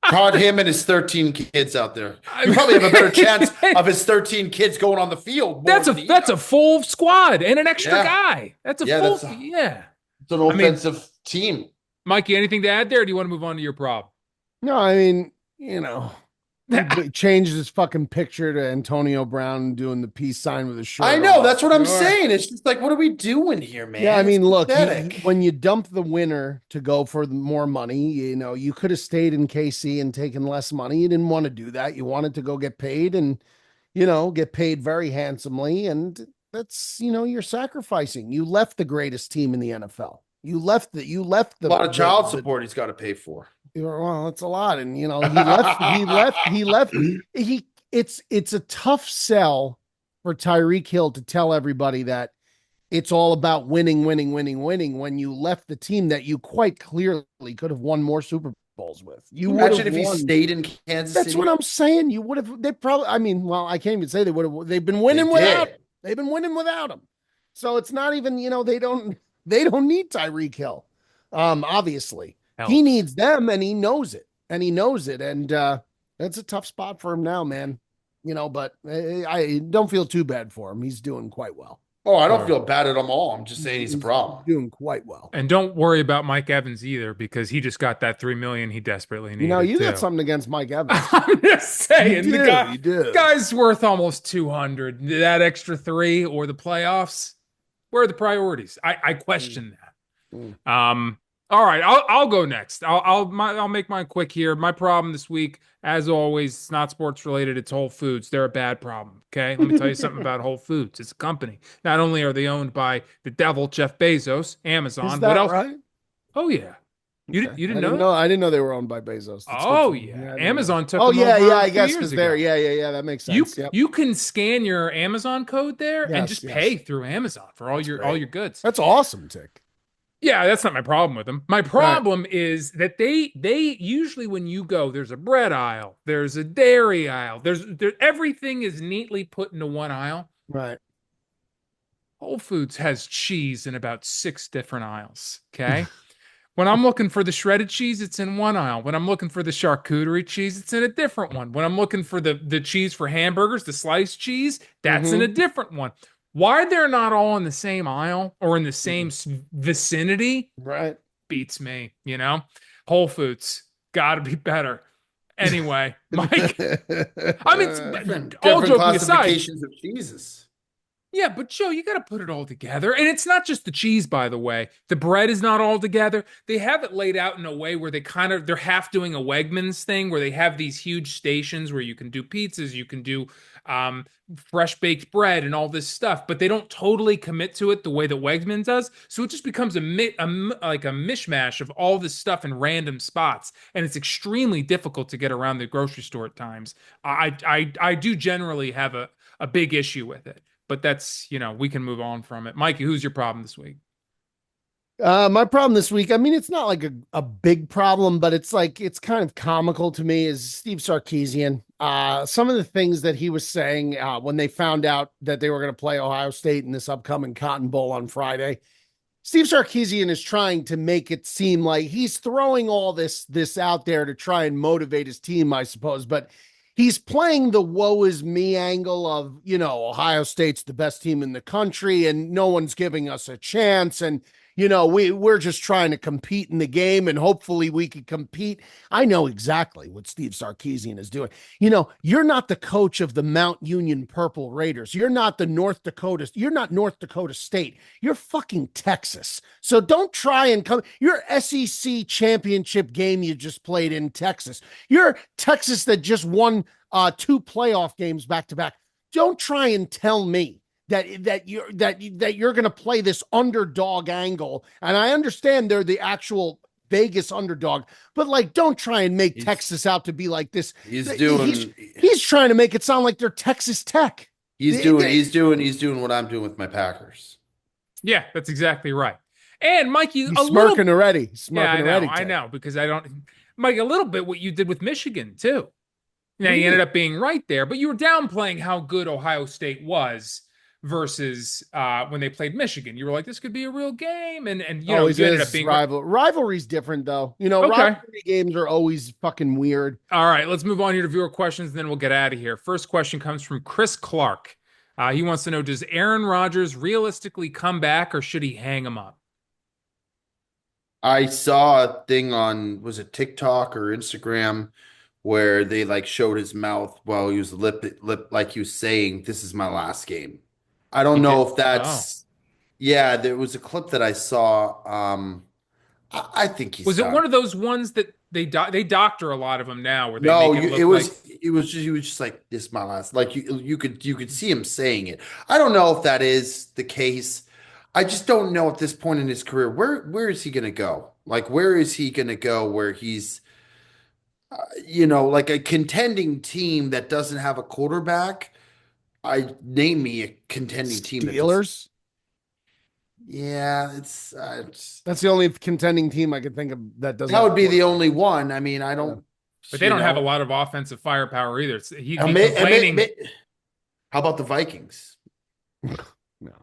Trot him and his 13 kids out there. You probably have a better chance of his 13 kids going on the field. That's a full squad and an extra Yeah. guy. That's a Yeah, full yeah. It's an offensive team. Mikey, anything to add there? Or do you want to move on to your problem? No, I mean, he changed his fucking picture to Antonio Brown doing the peace sign with his shirt. I know. off. That's what I'm Sure. saying. It's just like, what are we doing here, man? Yeah, I mean, It's look, pathetic. when you dump the winner to go for more money, you could have stayed in KC and taken less money. You didn't want to do that. You wanted to go get paid and, get paid very handsomely. And that's, you're sacrificing. You left the greatest team in the NFL. You left the a lot of child support he's got to pay for. Well, it's a lot. And, he left. It's a tough sell for Tyreek Hill to tell everybody that it's all about winning, winning, winning, winning when you left the team that you quite clearly could have won more Super Bowls with. You would Imagine have if he won. stayed in Kansas That's what City. I'm saying. You would have, they probably, I mean, well, I can't even say they would have, they've been They winning without, did. they've been winning without him. So it's not even, they don't need Tyreek Hill. Obviously he Helps. needs them and he knows it and he knows it. And, that's a tough spot for him now, man. But I don't feel too bad for him. He's doing quite well. Oh, I don't Sure. feel bad at them all. I'm just saying he's a He's problem. doing quite well. And don't worry about Mike Evans either, because he just got that 3 million he desperately needed You got too. something against Mike Evans. I'm just saying, You do. guy's worth almost 200. That extra three or the playoffs, where are the priorities? I question Mm. that. All right, I'll go next. I'll make mine quick here. My problem this week, as always, it's not sports related. It's Whole Foods. They're a bad problem. Okay, let me tell you something about Whole Foods. It's a company. Not only are they owned by the devil Jeff Bezos, Is Amazon. What that else? right? Oh yeah, Okay. you I didn't know didn't that? know. I didn't know they were owned by Bezos. That's good Oh to know. yeah, Yeah, I didn't know. Amazon took Oh them yeah, over yeah. a I few guess years because they're ago. yeah. That makes You sense. Yep. you can scan your Amazon code there and Yes, just pay yes. through Amazon for That's all great. your goods. That's awesome, Tick. Yeah, that's not my problem with them. My Right. problem is that they usually when you go, there's a bread aisle, there's a dairy aisle, everything is neatly put into one aisle. Right. Whole Foods has cheese in about six different aisles. Okay. When I'm looking for the shredded cheese, it's in one aisle. When I'm looking for the charcuterie cheese, it's in a different one. When I'm looking for the cheese for hamburgers, the sliced cheese, that's in a Mm-hmm. different one. Why they're not all in the same aisle or in the same vicinity Right. beats me, you know? Whole Foods, gotta be better. Anyway, Mike, I mean, all Different joking aside, classifications of cheeses. yeah, but Joe, you got to put it all together. And it's not just the cheese, by the way. The bread is not all together. They have it laid out in a way where they're half doing a Wegmans thing where they have these huge stations where you can do pizzas, you can do um, fresh baked bread and all this stuff, but they don't totally commit to it the way that Wegmans does. So it just becomes like a mishmash of all this stuff in random spots. And it's extremely difficult to get around the grocery store at times. I do generally have a big issue with it. But that's, we can move on from it. Mikey, who's your problem this week? My problem this week, I mean, it's not like a big problem, but it's like it's kind of comical to me is Steve Sarkisian. Some of the things that he was saying when they found out that they were going to play Ohio State in this upcoming Cotton Bowl on Friday. Steve Sarkisian is trying to make it seem like he's throwing all this out there to try and motivate his team, I suppose, but he's playing the woe is me angle of, Ohio State's the best team in the country and no one's giving us a chance. And, we're just trying to compete in the game and hopefully we can compete. I know exactly what Steve Sarkisian is doing. You're not the coach of the Mount Union Purple Raiders. You're not you're not North Dakota State. You're fucking Texas. So don't try and come. Your SEC championship game you just played in Texas. You're Texas that just won two playoff games back to back. Don't try and tell me that you're going to play this underdog angle. And I understand they're the actual Vegas underdog, but like, don't try and make Texas out to be like this. He's trying to make it sound like they're Texas Tech. He's doing what I'm doing with my Packers. Yeah, that's exactly right. And Mikey, He's smirking already. Smirking yeah, already. I know, because I don't, Mike, a little bit what you did with Michigan too. Now you ended up being right there, but you were downplaying how good Ohio State was versus when they played Michigan. You were like, this could be a real game, and you ended up being rivalry's different though. Okay. Rivalry games are always fucking weird. All right, let's move on here to viewer questions, and then we'll get out of here. First question comes from Chris Clark. He wants to know, does Aaron Rodgers realistically come back, or should he hang him up? I saw a thing on, was it TikTok or Instagram, where they like showed his mouth while he was lip like he was saying, "This is my last game." I don't He know did. if Oh, that's, yeah, there was a clip that I saw. I think he's was it done. one of those ones that they doctor a lot of them now, where they No, make it it look like? was he was just like, "This is my last." Like you could see him saying it. I don't know if that is the case. I just don't know at this point in his career, where is he going to go? Like, where is he going to go where he's like a contending team that doesn't have a quarterback? I name me a contending team that does. Steelers. Yeah, That's the only contending team I could think of that doesn't that have would a be the quarterback. only one. I mean, I Yeah. don't, But they don't have a lot of offensive firepower either. He'd be complaining. How about the Vikings? No,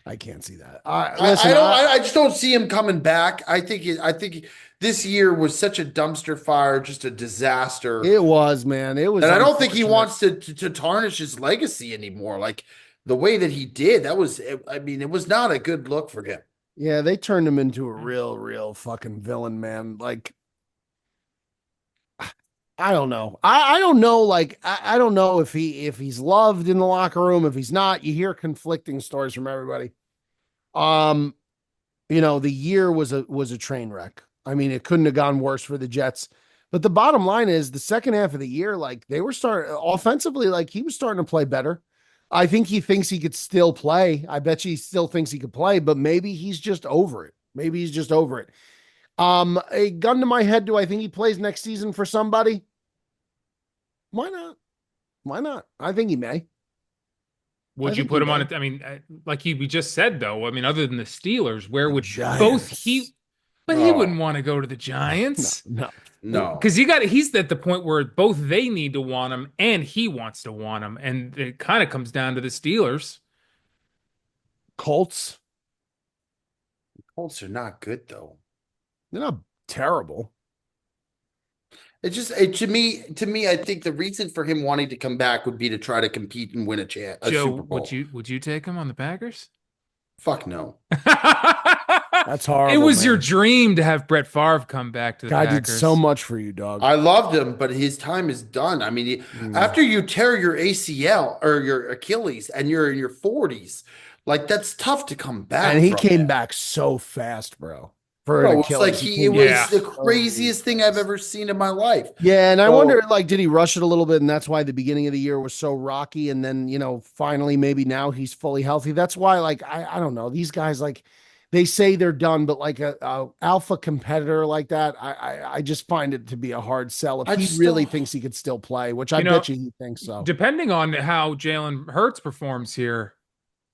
I can't see that. I just don't see him coming back. I think this year was such a dumpster fire, just a disaster. It was, man. It was, And I don't think he unfortunate. wants to tarnish his legacy anymore. Like the way that he did, I mean, it was not a good look for him. Yeah, they turned him into a real fucking villain, man. Like, I don't know. I don't know. Like, I don't know if he's loved in the locker room, if he's not. You hear conflicting stories from everybody. The year was a train wreck. I mean, it couldn't have gone worse for the Jets. But the bottom line is the second half of the year, like they were starting offensively, like he was starting to play better. I think he thinks he could still play. I bet you he still thinks he could play, but maybe he's just over it. Maybe he's just over it. A gun to my head, do I think he plays next season for somebody? Why not? Why not? I think he may. Would you put him on it? I mean, like we just said, though, I mean, other than the Steelers, where would both he, but he wouldn't want to go to the Giants. No. Because he's at the point where both they need to want him and he wants to want him. And it kind of comes down to the Steelers. Colts. Colts are not good though. They're not terrible. It's just to me, I think the reason for him wanting to come back would be to try to compete and win a Super Bowl. Would you take him on the Packers? Fuck no. That's horrible. It was your dream to have Brett Favre come back to the Packers. Packers. Did so much for you, dog. I loved him, but his time is done. I mean, after you tear your ACL or your Achilles and you're in your 40s, like that's tough to come back. And he came back so fast, bro. It's like it was the craziest thing I've ever seen in my life. Yeah, and I wonder, like, did he rush it a little bit, and that's why the beginning of the year was so rocky, and then finally maybe now he's fully healthy. That's why, like, I don't know, these guys, like, they say they're done, but like a alpha competitor like that, I just find it to be a hard sell if he really thinks he could still play, which I bet you he thinks so. Depending on how Jalen Hurts performs here,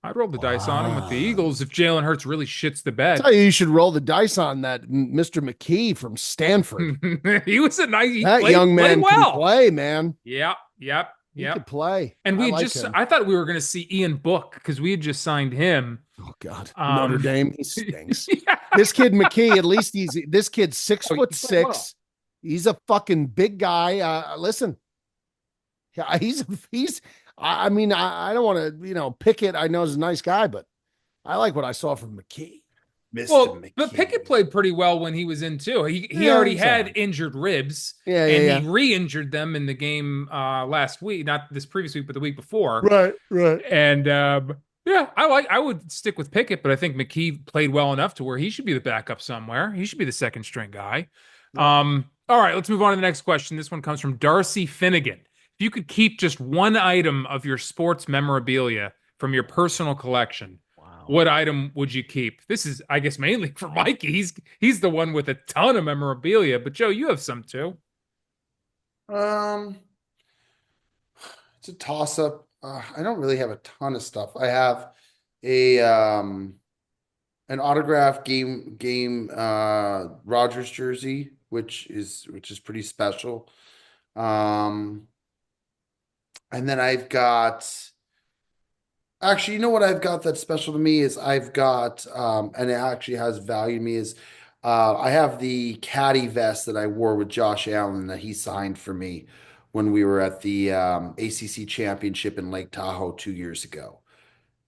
I'd roll the dice on him with the Eagles if Jalen Hurts really shits the bed. I tell you should roll the dice on that Mr. McKee from Stanford. He was a nice young man can play, man. Yep. He could play. And I thought we were going to see Ian Book because we had just signed him. Oh God, Notre Dame, he stinks. Yeah. This kid McKee, at least this kid's 6'6". He's a fucking big guy. Listen, yeah, he's. I mean, I don't want to, Pickett, I know is a nice guy, but I like what I saw from McKee. McKee. But Pickett played pretty well when he was in too. He already had injured ribs. He re-injured them in the game last week, not this previous week, but the week before. Right. And I would stick with Pickett, but I think McKee played well enough to where he should be the backup somewhere. He should be the second string guy. All right, let's move on to the next question. This one comes from Darcy Finnegan. If you could keep just one item of your sports memorabilia from your personal collection, what item would you keep? This is, I guess, mainly for Mikey. He's the one with a ton of memorabilia, but Joe, you have some too. It's a toss-up. I don't really have a ton of stuff. I have an autographed game Rodgers jersey, which is pretty special. And then I've got, actually, you know what I've got that's special to me is I've got, and it actually has value to me is, I have the caddy vest that I wore with Josh Allen that he signed for me when we were at the ACC championship in Lake Tahoe 2 years ago.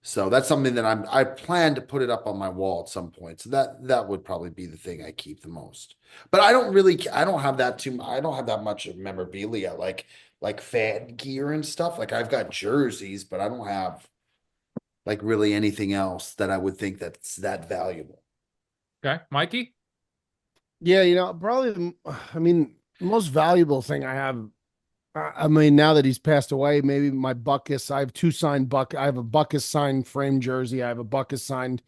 So that's something that I plan to put it up on my wall at some point. So that would probably be the thing I keep the most. But I don't have that much of memorabilia like fan gear and stuff. Like I've got jerseys, but I don't have like really anything else that I would think that's that valuable. Okay, Mikey? Yeah, probably, I mean, the most valuable thing I have, I mean, now that he's passed away, maybe my Buckus. I have two signed I have a Buckus signed frame jersey. I have a Buckus signed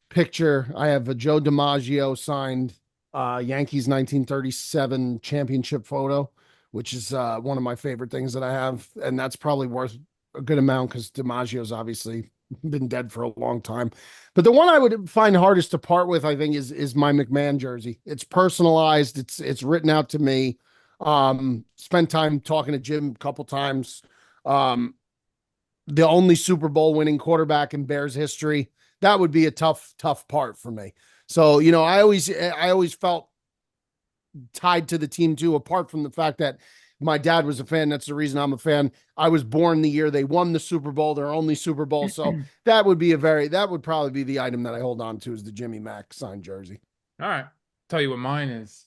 picture. I have a Joe DiMaggio signed Yankees 1937 championship photo, which is one of my favorite things that I have. And that's probably worth a good amount because DiMaggio's obviously been dead for a long time. But the one I would find hardest to part with, I think, is my McMahon jersey. It's personalized. It's written out to me. Spent time talking to Jim a couple times. The only Super Bowl winning quarterback in Bears history. That would be a tough part for me. So, I always felt tied to the team too, apart from the fact that my dad was a fan. That's the reason I'm a fan. I was born the year they won the Super Bowl, their only Super Bowl. So that would probably be the item that I hold on to, is the Jimmy Mack signed jersey. All right. Tell you what mine is.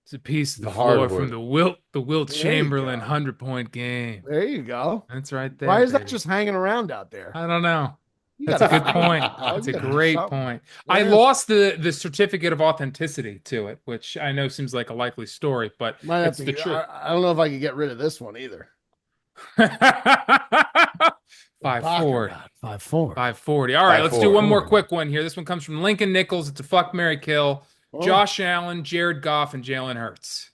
It's a piece of the floor hardwood. from the Wilt There you Chamberlain go. 100-point game. There you go. That's right there. Why is that baby. just hanging around out there? I don't know. You That's a gotta good find point. it. That's a You gotta do great something. point. I Yeah. lost the certificate of authenticity to it, which I know seems like a likely story, but Might have it's to the get- truth. I don't know if I could get rid of this one either. 540. 5-4. 540. All right, let's do 540. one more quick one here. This one comes from Lincoln Nichols. It's a fuck, marry, kill. Oh. Josh Allen, Jared Goff, and Jalen Hurts.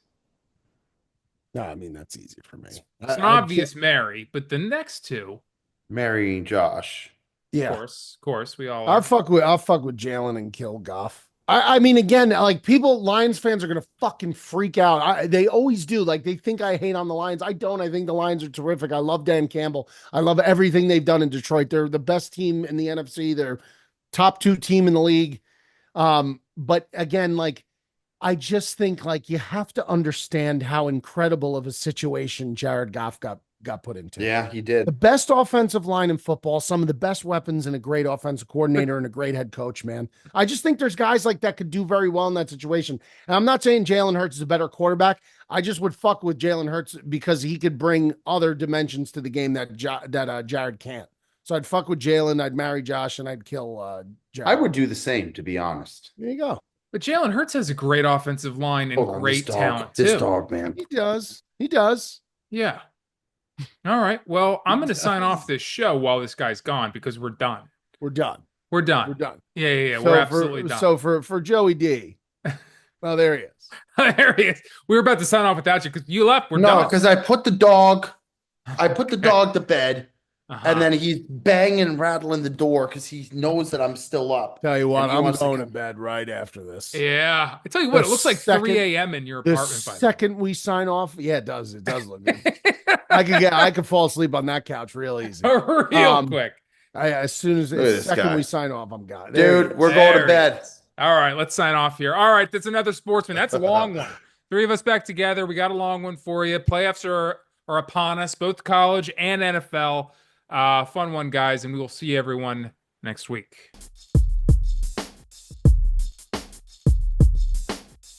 No, I mean, that's easy for me. It's an obvious marry, but the next two, Marrying Josh. Yeah. of course, we all I'll are. fuck with Jalen and kill Goff. I mean, again, like, Lions fans are gonna fucking freak out. They always do. Like, they think I hate on the Lions. I don't. I think the Lions are terrific. I love Dan Campbell. I love everything they've done in Detroit. They're the best team in the NFC. They're top 2 team in the league. But again, like, I just think, like, you have to understand how incredible of a situation Jared Goff got put into. Yeah, he The did. best offensive line in football, some of the best weapons, and a great offensive coordinator and a great head coach, man. I just think there's guys like that could do very well in that situation. And I'm not saying Jalen Hurts is a better quarterback. I just would fuck with Jalen Hurts because he could bring other dimensions to the game that Jared can't. So I'd fuck with Jalen, I'd marry Josh, and I'd kill Jared. I would do the same, to be honest. There you go. But Jalen Hurts has a great offensive line and Hold on, great this dog, talent This too. dog, man. He does. He does. Yeah. All right. Well, I'm going to sign off this show while this guy's gone because we're done. We're done. We're done. We're done. Yeah. So We're absolutely done. So for Joey D. Well, there he is. There he is. We were about to sign off without you because you left. We're No, done. because I put the dog to bed, Uh-huh. and then he's banging and rattling the door because he knows that I'm still up. Tell you what, And he I'm wants to going to come. bed right after this. Yeah. I tell you what, The it looks like second- 3 a.m. in your The apartment. By the way. second we sign off, yeah, it does. It does look good. I could fall asleep on that couch real easy. Real quick. As soon as Look at the this second guy. we sign off, I'm gone. There he Dude, is. we're going to There bed. he is. All right, let's sign off here. All right, that's another Sportsman. That's a long one. 3 of us back together. We got a long one for you. Playoffs are upon us, both college and NFL. Fun one, guys, and we will see everyone next week.